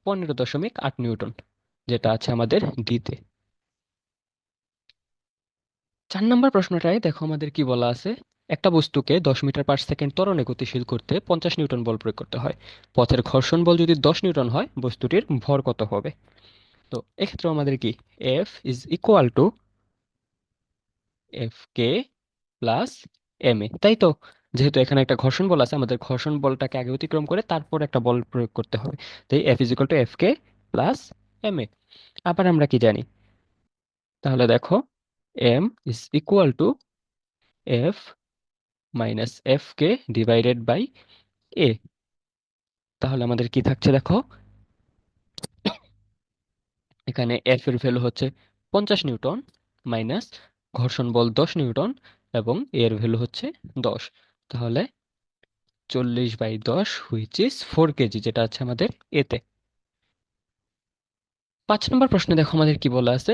15.8 নিউটন, যেটা আছে আমাদের ডিতে। 4 নম্বর প্রশ্নটায় দেখো আমাদের কি বলা আছে, একটা বস্তুকে 10 মিটার পার সেকেন্ড ত্বরণে গতিশীল করতে 50 নিউটন বল প্রয়োগ করতে হয়। পথের ঘর্ষণ বল যদি 10 নিউটন হয়, বস্তুটির ভর কত হবে? তো এক্ষেত্রে আমাদের কি, F is equal to F K plus M A, তাই তো? যেহেতু এখানে একটা ঘর্ষণ বল আছে, আমাদের ঘর্ষণ বলটাকে আগে অতিক্রম করে তারপর একটা বল প্রয়োগ করতে হবে। তাই F is equal to F K plus M A. আবার আমরা কি জানি, তাহলে দেখো M is equal to F minus F K divided by A. তাহলে আমাদের কি থাকছে দেখো, এখানে এফ এর ভ্যালু হচ্ছে 50 নিউটন মাইনাস ঘর্ষণ বল 10 নিউটন এবং এর ভ্যালু হচ্ছে 10। তাহলে 40/10 হুইচ ইজ 4 কেজি, যেটা আছে আমাদের এতে। 5 নম্বর প্রশ্নে দেখো আমাদের কি বলা আছে,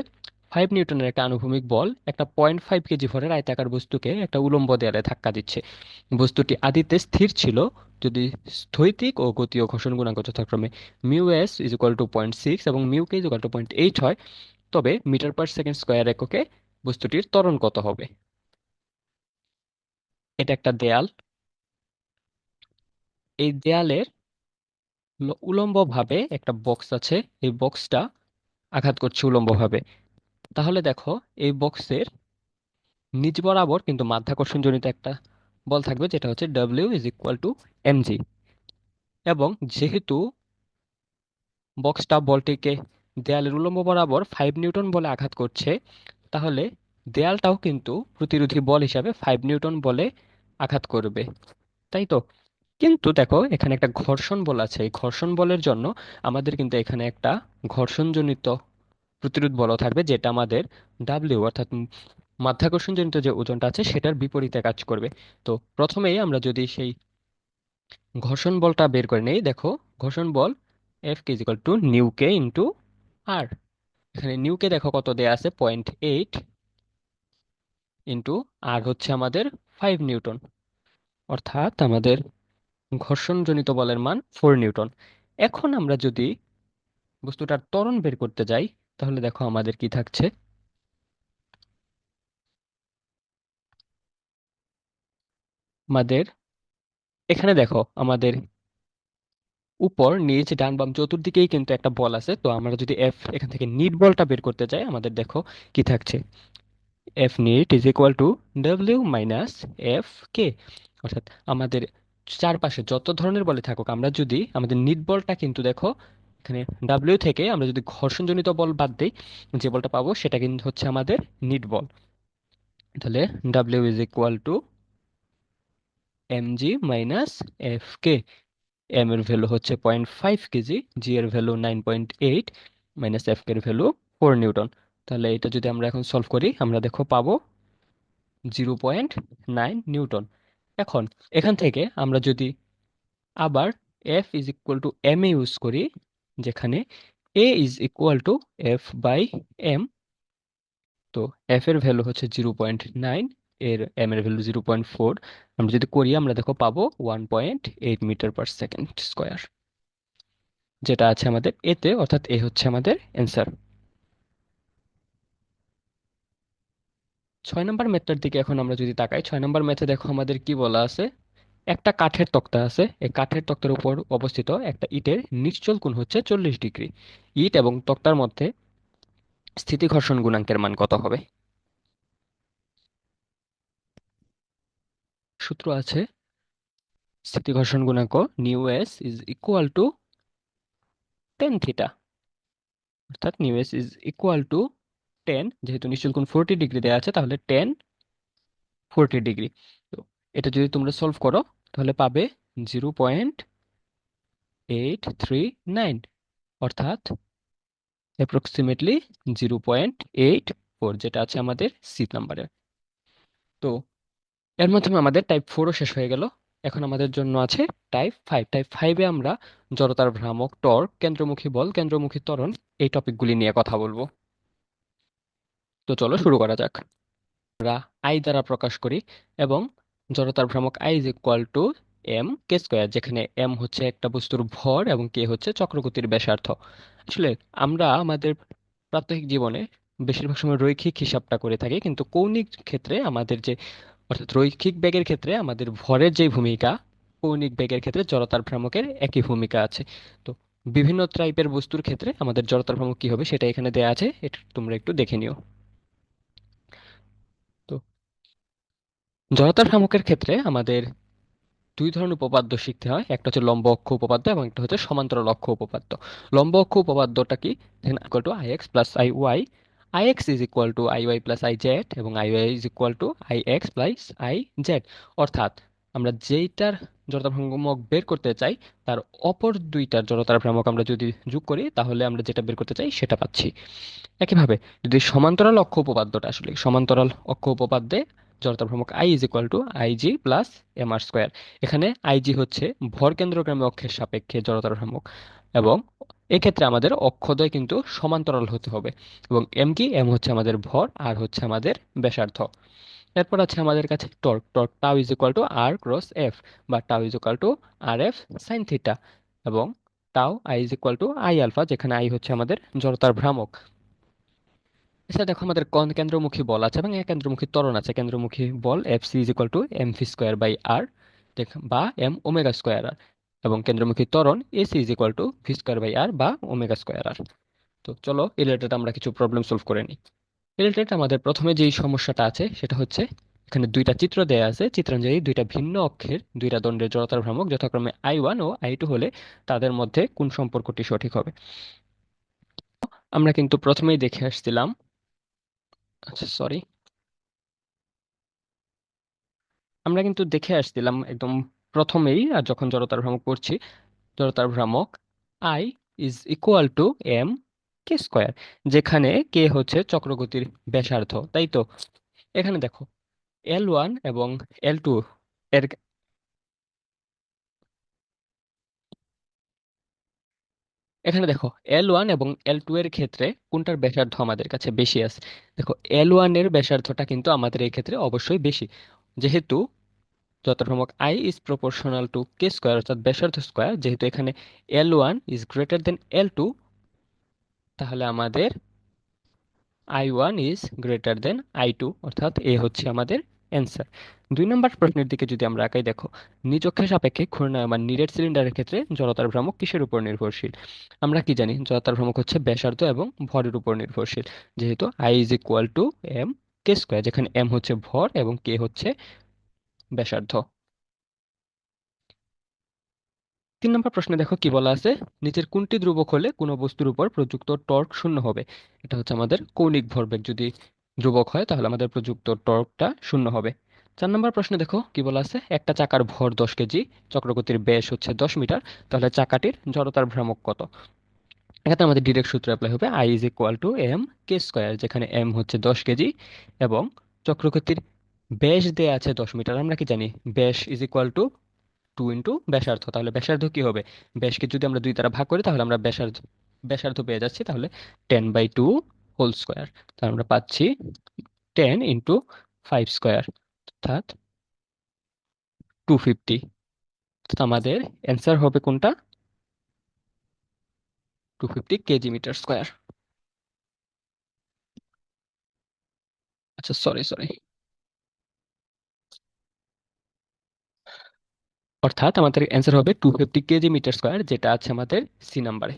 5 নিউটনের একটা আনুভূমিক বল একটা 0.5 কেজি ভরের আয়তাকার বস্তুকে একটা উলম্ব দেয়ালে ধাক্কা দিচ্ছে। বস্তুটি আদিতে স্থির ছিল যদি স্থৈতিক ও গতীয় ঘর্ষণ গুণাঙ্ক যথাক্রমে mu S is equal two 0.6 এবং mu K is equal two 0.8 হয়, তবে মিটার পার সেকেন্ড স্কোয়ার এককে বস্তুটির ত্বরণ কত হবে? এটা একটা দেয়াল, এই দেয়ালের উলম্বভাবে একটা বক্স আছে, এই বক্সটা আঘাত করছে উলম্বভাবে। তাহলে দেখো এই বক্সের নিচ বরাবর কিন্তু মাধ্যাকর্ষণ জনিত একটা বল থাকবে, যেটা হচ্ছে W is equal two MG. এবং যেহেতু বক্সটা বলটিকে দেয়ালের উলম্ব বরাবর 5 নিউটন বলে আঘাত করছে, তাহলে দেয়ালটাও কিন্তু প্রতিরোধী বল হিসাবে 5 নিউটন বলে আঘাত করবে, তাই তো? কিন্তু দেখো এখানে একটা ঘর্ষণ বল আছে, এই ঘর্ষণ বলের জন্য আমাদের কিন্তু এখানে একটা ঘর্ষণজনিত প্রতিরোধ বলও থাকবে, যেটা আমাদের ডাব্লিউ অর্থাৎ মাধ্যাকর্ষণজনিত যে ওজনটা আছে সেটার বিপরীতে কাজ করবে। তো প্রথমেই আমরা যদি সেই ঘর্ষণ বলটা বের করে নেই, দেখো ঘর্ষণ বল F K is equal to mu K into R. এখানে নিউ কে দেখো কত দেয়া আছে, 0.8, ইন্টু আর হচ্ছে আমাদের 5 নিউটন। অর্থাৎ আমাদের ঘর্ষণজনিত বলের মান 4 নিউটন। এখন আমরা যদি বস্তুটার ত্বরণ বের করতে যাই, তাহলে দেখো আমাদের কি থাকছে, আমাদের এখানে দেখো আমাদের উপর নিচ ডান বাম চতুর্দিকেই কিন্তু একটা বল আছে। তো আমরা যদি এফ এখান থেকে নিট বলটা বের করতে চাই, আমাদের দেখো কি থাকছে, F net is equal to W minus F K. অর্থাৎ আমাদের চারপাশে যত ধরনের বলে থাকুক, আমরা যদি আমাদের নিট বলটা কিন্তু দেখো এখানে ডাব্লিউ থেকে আমরা যদি ঘর্ষণজনিত বল বাদ দিই, যে বলটা পাবো সেটা কিন্তু হচ্ছে আমাদের নিট বল। তাহলে W is equal to M G minus F K. M এর ভ্যালু হচ্ছে 0.5 কেজি, জি এর ভ্যালু 9.8, মাইনাস এফ এর ভ্যালু 4 নিউটন। তাহলে এটা যদি আমরা এখন সলভ করি, আমরা দেখো পাবো 0.9 নিউটন। এখন এখান থেকে আমরা যদি আবার F is equal to M A use করি, যেখানে A is equal to F by M, তো এফ এর ভ্যালু হচ্ছে 0.9, এর এম এর ভ্যালু 0.4, আমরা যদি করি আমরা দেখো পাবো 1.8 মিটার পার সেকেন্ড স্কোয়ার, যেটা আছে আমাদের এতে, অর্থাৎ এ হচ্ছে আমাদের অ্যান্সার। 6 নম্বর মেথড দিকে এখন আমরা যদি তাকাই, 6 নম্বর মেথড দেখো আমাদের কি বলা আছে। একটা কাঠের তক্তা আছে, এই কাঠের তক্তার উপর অবস্থিত একটা ইটের নিশ্চল কোণ হচ্ছে 40 ডিগ্রি। ইট এবং তক্তার মধ্যে স্থিতি ঘর্ষণ গুণাঙ্কের মান কত হবে? সূত্র আছে, স্থিতি ঘর্ষণ গুণাঙ্ক mu S is equal to tan theta, অর্থাৎ mu S is equal to 10, যেহেতু নিশ্চল কোণ 40 ডিগ্রি দেওয়া আছে তাহলে 10 40 ডিগ্রি। তো এটা যদি তোমরা সলভ করো তাহলে পাবে 0.839, অর্থাৎ অ্যাপ্রক্সিমেটলি 0.84, যেটা আছে আমাদের সি নাম্বারে। তো এর মাধ্যমে আমাদের টাইপ 4ও শেষ হয়ে গেল। এখন আমাদের জন্য আছে টাইপ 5। টাইপ 5-এ আমরা জড়তার ভ্রামক, টর্ক, কেন্দ্রমুখী বল, কেন্দ্রমুখী ত্বরণ, এই টপিকগুলি নিয়ে কথা বলবো। তো চলো শুরু করা যাক। আমরা আই দ্বারা প্রকাশ করি এবং জড়তার ভ্রামক I is equal to M K square, যেখানে এম হচ্ছে একটা বস্তুর ভর এবং কে হচ্ছে চক্রগতির ব্যাসার্ধ। আসলে আমরা আমাদের প্রাত্যহিক জীবনে বেশিরভাগ সময় রৈখিক হিসাবটা করে থাকি, কিন্তু কৌণিক ক্ষেত্রে আমাদের যে, অর্থাৎ রৈখিক বেগের ক্ষেত্রে আমাদের ভরের যে ভূমিকা, কৌণিক বেগের ক্ষেত্রে জড়তার ভ্রামকের একই ভূমিকা আছে। তো বিভিন্ন টাইপের বস্তুর ক্ষেত্রে আমাদের জড়তার ভ্রামক কি হবে সেটা এখানে দেয়া আছে, এটা তোমরা একটু দেখে নিও। তো জড়তার ভ্রামকের ক্ষেত্রে আমাদের দুই ধরনের উপপাদ্য শিখতে হয়, একটা হচ্ছে লম্ব অক্ষ উপপাদ্য এবং একটা হচ্ছে সমান্তরাল অক্ষ উপপাদ্য। লম্ব অক্ষ উপপাদ্যটা কি? দেখেন, equal to I X plus I Y, I X is equal to I Y plus I Z এবং I Y is equal to I X plus I Z. অর্থাৎ আমরা যেইটার জড়তার ভ্রামক বের করতে চাই তার অপর দুইটার জড়তার ভ্রামক আমরা যদি যোগ করি তাহলে আমরা যেটা বের করতে চাই সেটা পাচ্ছি। একইভাবে যদি সমান্তরাল অক্ষ উপপাদ্যটা, আসলে সমান্তরাল অক্ষ উপপাদ্যে জড়তা ভ্রামক I is equal to I G plus M R square. এখানে আই জি হচ্ছে ভর কেন্দ্রগামী অক্ষের সাপেক্ষে জড়তার ভ্রামক, এবং এক্ষেত্রে আমাদের অক্ষদ্বয় কিন্তু সমান্তরাল হতে হবে। এবং এম কি? এম হচ্ছে আমাদের ভর, আর হচ্ছে আমাদের ব্যাসার্ধ। এরপর আছে আমাদের কাছে torque. Torque tau is equal to R cross F, বা tau is equal to R F sine theta, এবং tau I is equal to I alpha, যেখানে আই হচ্ছে আমাদের জড়তার ভ্রামক। এছাড়া দেখো আমাদের কেন্দ্রমুখী বল আছে এবং কেন্দ্রমুখী ত্বরণ আছে। কেন্দ্রমুখী বল F C is equal to M V square by R, বা এম ওমেগা স্কোয়ার আর, এবং কেন্দ্রমুখী ত্বরণ AC is equal to V square by R বা ওমেগা স্কোয়ার আর। তো চলো এই রিলেটেড আমরা কিছু প্রবলেম সলভ করে নিই। রিলেটেড আমাদের প্রথমে যেই সমস্যাটা আছে সেটা হচ্ছে, এখানে দুইটা চিত্র দেয়া আছে, চিত্রাঞ্জলি দুইটা ভিন্ন অক্ষের দুইটা দণ্ডের জড়তার ভ্রামক যথাক্রমে আই 1 ও আই 2 হলে তাদের মধ্যে কোন সম্পর্কটি সঠিক হবে। আমরা কিন্তু প্রথমেই দেখে আসছিলাম, আচ্ছা সরি, আমরা কিন্তু দেখে আসছিলাম একদম প্রথমেই, আর যখন জড়তার ভ্রামক করছি, জড়তার ভ্রামক I is equal to M K square, যেখানে কে হচ্ছে চক্রগতির ব্যাসার্ধ, তাই তো? এখানে দেখো L1 এবং L2 এর, এখানে দেখো L1 এবং L2 এর ক্ষেত্রে কোনটার ব্যাসার্ধ আমাদের কাছে বেশি আছে? দেখো L1 এর ব্যাসার্ধটা কিন্তু আমাদের এই ক্ষেত্রে অবশ্যই বেশি, যেহেতু যথাক্রমক I is proportional to K square, অর্থাৎ ব্যাসার্ধ স্কোয়ার, যেহেতু এখানে L1 is greater than L2, তাহলে আমাদের I1 is greater than I2, অর্থাৎ এ হচ্ছে আমাদের অ্যান্সার। 2 নম্বর প্রশ্নের দিকে যদি আমরা আঁকাই, দেখো নিজ অক্ষের সাপেক্ষে ঘূর্ণায়মান নিরেট সিলিন্ডারের ক্ষেত্রে জড়তার ভ্রামক কিসের উপর নির্ভরশীল? আমরা কি জানি জড়তার ভ্রামক হচ্ছে ব্যাসার্ধ এবং ভরের উপর নির্ভরশীল, যেহেতু I is equal to M K square, যেখানে এম হচ্ছে ভর এবং কে হচ্ছে ব্যাসার্ধ। 3 নম্বর প্রশ্নে দেখো কি বলা আছে, নিচের কোনটি ধ্রুবক হলে কোনো বস্তুর উপর প্রযুক্ত টর্ক শূন্য হবে? এটা হচ্ছে আমাদের কৌণিক ভরবেগ যদি ধ্রুবক হয় তাহলে আমাদের প্রযুক্ত টর্কটা শূন্য হবে। 4 নম্বর প্রশ্নে দেখো কি বলা আছে, একটা চাকার ভর 10 কেজি, চক্রগতির ব্যাস হচ্ছে 10 মিটার, তাহলে চাকাটির জড়তার ভ্রামক কত? এক্ষেত্রে আমাদের ডিরেক্ট সূত্র অ্যাপ্লাই হবে, I is equal to M K square, যেখানে এম হচ্ছে 10 কেজি এবং চক্রগতির ব্যাস দেয়া আছে 10 মিটার। আমরা কি জানি, ব্যাস ইজ ইকুয়াল টু 2 ব্যাসার্ধ। তাহলে ব্যাসার্ধ কি হবে, ব্যাসকে যদি আমরা 2 দ্বারা ভাগ করি তাহলে আমরা ব্যাসার্ধ ব্যাসার্ধ পেয়ে যাচ্ছি, তাহলে 10/2 হোল স্কোয়ার। তাহলে আমরা পাচ্ছি 10 × 5 স্কোয়ার, অর্থাৎ 250। তো আমাদের অ্যান্সার হবে কোনটা, 250 কেজি মিটার স্কোয়ার। আচ্ছা, সরি সরি, অর্থাৎ আমাদের অ্যান্সার হবে 250 কেজি মিটার স্কোয়ার, যেটা আছে আমাদের সি নাম্বারে।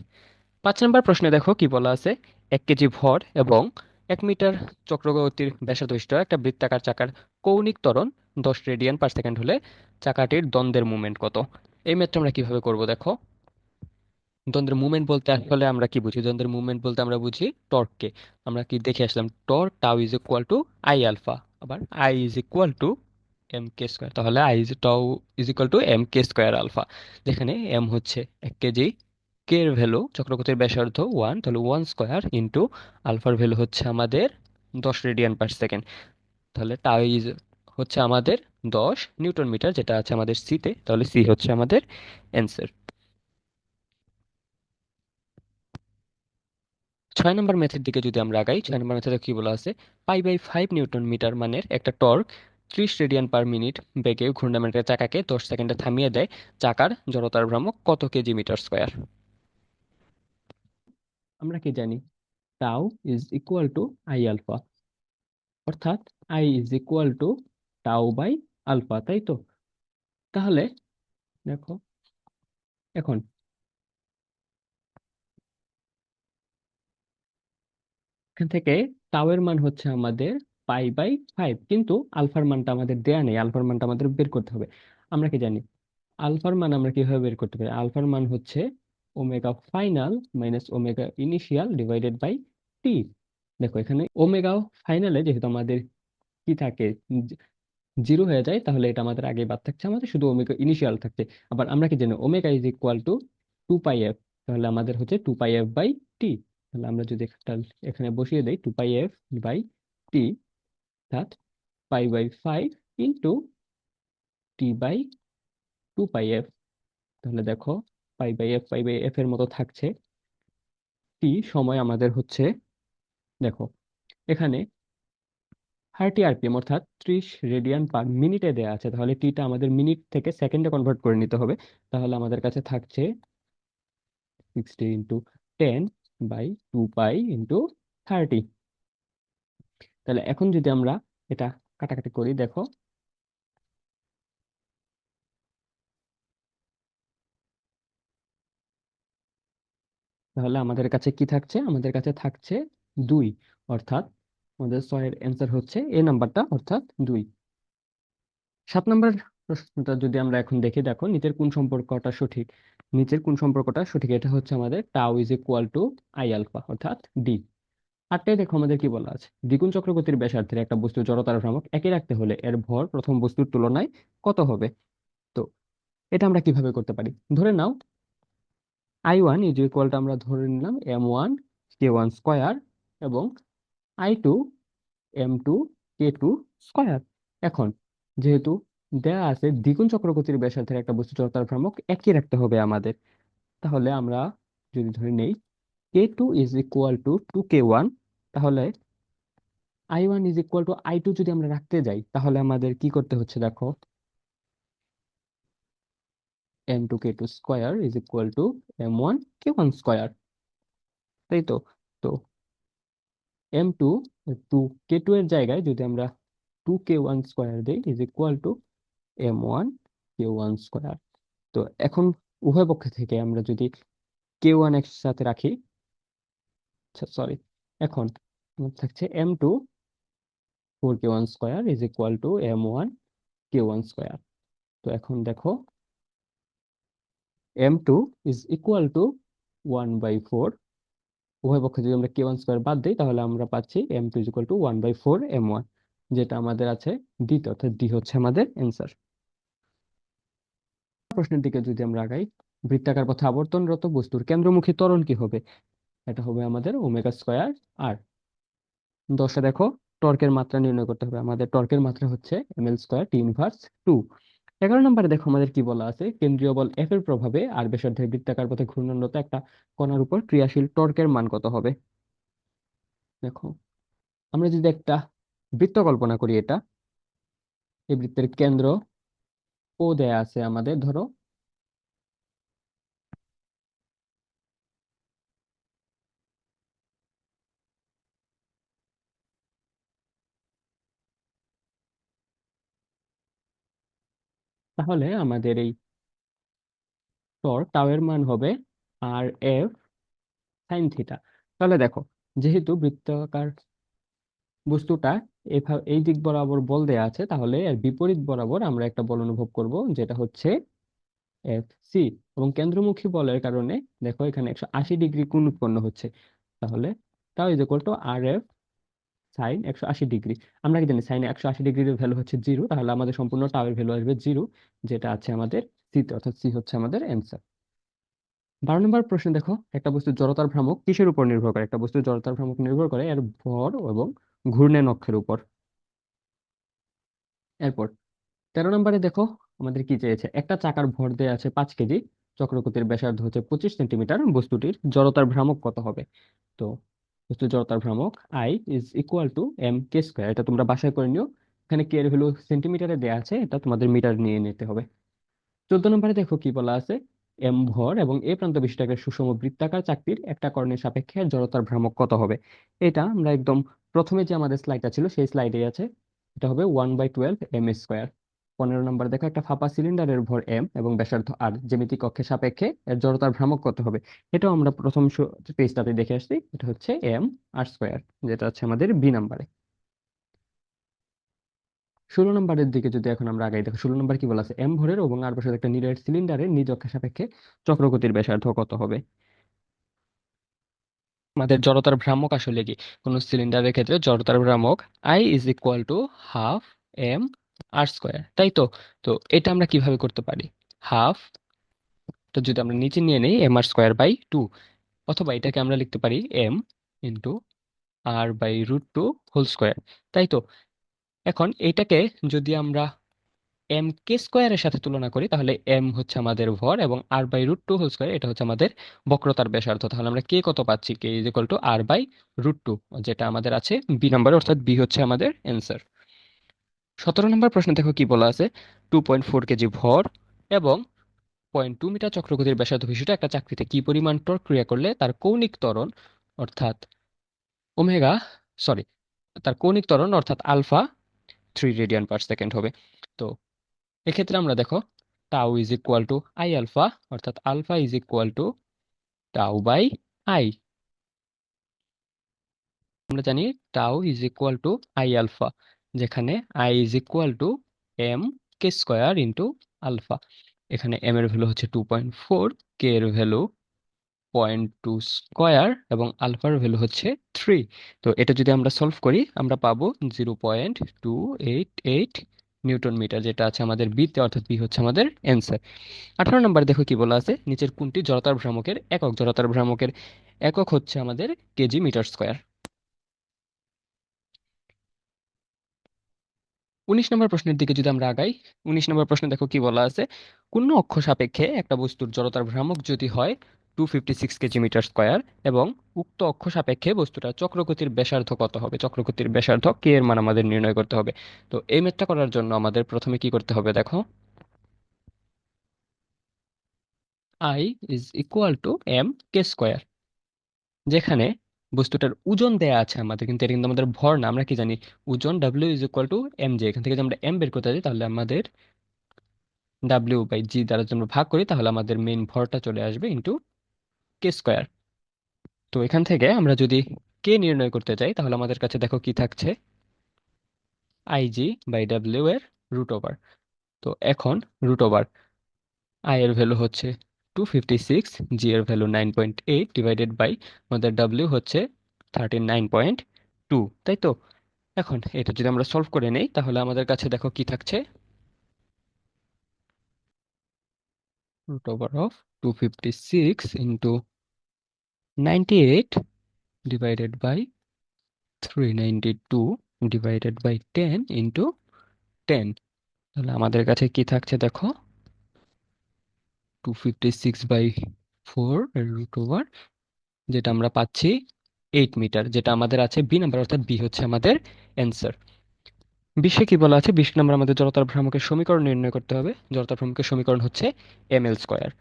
5 নম্বর প্রশ্নে দেখো কি বলা আছে, 1 কেজি ভর এবং 1 মিটার চক্রগতির ব্যাসার্ধ বিশিষ্ট একটা বৃত্তাকার চাকার কৌণিক ত্বরণ 10 রেডিয়ান/সেকেন্ড হলে চাকাটির দ্বন্দ্বের মুভমেন্ট কত? এই ম্যাথটা আমরা কিভাবে করব দেখো। দ্বন্দ্বের মুভমেন্ট বলতে আসলে আমরা কি বুঝি, দ্বন্দ্বের মুভমেন্ট বলতে আমরা বুঝি টর্ককে। আমরা কি দেখে আসলাম, torque tau is equal to I alpha, আবার I is equal to M K square. তাহলে I is tau is equal to M K square alpha, যেখানে এম হচ্ছে 1 কেজি, কে এর ভ্যালু চক্রগতির ব্যাসার্ধ 1, তাহলে 1 স্কোয়ার ইন্টু আলফার ভ্যালু হচ্ছে আমাদের 10 রেডিয়ান/সেকেন্ড। তাহলে টাউ ইজ হচ্ছে আমাদের 10 নিউটন মিটার, যেটা আছে আমাদের সিতে, তাহলে সি হচ্ছে আমাদের অ্যান্সার। 6 নম্বর ম্যাথের দিকে যদি আমরা আগাই, 6 নম্বর ম্যাথে কি বলা আছে, π/5 নিউটন মিটার মানের একটা টর্ক 30 রেডিয়ান/মিনিট বেগে ঘূর্ণায়মানের চাকাকে 10 সেকেন্ডে থামিয়ে দেয়, চাকার জড়তার ভ্রামক কত কেজি মিটার স্কোয়ার? আমরা কি জানি, tau is equal to I alpha, অর্থাৎ I is equal to tau by alpha, তাই তো? তাহলে দেখো, এখন এখান থেকে টাউ এর মান হচ্ছে আমাদের π/5, কিন্তু আলফার মানটা আমাদের দেয়া নেই, আলফার মানটা আমাদের বের করতে হবে। আমরা কি জানি, আলফার মান আমরা কিভাবে বের করতে পারি, আলফার মান হচ্ছে omega final minus omega initial divided by T. দেখো এখানে ওমেগা ফাইনালে যেহেতু আমাদের কি থাকে, জিরো হয়ে যায়, তাহলে এটা আমাদের আগে বাদ থাকছে, আমাদের শুধু ওমেগা ইনিশিয়াল থাকছে। আবার আমরা কি জানি, omega is equal two 2πf, তাহলে আমাদের হচ্ছে 2πf বাই টি। তাহলে আমরা যদি একটা এখানে বসিয়ে দেই 2πf বাই টি, অর্থাৎ π/5 ইন্টু টি বাই 2πf। তাহলে দেখো, পাই বাই এফ এর মতো থাকছে, টি সময় আমাদের হচ্ছে, দেখো এখানে 30 আরপিএম অর্থাৎ 30 রেডিয়ান/মিনিটে দেয়া আছে, তাহলে টিটা আমাদের মিনিট থেকে সেকেন্ডে কনভার্ট করে নিতে হবে। তাহলে আমাদের কাছে থাকছে 60 × 10/2π × 30। তাহলে এখন যদি আমরা এটা কাটাকাটি করি, দেখো তাহলে আমাদের কাছে কি থাকছে, আমাদের কাছে থাকছে 2, অর্থাৎ আমাদের 6-এর অ্যান্সার হচ্ছে এ নাম্বারটা, অর্থাৎ 2। 7 নম্বর প্রশ্নটা যদি আমরা এখন দেখি, দেখো নিচের কোন সম্পর্কটা সঠিক, নিচের কোন সম্পর্কটা সঠিক, এটা হচ্ছে আমাদের tau is equal to I alpha, অর্থাৎ ডি। আটটাই দেখো আমাদের কি বলা আছে, দ্বিগুণ চক্রগতির ব্যাসার্ধের একটা বস্তুর জড়তার ভ্রামক একই রাখতে হলে এর ভর প্রথম বস্তুর তুলনায় কত হবে? তো এটা আমরা কিভাবে করতে পারি, ধরে নাও I1 ইজ ইকুয়াল টু, আমরা ধরে নিলাম m1 k1 স্কয়ার এবং I2 m2 k2 স্কয়ার। এখন যেহেতু দেয়া আছে দ্বিগুণ চক্রগতির ব্যাসার্ধের একটা বস্তু জড়তার ভ্রামক একই রাখতে হবে আমাদের, তাহলে আমরা যদি ধরে নেই k2 is equal two 2k1, তাহলে I1 is equal two I2 যদি আমরা রাখতে যাই, তাহলে আমাদের কি করতে হচ্ছে দেখো, m2k2 square is equal two m1k1 square, তাই তো? তো m2, টু k2 এর জায়গায় যদি আমরা 2k1 স্কয়ার দিই is equal two m1k1 square. তো এখন উভয় পক্ষ থেকে আমরা যদি k1 একসাথে রাখি, আচ্ছা সরি, এখন আমাদের থাকছে m2 4k1 square is equal two m1k1 square. তো এখন দেখো, m2 ইজ ইকুয়াল টু 1/4, উভয় পক্ষে যদি আমরা k1 স্কয়ার বাদ দিই তাহলে আমরা পাচ্ছি m2 is equal two 1/4 m1। যেটা আমাদের আছে ডিতে, অর্থাৎ ডি হচ্ছে আমাদের অ্যান্সার। প্রশ্নের দিকে যদি আমরা আগাই, বৃত্তাকার পথে আবর্তনরত বস্তুর কেন্দ্রমুখী ত্বরণ কি হবে? এটা হবে আমাদের ওমেগা স্কয়ার আর। 10 দেখো, টর্কের মাত্রা নির্ণয় করতে হবে। আমাদের টর্কের মাত্রা হচ্ছে ml স্কয়ার টি ইনভার্স 2। 11 নম্বরে দেখো আমাদের কি বলা আছে, কেন্দ্রীয় বল এফ এর প্রভাবে আর ব্যাসার্ধের বৃত্তাকার পথে ঘূর্ণনরত একটা কণার উপর ক্রিয়াশীল টর্কের মান কত হবে? দেখো, আমরা যদি একটা বৃত্ত কল্পনা করি, এটা এই বৃত্তের কেন্দ্র ও দেয়া আছে আমাদের, ধরো তাহলে আমাদের এই টর্ক টাও এর মান হবে আর এফ সাইন থিটা। তাহলে দেখো, যেহেতু বৃত্তাকার বস্তুটা এই দিক বরাবর বল দেয়া আছে, তাহলে এর বিপরীত বরাবর আমরা একটা বল অনুভব করব, যেটা হচ্ছে এফ সি। এবং কেন্দ্রমুখী বলের কারণে দেখো এখানে 180 ডিগ্রি কোণ উৎপন্ন হচ্ছে। তাহলে tau is equal to R F sine 180 degree. আমরা কি জানি সাইন 180 ডিগ্রির ভ্যালু হচ্ছে 0, তাহলে আমাদের সম্পূর্ণ টাও এর ভ্যালু আসবে 0, যেটা আছে আমাদের সি তে, অর্থাৎ সি হচ্ছে আমাদের অ্যান্সার। 12 নম্বর প্রশ্ন দেখো, একটা বস্তুর জড়তার ভ্রামক কিসের উপর নির্ভর করে? একটা বস্তুর জড়তার ভ্রামক নির্ভর করে এর ভর এবং ঘূর্ণন অক্ষের উপর। এরপর 13 নম্বরে দেখো আমাদের কি চেয়েছে, একটা চাকার ভর দেয়া আছে 5 কেজি, চক্রকৃতির ব্যাসার্ধ হচ্ছে 25 সেন্টিমিটার, বস্তুটির জড়তার ভ্রামক কত হবে? তো বস্তুর জড়তার ভ্রামক I is equal to M K square. এটা তোমরা বাসায় করে নিও, এখানে কে এর ভ্যালু সেন্টিমিটারে দেয়া আছে, এটা তোমাদের মিটার নিয়ে নিতে হবে। 14 নম্বরে দেখো কি বলা আছে, এম ভর এবং এ প্রান্ত বিশিষ্ট একটা সুষম বৃত্তাকার চাকতির একটা কর্ণের সাপেক্ষে জড়তার ভ্রামক কত হবে? এটা আমরা একদম প্রথমে যে আমাদের স্লাইডটা ছিল সেই স্লাইডে আছে, এটা হবে 1/12 m²। 15 নম্বর দেখো, একটা ফাঁপা সিলিন্ডারের ভর এম এবং ব্যাসার্ধ আর, জ্যামিতিক অক্ষের সাপেক্ষে এর জড়তার ভ্রামক কত হবে? এটাও আমরা প্রথম পেজটাতে দেখে আসছি, এটা হচ্ছে m r², যেটা হচ্ছে আমাদের বি নাম্বারে। 16 নম্বরের দিকে যদি এখন আমরা আগাই, দেখো 16 নম্বর কি বলা আছে, এম ভরের এবং আর ব্যাসার্ধ একটা নিরেট সিলিন্ডারের নিজ অক্ষের সাপেক্ষে চক্রগতির ব্যাসার্ধ কত হবে? আমাদের জড়তার ভ্রামক আসলে কি, কোন সিলিন্ডারের ক্ষেত্রে জড়তার ভ্রামক I is equal to half M R square, তাই তো? তো এটা আমরা কিভাবে করতে পারি, হাফ, তো যদি আমরা নিচে নিয়ে নেই m r² বাই 2, অথবা এটাকে আমরা লিখতে পারি M into r/√2 whole square, তাই তো? এখন এটাকে যদি আমরা এম কে স্কোয়ারের সাথে তুলনা করি, তাহলে এম হচ্ছে আমাদের ভর এবং r/√2 হোল স্কোয়ার এটা হচ্ছে আমাদের বক্রতার ব্যাসার্ধ। তাহলে আমরা কে কত পাচ্ছি, কে ইজ ইকুয়াল টু r/√2, যেটা আমাদের আছে বি নাম্বারে, অর্থাৎ বি হচ্ছে আমাদের অ্যান্সার। 17 নম্বর প্রশ্ন দেখো কি বলা আছে, 2.4 কেজি ভর এবং 0.2 মিটার চক্রগতির ব্যাসার্ধ বিশিষ্ট একটা চাকতিতে কি পরিমাণ টর্ক ক্রিয়া করলে তার কৌণিক ত্বরণ অর্থাৎ ওমেগা, সরি, তার কৌণিক ত্বরণ অর্থাৎ আলফা 3 রেডিয়ান পার সেকেন্ড হবে? তো এক্ষেত্রে আমরা দেখো, tau is equal to I alpha, অর্থাৎ alpha is equal to tau by I. আমরা জানি tau is equal to I alpha, যেখানে I is equal to M K square into alpha. এখানে এম এর ভ্যালু হচ্ছে 2.4, কে এর ভ্যালু 0.2 স্কোয়ার এবং আলফার ভ্যালু হচ্ছে 3। তো এটা যদি আমরা সলভ করি আমরা পাবো 0.288 নিউটন মিটার, যেটা আছে আমাদের বিতে, অর্থাৎ বি হচ্ছে আমাদের অ্যান্সার। 18 নম্বর দেখো কি বলা আছে, নিচের কোনটি জড়তার ভ্রামকের একক? জড়তার ভ্রামকের একক হচ্ছে আমাদের কেজি মিটার স্কোয়ার। 19 নম্বর প্রশ্নের দিকে যদি আমরা আগাই, 19 নম্বর প্রশ্নে দেখো কি বলা আছে, কোন অক্ষ সাপেক্ষে একটা বস্তুর জড়তার ভ্রামক যদি হয় 256 কেজি মিটার স্কোয়ার এবং উক্ত অক্ষ সাপেক্ষে বস্তুটার চক্রগতির ব্যাসার্ধ কত হবে? চক্রগতির ব্যাসার্ধ কে এর মান আমাদের নির্ণয় করতে হবে। তো এই ম্যাথটা করার জন্য আমাদের প্রথমে কি করতে হবে, দেখো, I is equal to M K square, যেখানে বস্তুটার ওজন দেয়া আছে আমাদের, কিন্তু এটা কিন্তু আমাদের ভর না। আমরা কি জানি, ওজন W is equal to M G, এখান থেকে যদি আমরা এম বের করতে যাই তাহলে আমাদের W/G দ্বারা যদি আমরা ভাগ করি তাহলে আমাদের মেইন ভরটা চলে আসবে ইন্টু কে স্কোয়ার। তো এখান থেকে আমরা যদি কে নির্ণয় করতে চাই তাহলে আমাদের কাছে দেখো কি থাকছে, IG/W এর রুট ওভার। তো এখন রুট ওভার আই এর ভ্যালু হচ্ছে 256, জি এর ভ্যালু 9.8 ডিভাইডেড বাই আমাদের ডাব্লিউ হচ্ছে 39.2, তাই তো? এখন এটা যদি আমরা সলভ করে নেই তাহলে আমাদের কাছে দেখো কি থাকছে, root over of 256 into 98 divided by 392 divided by 10 into 10। তাহলে আমাদের কাছে কি থাকছে দেখো, 256/4 এর রুট ওভার, যেটা আমরা পাচ্ছি 8 মিটার, যেটা আমাদের আছে বি নাম্বার, অর্থাৎ বি হচ্ছে আমাদের অ্যান্সার। 20-এ কি বলা আছে, 20 নম্বর আমাদের জড়তার ভ্রামকের সমীকরণ নির্ণয় করতে হবে। জড়তার ভ্রামকের সমীকরণ হচ্ছে ml²।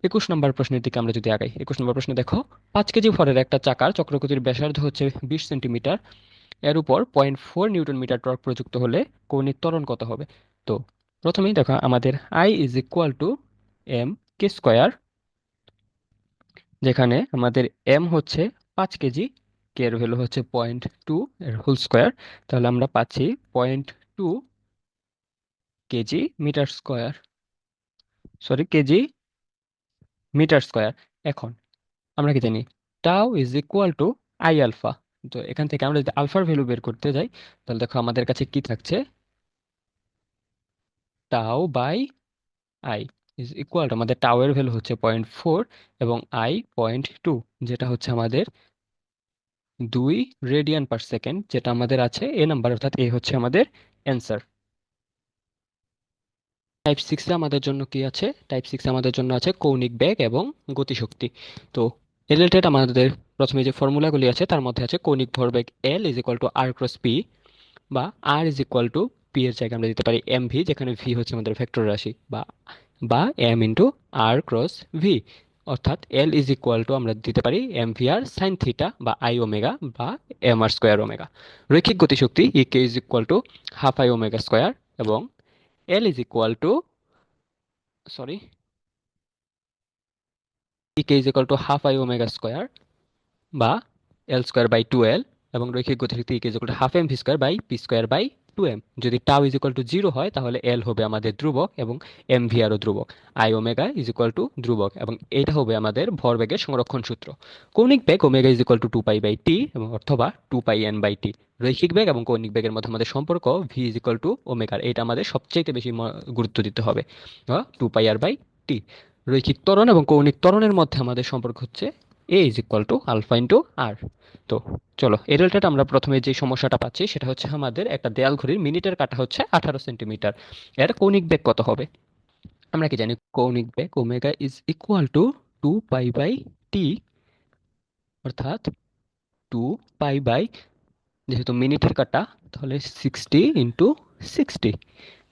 21 নম্বর প্রশ্নের দিকে আমরা যদি আগাই, 21 নম্বর প্রশ্নে দেখো, 5 কেজি ভরের একটা চাকার চক্রগতির ব্যাসার্ধ হচ্ছে 20 সেন্টিমিটার, এর উপর 0.4 নিউটন মিটার টর্ক প্রযুক্ত হলে কৌণিক ত্বরণ কত হবে? তো প্রথমেই দেখো আমাদের I is equal to M K square, যেখানে আমাদের এম হচ্ছে 5 কেজি, কে এর ভ্যালু হচ্ছে 0.2 এর হোল স্কোয়ার, তাহলে আমরা পাচ্ছি 0.2 KG metre square, sorry KG metre square. এখন আমরা কি জানি, tau is equal to I alpha. তো এখান থেকে আমরা যদি আলফার ভ্যালু বের করতে যাই, তাহলে দেখো আমাদের কাছে কি থাকছে, tau by I is equal to, আমাদের টাউ এর ভ্যালু হচ্ছে 0.4 এবং আই 0.2, যেটা হচ্ছে আমাদের 2 রেডিয়ান পার সেকেন্ড, যেটা আমাদের আছে এ নাম্বার, অর্থাৎ এ হচ্ছে আমাদের অ্যান্সার। টাইপ 6-এ আমাদের জন্য কি আছে, টাইপ 6 আমাদের জন্য আছে কৌণিক বেগ এবং গতিশক্তি। তো রিলেটেড আমাদের প্রথমে যে ফর্মুলাগুলি আছে তার মধ্যে আছে কৌণিক ভরবেগ L is equal to R cross P, বা R is equal to P এর জায়গায় আমরা দিতে পারি এম ভি, যেখানে ভি হচ্ছে আমাদের ভেক্টর রাশি, বা বা M into R cross V, অর্থাৎ এল ইজ ইকুয়াল টু আমরা দিতে পারি M V R sine theta বা আই ওমেগা বা এম আর স্কোয়ার ওমেগা। রৈখিক গতিশক্তি E K is equal to half I omega square, এবং L is equal to, sorry, E K is equal to half I omega square বা L² by 2L, এবং রৈখিক গতিশক্তি E K is equal to half M V square by P square by 2m। যদি tau is equal to 0 হয় তাহলে এল হবে আমাদের ধ্রুবক এবং এম ভি আরও ধ্রুবক, I omega is equal to ধ্রুবক, এবং এটা হবে আমাদের ভরবেগের সংরক্ষণ সূত্র। কৌণিক বেগ omega is equal to 2π/t এবং অথবা 2πn/t। রৈখিক বেগ এবং কৌণিক বেগের মধ্যে আমাদের সম্পর্ক ভি ইজ ইকুয়াল টু ওমেগার, এটা আমাদের সবচেয়ে বেশি গুরুত্ব দিতে হবে, 2πr/t। রৈখিক ত্বরণ এবং কৌণিক ত্বরণের মধ্যে আমাদের সম্পর্ক হচ্ছে A is equal to alpha into R. তো চলো, এই রিলেটেড আমরা প্রথমে যে সমস্যাটা পাচ্ছি সেটা হচ্ছে আমাদের একটা দেয়াল ঘড়ির মিনিটের কাঁটা হচ্ছে 18 সেন্টিমিটার, এর কৌণিক বেগ কত হবে? আমরা কি জানি, কৌণিক বেগ omega is equal to 2π/t, অর্থাৎ 2π, যেহেতু মিনিটের কাঁটা তাহলে 60 × 60,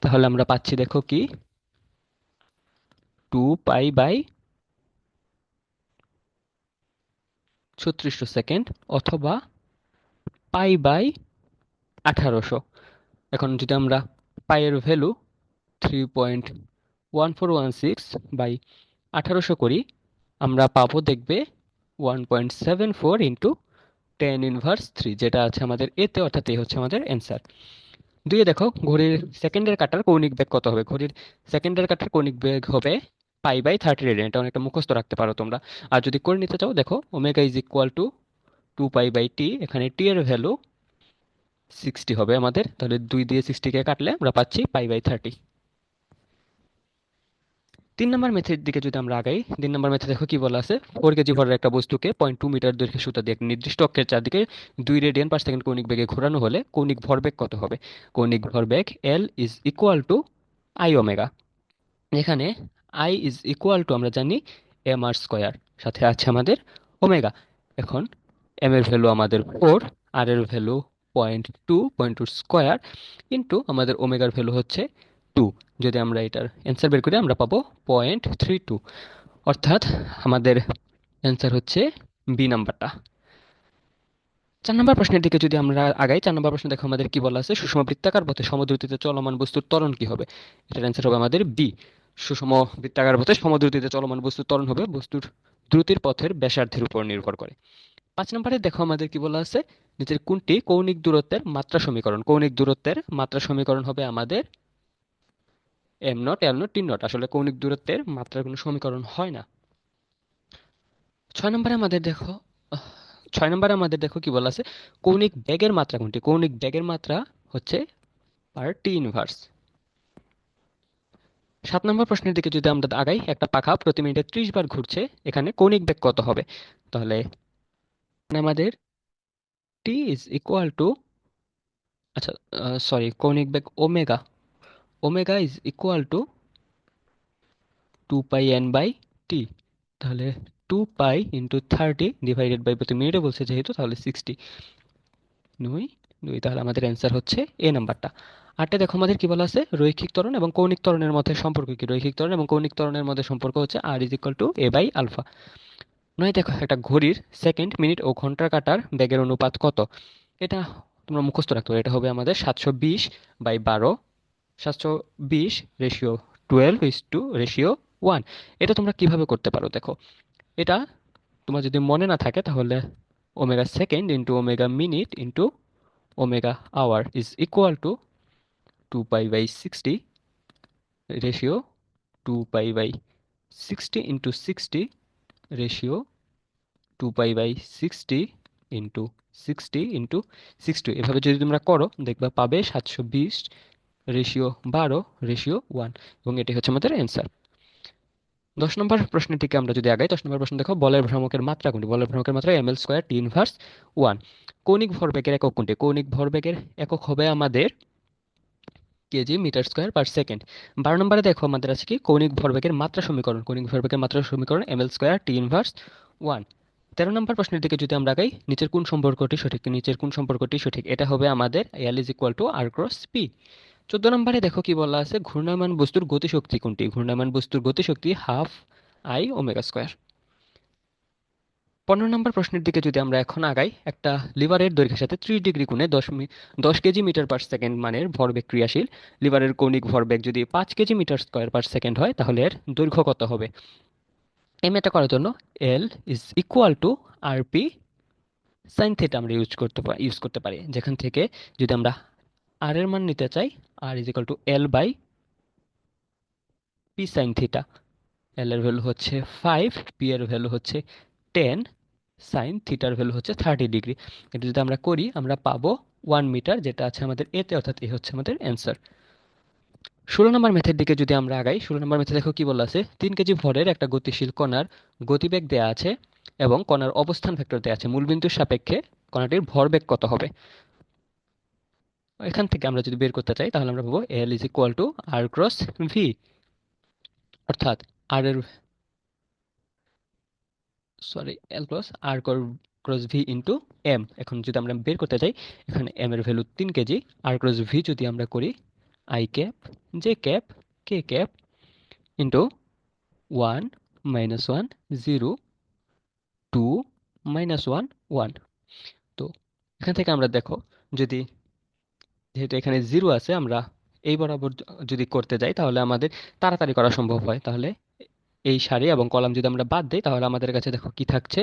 তাহলে আমরা পাচ্ছি দেখো কি 2π/3600 সেকেন্ড, অথবা π/1800। এখন যদি আমরা পাইয়ের ভ্যালু 3.1416 করি, আমরা পাবো দেখবে 1.74 × 10⁻³ যেটা আছে আমাদের এতে, অর্থাৎ এই হচ্ছে আমাদের অ্যান্সার। দুইয়ে দেখো, ঘড়ির সেকেন্ডের কাঁটার কৌণিক বেগ কত হবে? ঘড়ির সেকেন্ডের কাঁটার কৌণিক বেগ হবে π/30 রেডিয়ান, এটা অনেকটা মুখস্থ রাখতে পারো তোমরা। আর যদি করে নিতে চাও, দেখো omega is equal to 2π/t, এখানে টি এর ভ্যালু 60 হবে আমাদের, তাহলে 2 দিয়ে 60-কে কাটলে আমরা পাচ্ছি π/30। 3 নম্বর মেথের দিকে যদি আমরা আগাই, 3 নম্বর মেথে দেখো কি বলা আছে, 4 কেজি ভরের একটা বস্তুকে 0.2 মিটার দৈর্ঘ্যের সুতা দিয়ে এক নির্দিষ্ট অক্ষের চারদিকে 2 রেডিয়ান পার সেকেন্ড কৌণিক বেগে ঘোরানো হলে কৌণিক ভরবেগ কত হবে? কৌণিক ভরবেগ L is equal to I omega, এখানে আই ইজ ইকুয়াল টু আমরা জানি এম আর স্কোয়ার, সাথে আছে আমাদের ওমেগা। এখন এম এর ভ্যালু আমাদের 4, আর এর ভ্যালু 0.2 ইন্টু আমাদের ওমেগার ভ্যালু হচ্ছে 2। যদি আমরা এটার অ্যান্সার বের করি আমরা পাবো 0.32, অর্থাৎ আমাদের অ্যান্সার হচ্ছে বি নাম্বারটা। 4 নম্বর প্রশ্নের দিকে যদি আমরা আগাই, 4 নম্বর প্রশ্ন দেখো আমাদের কি বলা আছে, সুষম বৃত্তাকার পথে সমদ্রুতিতে চলমান বস্তুর ত্বরণ কি হবে? এটার অ্যান্সার হবে আমাদের বি। সুষম বৃত্তাকার পথে সমদ্রুতিতে চলমান বস্তুর ত্বরণ হবে বস্তুর দ্রুতির পথের ব্যাসার্ধের উপর নির্ভর করে। 5 নম্বরে দেখো আমাদের কি বলা আছে, নিচের কোনটি কৌণিক দূরত্বের মাত্রা সমীকরণ? কৌণিক দূরত্বের মাত্রা সমীকরণ হবে আমাদের m0, l0, t0। আসলে কৌণিক দূরত্বের মাত্রার কোনো সমীকরণ হয় না। 6 নম্বরে আমাদের দেখো, নম্বরে আমাদের দেখো কি বলা আছে, কৌণিক বেগের মাত্রা কোনটি? কৌণিক বেগের মাত্রা হচ্ছে পার টি ইনভার্স। 7 নম্বর প্রশ্নের দিকে যদি আমরা আগাই, একটা পাখা প্রতি মিনিটে 30 বার ঘুরছে, এখানে কৌণিক বেগ কত হবে? তাহলে এখানে আমাদের টি ইজ ইকুয়াল টু, আচ্ছা সরি, কৌণিক বেগ omega, omega is equal to 2 pi n/t। তাহলে 2 পাই × 30 ডিভাইডেড বাই, প্রতি মিনিটে বলছে যেহেতু, তাহলে 60, 2 2, তাহলে আমাদের অ্যান্সার হচ্ছে এ নাম্বারটা। আরটা দেখো আমাদের কি বলা আছে, রৈখিক ত্বরণ এবং কৌণিক ত্বরণের মধ্যে সম্পর্ক কি? রৈখিক ত্বরণ এবং কৌণিক ত্বরণের মধ্যে সম্পর্ক হচ্ছে r = a/আলফা। নয় দেখো, একটা ঘড়ির সেকেন্ড, মিনিট ও ঘন্টার কাঁটার বেগের অনুপাত কত? এটা তোমরা মুখস্থ রাখতে পারো। এটা হবে আমাদের 720/12, 720/12:1। এটা তোমরা কিভাবে করতে পারো দেখো, এটা তোমার যদি মনে না থাকে তাহলে omega second into omega minute into omega hour is equal to 2 pi ratio 2 pi × 60 ratio 2 pi into 60 × 60। এভাবে যদি তোমরা করো দেখবা পাবে 720/12:1, এবং এটি হচ্ছে আমাদের অ্যান্সার। 10 নম্বর প্রশ্নের দিকে আমরা যদি আগাই, 10 নম্বর প্রশ্ন দেখো, বলের ভ্রামকের মাত্রা কোনটি? বলের ভ্রামকের মাত্রা ml² T−1। কৌণিক ভরবেগের একক কোনটি? কৌণিক ভরবেগের একক হবে আমাদের KG metre square per second. 12 নম্বরে দেখো আমাদের আছে কি, কৌণিক ভরবেগের মাত্রা সমীকরণ, কৌণিক ভরবেগের মাত্রা সমীকরণ ml²T−1। 13 নম্বর প্রশ্নের দিকে যদি আমরা আগাই, নিচের কোন সম্পর্কটি সঠিক? নিচের কোন সম্পর্কটি সঠিক? এটা হবে আমাদের L = R×P। 14 নম্বরে দেখো কি বলা আছে, ঘূর্ণায়মান বস্তুর গতিশক্তি কোনটি? ঘূর্ণায়মান বস্তুর গতিশক্তি ½ I ω²। 15 নম্বর প্রশ্নের দিকে যদি আমরা এখন আগাই, একটা লিভারের দৈর্ঘ্যের সাথে 30 ডিগ্রি কোণে 10 কেজি মিটার পার সেকেন্ড মানের ভরবেগ ক্রিয়াশীল। লিভারের কৌণিক ভরবেগ যদি 5 KG metre square per second হয়, তাহলে এর দৈর্ঘ্য কত হবে? এই ম্যাথটা করার জন্য L = RP সাইন থিটা আমরা ইউজ করতে পারি, যেখান থেকে যদি আমরা আর এর মান নিতে চাই, R = L/P সাইন থিটা। এল এর ভ্যালু হচ্ছে 5, পি এর ভ্যালু হচ্ছে 10, সাইন থিটার ভ্যালু হচ্ছে 30 ডিগ্রি। এটা যদি আমরা করি আমরা পাবো 1 মিটার, যেটা আছে আমাদের এতে, অর্থাৎ এ হচ্ছে আমাদের অ্যান্সার। 16 নম্বর মেথের দিকে যদি আমরা আগাই, 16 নম্বর মেথে দেখো কি বলা আছে, 3 কেজি ভরের একটা গতিশীল কণার গতিবেগ দেয়া আছে এবং কণার অবস্থান ভেক্টর দেয়া আছে। মূলবিন্দুর সাপেক্ষে কণাটির ভরবেগ কত হবে? এখান থেকে আমরা যদি বের করতে চাই তাহলে আমরা পাবো L = R×V, অর্থাৎ আর এর sorry L + R×V into M. এখন যদি আমরা বের করতে চাই, এখানে এম এর ভ্যালু 3 কেজি, R×V যদি আমরা করি I cap J cap K cap into 1 - 1 0 2 - 1 1। তো এখান থেকে আমরা দেখো, যদি যেহেতু এখানে জিরো আছে, আমরা এই বরাবর যদি করতে যাই তাহলে আমাদের তাড়াতাড়ি করা সম্ভব হয়। তাহলে এই সারি এবং কলাম যদি আমরা বাদ দিই তাহলে আমাদের কাছে দেখো কি থাকছে,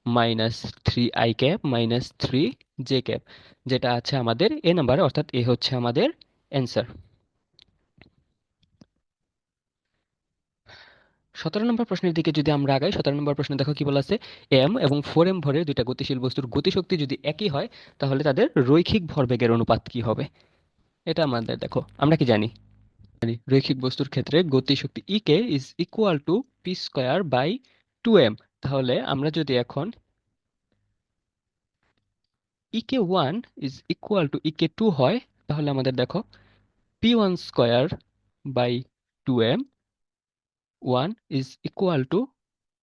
-3 I ক্যাপ -3 J ক্যাপ, যেটা আছে আমাদের এ নাম্বারে, অর্থাৎ এ হচ্ছে আমাদের অ্যান্সার। 17 নম্বর প্রশ্নের দিকে যদি আমরা আগাই, 17 নম্বর প্রশ্নে দেখো কি বলা আছে, এম এবং 4m ভরের দুইটা গতিশীল বস্তুর গতিশক্তি যদি একই হয় তাহলে তাদের রৈখিক ভরবেগের অনুপাত কি হবে? এটা আমাদের দেখো, আমরা কি জানি, রৈখিক বস্তুর ক্ষেত্রে গতিশক্তি E k = P² / 2m। তাহলে আমরা যদি এখন EK1 = EK2 হয়, তাহলে আমাদের দেখো P1² / 2m 1 =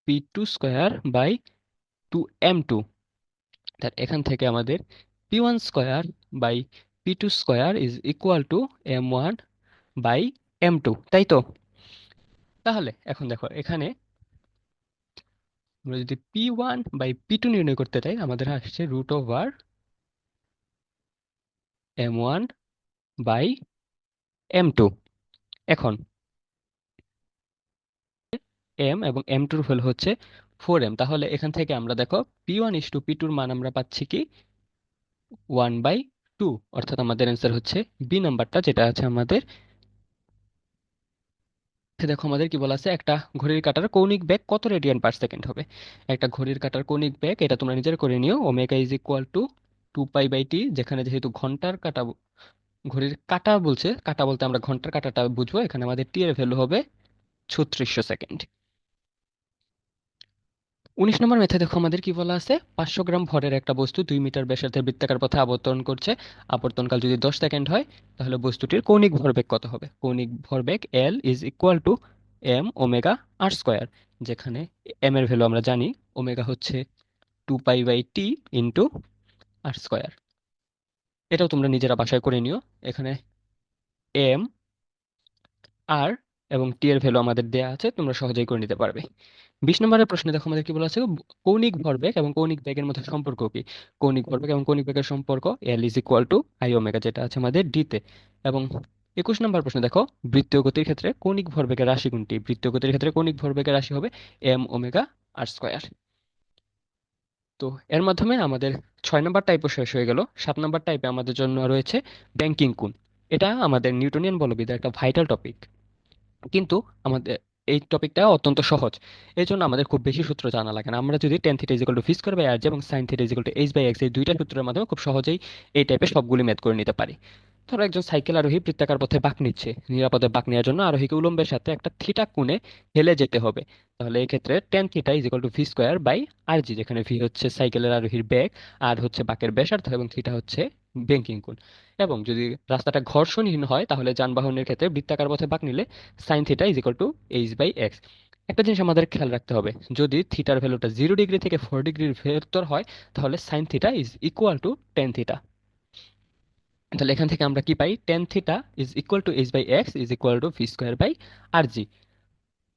P2² / 2m2। তার এখান থেকে আমাদের P1² / P2² m1/m2, তাই তো? তাহলে এখন দেখো, এখানে আমরা যদি P1/P2 নির্ণয় করতে চাই, আমাদের আসছে √m1/m2। এখন m এবং m2 এর ভ্যালু হচ্ছে 4m, তাহলে এখান থেকে আমরা দেখো P1:P2 মান আমরা পাচ্ছি কি 1/2, অর্থাৎ আমাদের অ্যান্সার হচ্ছে বি নাম্বারটা, যেটা আছে আমাদের দেখো আমাদের কি বলা আছে, একটা ঘড়ির কাঁটার কৌণিক বেগ কত রেডিয়ান পার সেকেন্ড হবে। একটা ঘড়ির কাঁটার কৌণিক বেগ এটা তোমরা নিজের করে নিও, omega is equal to 2 pi by T, যেখানে যেহেতু ঘন্টার কাঁটা, ঘড়ির কাঁটা বলছে, কাঁটা বলতে আমরা ঘন্টার কাঁটাটা বুঝবো, এখানে আমাদের টি এর ভ্যালু হবে 3600 সেকেন্ড। 19 নম্বর ম্যাথে দেখো আমাদের কি বলা আছে, 500 গ্রাম ভরের একটা বস্তু 2 মিটার ব্যাসার্ধের বৃত্তাকার পথে আবর্তন করছে। আবর্তনকাল যদি 10 সেকেন্ড হয়, তাহলে বস্তুটির কৌণিক ভরবেগ কত হবে। কৌণিক ভরবেগ L is equal to M omega R square, যেখানে এম এর ভ্যালু আমরা জানি, ওমেগা হচ্ছে 2 pi by T into R square. এটাও তোমরা নিজেরা বাসায় করে নিও। এখানে এম, আর এবং টি এর ভ্যালু আমাদের দেয়া আছে, তোমরা সহজেই করে নিতে পারবে। 20 নম্বরের প্রশ্নে দেখো আমাদের কি বলা আছে, কৌণিক ভরবেগ এবং কৌণিক বেগের মধ্যে সম্পর্ক কি। কৌণিক ভরবেগ এবং কৌণিক বেগের সম্পর্ক এল is equal to I omega, যেটা আছে আমাদের ডিতে। এবং 21 নম্বর প্রশ্ন দেখো, বৃত্তীয় গতির ক্ষেত্রে কৌণিক ভরবেগের রাশি কোনটি। বৃত্তীয় গতির ক্ষেত্রে কৌণিক ভরবেগের রাশি হবে এম ওমেগা আর স্কোয়ার। তো এর মাধ্যমে আমাদের 6 নম্বর টাইপও শেষ হয়ে গেল। 7 নম্বর টাইপে আমাদের জন্য রয়েছে ব্যাংকিং কোণ। এটা আমাদের নিউটনিয়ান বলবিদ্যার একটা ভাইটাল টপিক, কিন্তু আমাদের এই টপিকটা অত্যন্ত সহজ। এই জন্য আমাদের খুব বেশি সূত্র জানা লাগে না। আমরা যদি tan theta is equal to V square by R G এবং sine theta is equal to H by X, এই দুইটা সূত্রের মাধ্যমে খুব সহজেই এই টাইপের সবগুলি ম্যাথ করে নিতে পারি। ধরো একজন সাইকেল আরোহী বৃত্তাকার পথে বাঁক নিচ্ছে, নিরাপদে বাঁক নেওয়ার জন্য আরোহীকে উলম্বের সাথে একটা থিটা কোণে হেলে যেতে হবে। তাহলে এই ক্ষেত্রে tan theta is equal to V square by R G, যেখানে ভি হচ্ছে সাইকেলের আরোহীর বেগ, আর হচ্ছে বাঁকের ব্যাসার্ধ, এবং থিটা হচ্ছে ব্যাংকিং কোণ। এবং যদি রাস্তাটা ঘর্ষণহীন হয়, তাহলে যানবাহনের ক্ষেত্রে বৃত্তাকার পথে বাঁক নিলে sine theta is equal to H by X. একটা জিনিস আমাদের খেয়াল রাখতে হবে, যদি থিটার ভ্যালুটা 0 ডিগ্রি থেকে 4 ডিগ্রির ভেতর হয়, তাহলে sine theta is equal to tan theta. তাহলে এখান থেকে আমরা কি পাই, tan theta is equal to H by X is equal to V square by R G.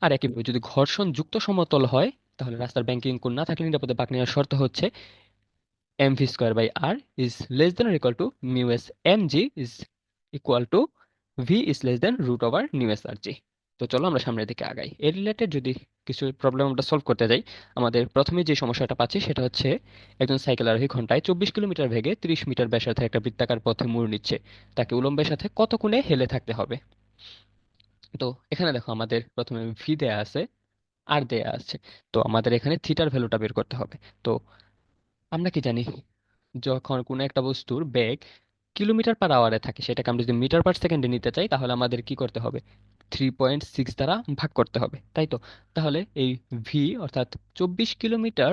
আর একইভাবে যদি ঘর্ষণ যুক্ত সমতল হয়, তাহলে রাস্তার ব্যাংকিং কোণ না থাকলে নিরাপদে বাঁক নেওয়ার শর্ত হচ্ছে M V square by R is less than equal to mu S M G is equal to V is less than root over mu S R G. তো চলো আমরা সামনের দিকে আগাই। এর রিলেটেড যদি কিছু প্রবলেম আমরা সলভ করতে যাই, আমাদের প্রথমে যে সমস্যাটা পাচ্ছি সেটা হচ্ছে, একজন সাইকেল আরোহী ঘন্টায় 24 কিলোমিটার বেগে 30 মিটার ব্যাসার্ধে একটা বৃত্তাকার পথে মোড় নিচ্ছে। তাকে উলম্বের সাথে কত কোণে হেলে থাকতে হবে। তো এখানে দেখো আমাদের প্রথমে ভি দেয়া আছে, আর দেয়া আছে। তো আমাদের এখানে থিটার ভ্যালুটা বের করতে হবে। তো আমরা কি জানি, যখন কোনো একটা বস্তুর বেগ কিলোমিটার পার আওয়ারে থাকে, সেটাকে আমরা যদি মিটার পার সেকেন্ডে নিতে চাই, তাহলে আমাদের কি করতে হবে, 3.6 দ্বারা ভাগ করতে হবে, তাই তো। তাহলে এই ভি অর্থাৎ 24 কিলোমিটার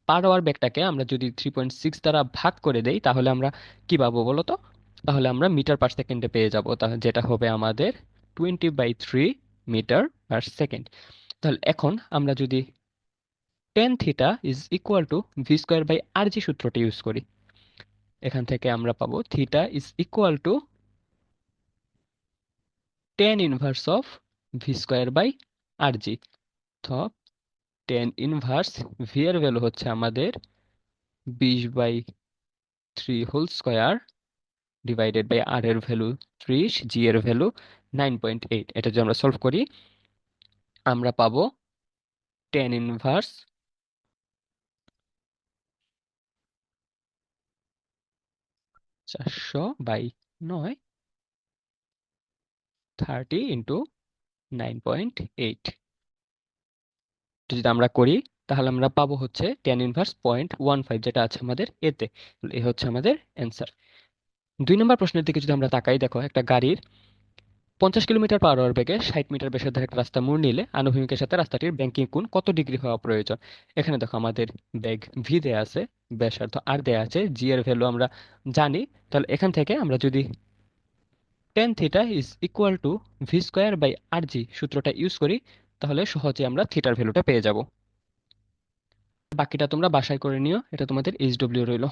পার আওয়ার বেগটাকে আমরা যদি 3.6 দ্বারা ভাগ করে দেই, তাহলে আমরা কি পাবো বলো তো। তাহলে আমরা মিটার পার সেকেন্ডে পেয়ে যাব, তাহলে যেটা হবে আমাদের 20/3 মিটার পার সেকেন্ড। তাহলে এখন আমরা যদি tan theta is equal to V square by R G সূত্রটি ইউজ করি, এখান থেকে আমরা পাবো theta is equal to tan inverse of V square by R G. তো টেন ইনভার্স ভি এর ভ্যালু হচ্ছে আমাদের 20/3 whole square divided by R এর ভ্যালু 30, জি এর ভ্যালু 9.8। এটা যদি আমরা সলভ করি, আমরা পাবো টেন ইনভার্স 400/9, 30 × 9.8। যদি আমরা করি, তাহলে আমরা পাবো হচ্ছে টেন ইনভার্স 0.15, যেটা আছে আমাদের এতে। এ হচ্ছে আমাদের অ্যান্সার। 2 নম্বর প্রশ্নের দিকে যদি আমরা তাকাই, দেখো একটা গাড়ির 50 কিলোমিটার পার আওয়ার বেগে 60 মিটার ব্যাসার্ধের একটা রাস্তা মোড় নিলে আনুভূমিকের সাথে রাস্তাটির ব্যাংকিং কোণ কত ডিগ্রি হওয়া প্রয়োজন। এখানে দেখো আমাদের বেগ ভি দেয়া আছে, ব্যাসার্ধ আর দেয়া আছে, জি এর ভ্যালু আমরা জানি। তাহলে এখান থেকে আমরা যদি tan theta is equal to V square by R G সূত্রটা ইউজ করি, তাহলে সহজে আমরা থিটার ভ্যালুটা পেয়ে যাব। বাকিটা তোমরা বাসায় করে নিও, এটা তোমাদের এইচডব্লিউ রইল।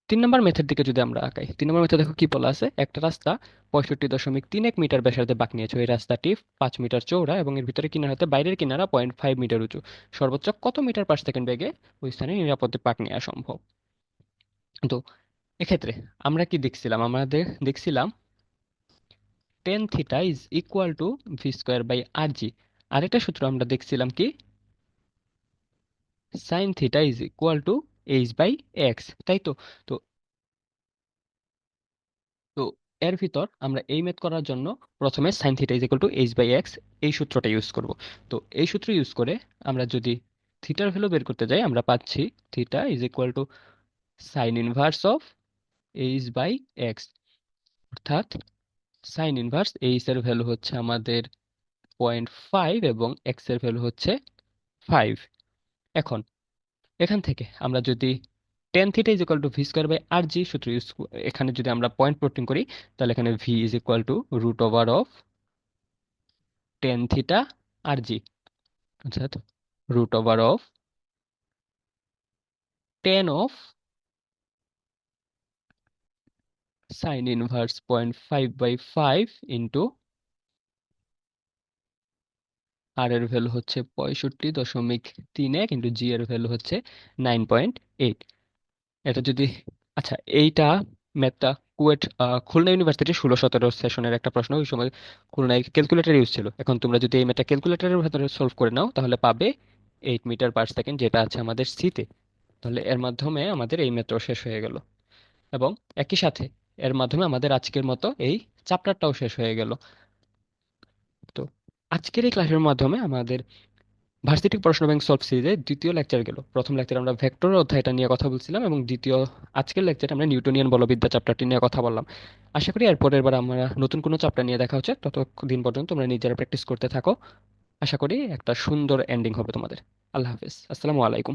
3 নম্বর মেথড দিকে যদি আমরা আঁকাই, 3 নম্বর মেথড দেখো কি বলা আছে, একটা রাস্তা 65.31 মিটার ব্যাসার্ধে বাঁক নিয়েছে। ওই রাস্তাটি 5 মিটার চৌড়া এবং এর ভিতরে কিনারা হতে বাইরের কিনারা 0.5 মিটার উঁচু। সর্বোচ্চ কত মিটার পার সেকেন্ড বেগে ওই স্থানে নিরাপদে বাঁক নেওয়া সম্ভব। তো এক্ষেত্রে আমরা কি দেখছিলাম, আমাদের দেখছিলাম tan theta is equal to V square by R G. আরেকটা সূত্র আমরা দেখছিলাম কি, sine theta is equal to H by X, তাই তো। তো তো এর ভিতর আমরা এই ম্যাথ করার জন্য প্রথমে sine theta is equal to H by X এই সূত্রটা ইউজ করব। তো এই সূত্র ইউজ করে আমরা যদি থিটার ভ্যালু বের করতে যাই, আমরা পাচ্ছি theta is equal to sine inverse of H by X, অর্থাৎ সাইন ইনভার্স এইচ এর ভ্যালু হচ্ছে আমাদের 0.5 এবং এক্স এর ভ্যালু হচ্ছে 5। এখন এখান থেকে আমরা যদি tan theta is equal to V square by R G সূত্র ইউজ, এখানে যদি আমরা পয়েন্ট প্লটিং করি, তাহলে এখানে V is equal to root over of tan theta R G, অর্থাৎ root over of tan of sine inverse 0.5/5 into R এর value হচ্ছে 65.31 ইন্টু জি এর ভ্যালু হচ্ছে 9.8। এটা যদি, আচ্ছা এইটা ম্যাথটা কুয়েট খুলনা ইউনিভার্সিটির 16-17 সেশনের একটা প্রশ্ন, ওই সময় খুলনায় ক্যালকুলেটর ইউজ ছিল। এখন তোমরা যদি এই ম্যাথটা ক্যালকুলেটরের ভেতরে সলভ করে নাও তাহলে পাবে 8 মিটার পার সেকেন্ড, যেটা আছে আমাদের সিতে। তাহলে এর মাধ্যমে আমাদের এই ম্যাথটাও শেষ হয়ে গেল, এবং একই সাথে এর মাধ্যমে আমাদের আজকের মতো এই চ্যাপ্টারটাও শেষ হয়ে গেল। তো আজকের এই ক্লাসের মাধ্যমে আমাদের ভার্সিটি প্রশ্ন ব্যাংক সলভ সিরিজের দ্বিতীয় লেকচার গেল। প্রথম লেকচার আমরা ভেক্টর অধ্যায়টা নিয়ে কথা বলছিলাম, এবং দ্বিতীয় আজকের লেকচারে আমরা নিউটনিয়ান বলবিদ্যা চ্যাপ্টারটি নিয়ে কথা বললাম। আশা করি এর পরের বার আমরা নতুন কোনো চ্যাপ্টার নিয়ে দেখা হচ্ছে। ততদিন পর্যন্ত তোমরা নিজেরা প্র্যাকটিস করতে থাকো। আশা করি একটা সুন্দর এন্ডিং হবে তোমাদের। আল্লাহ হাফেজ, আসসালামু আলাইকুম।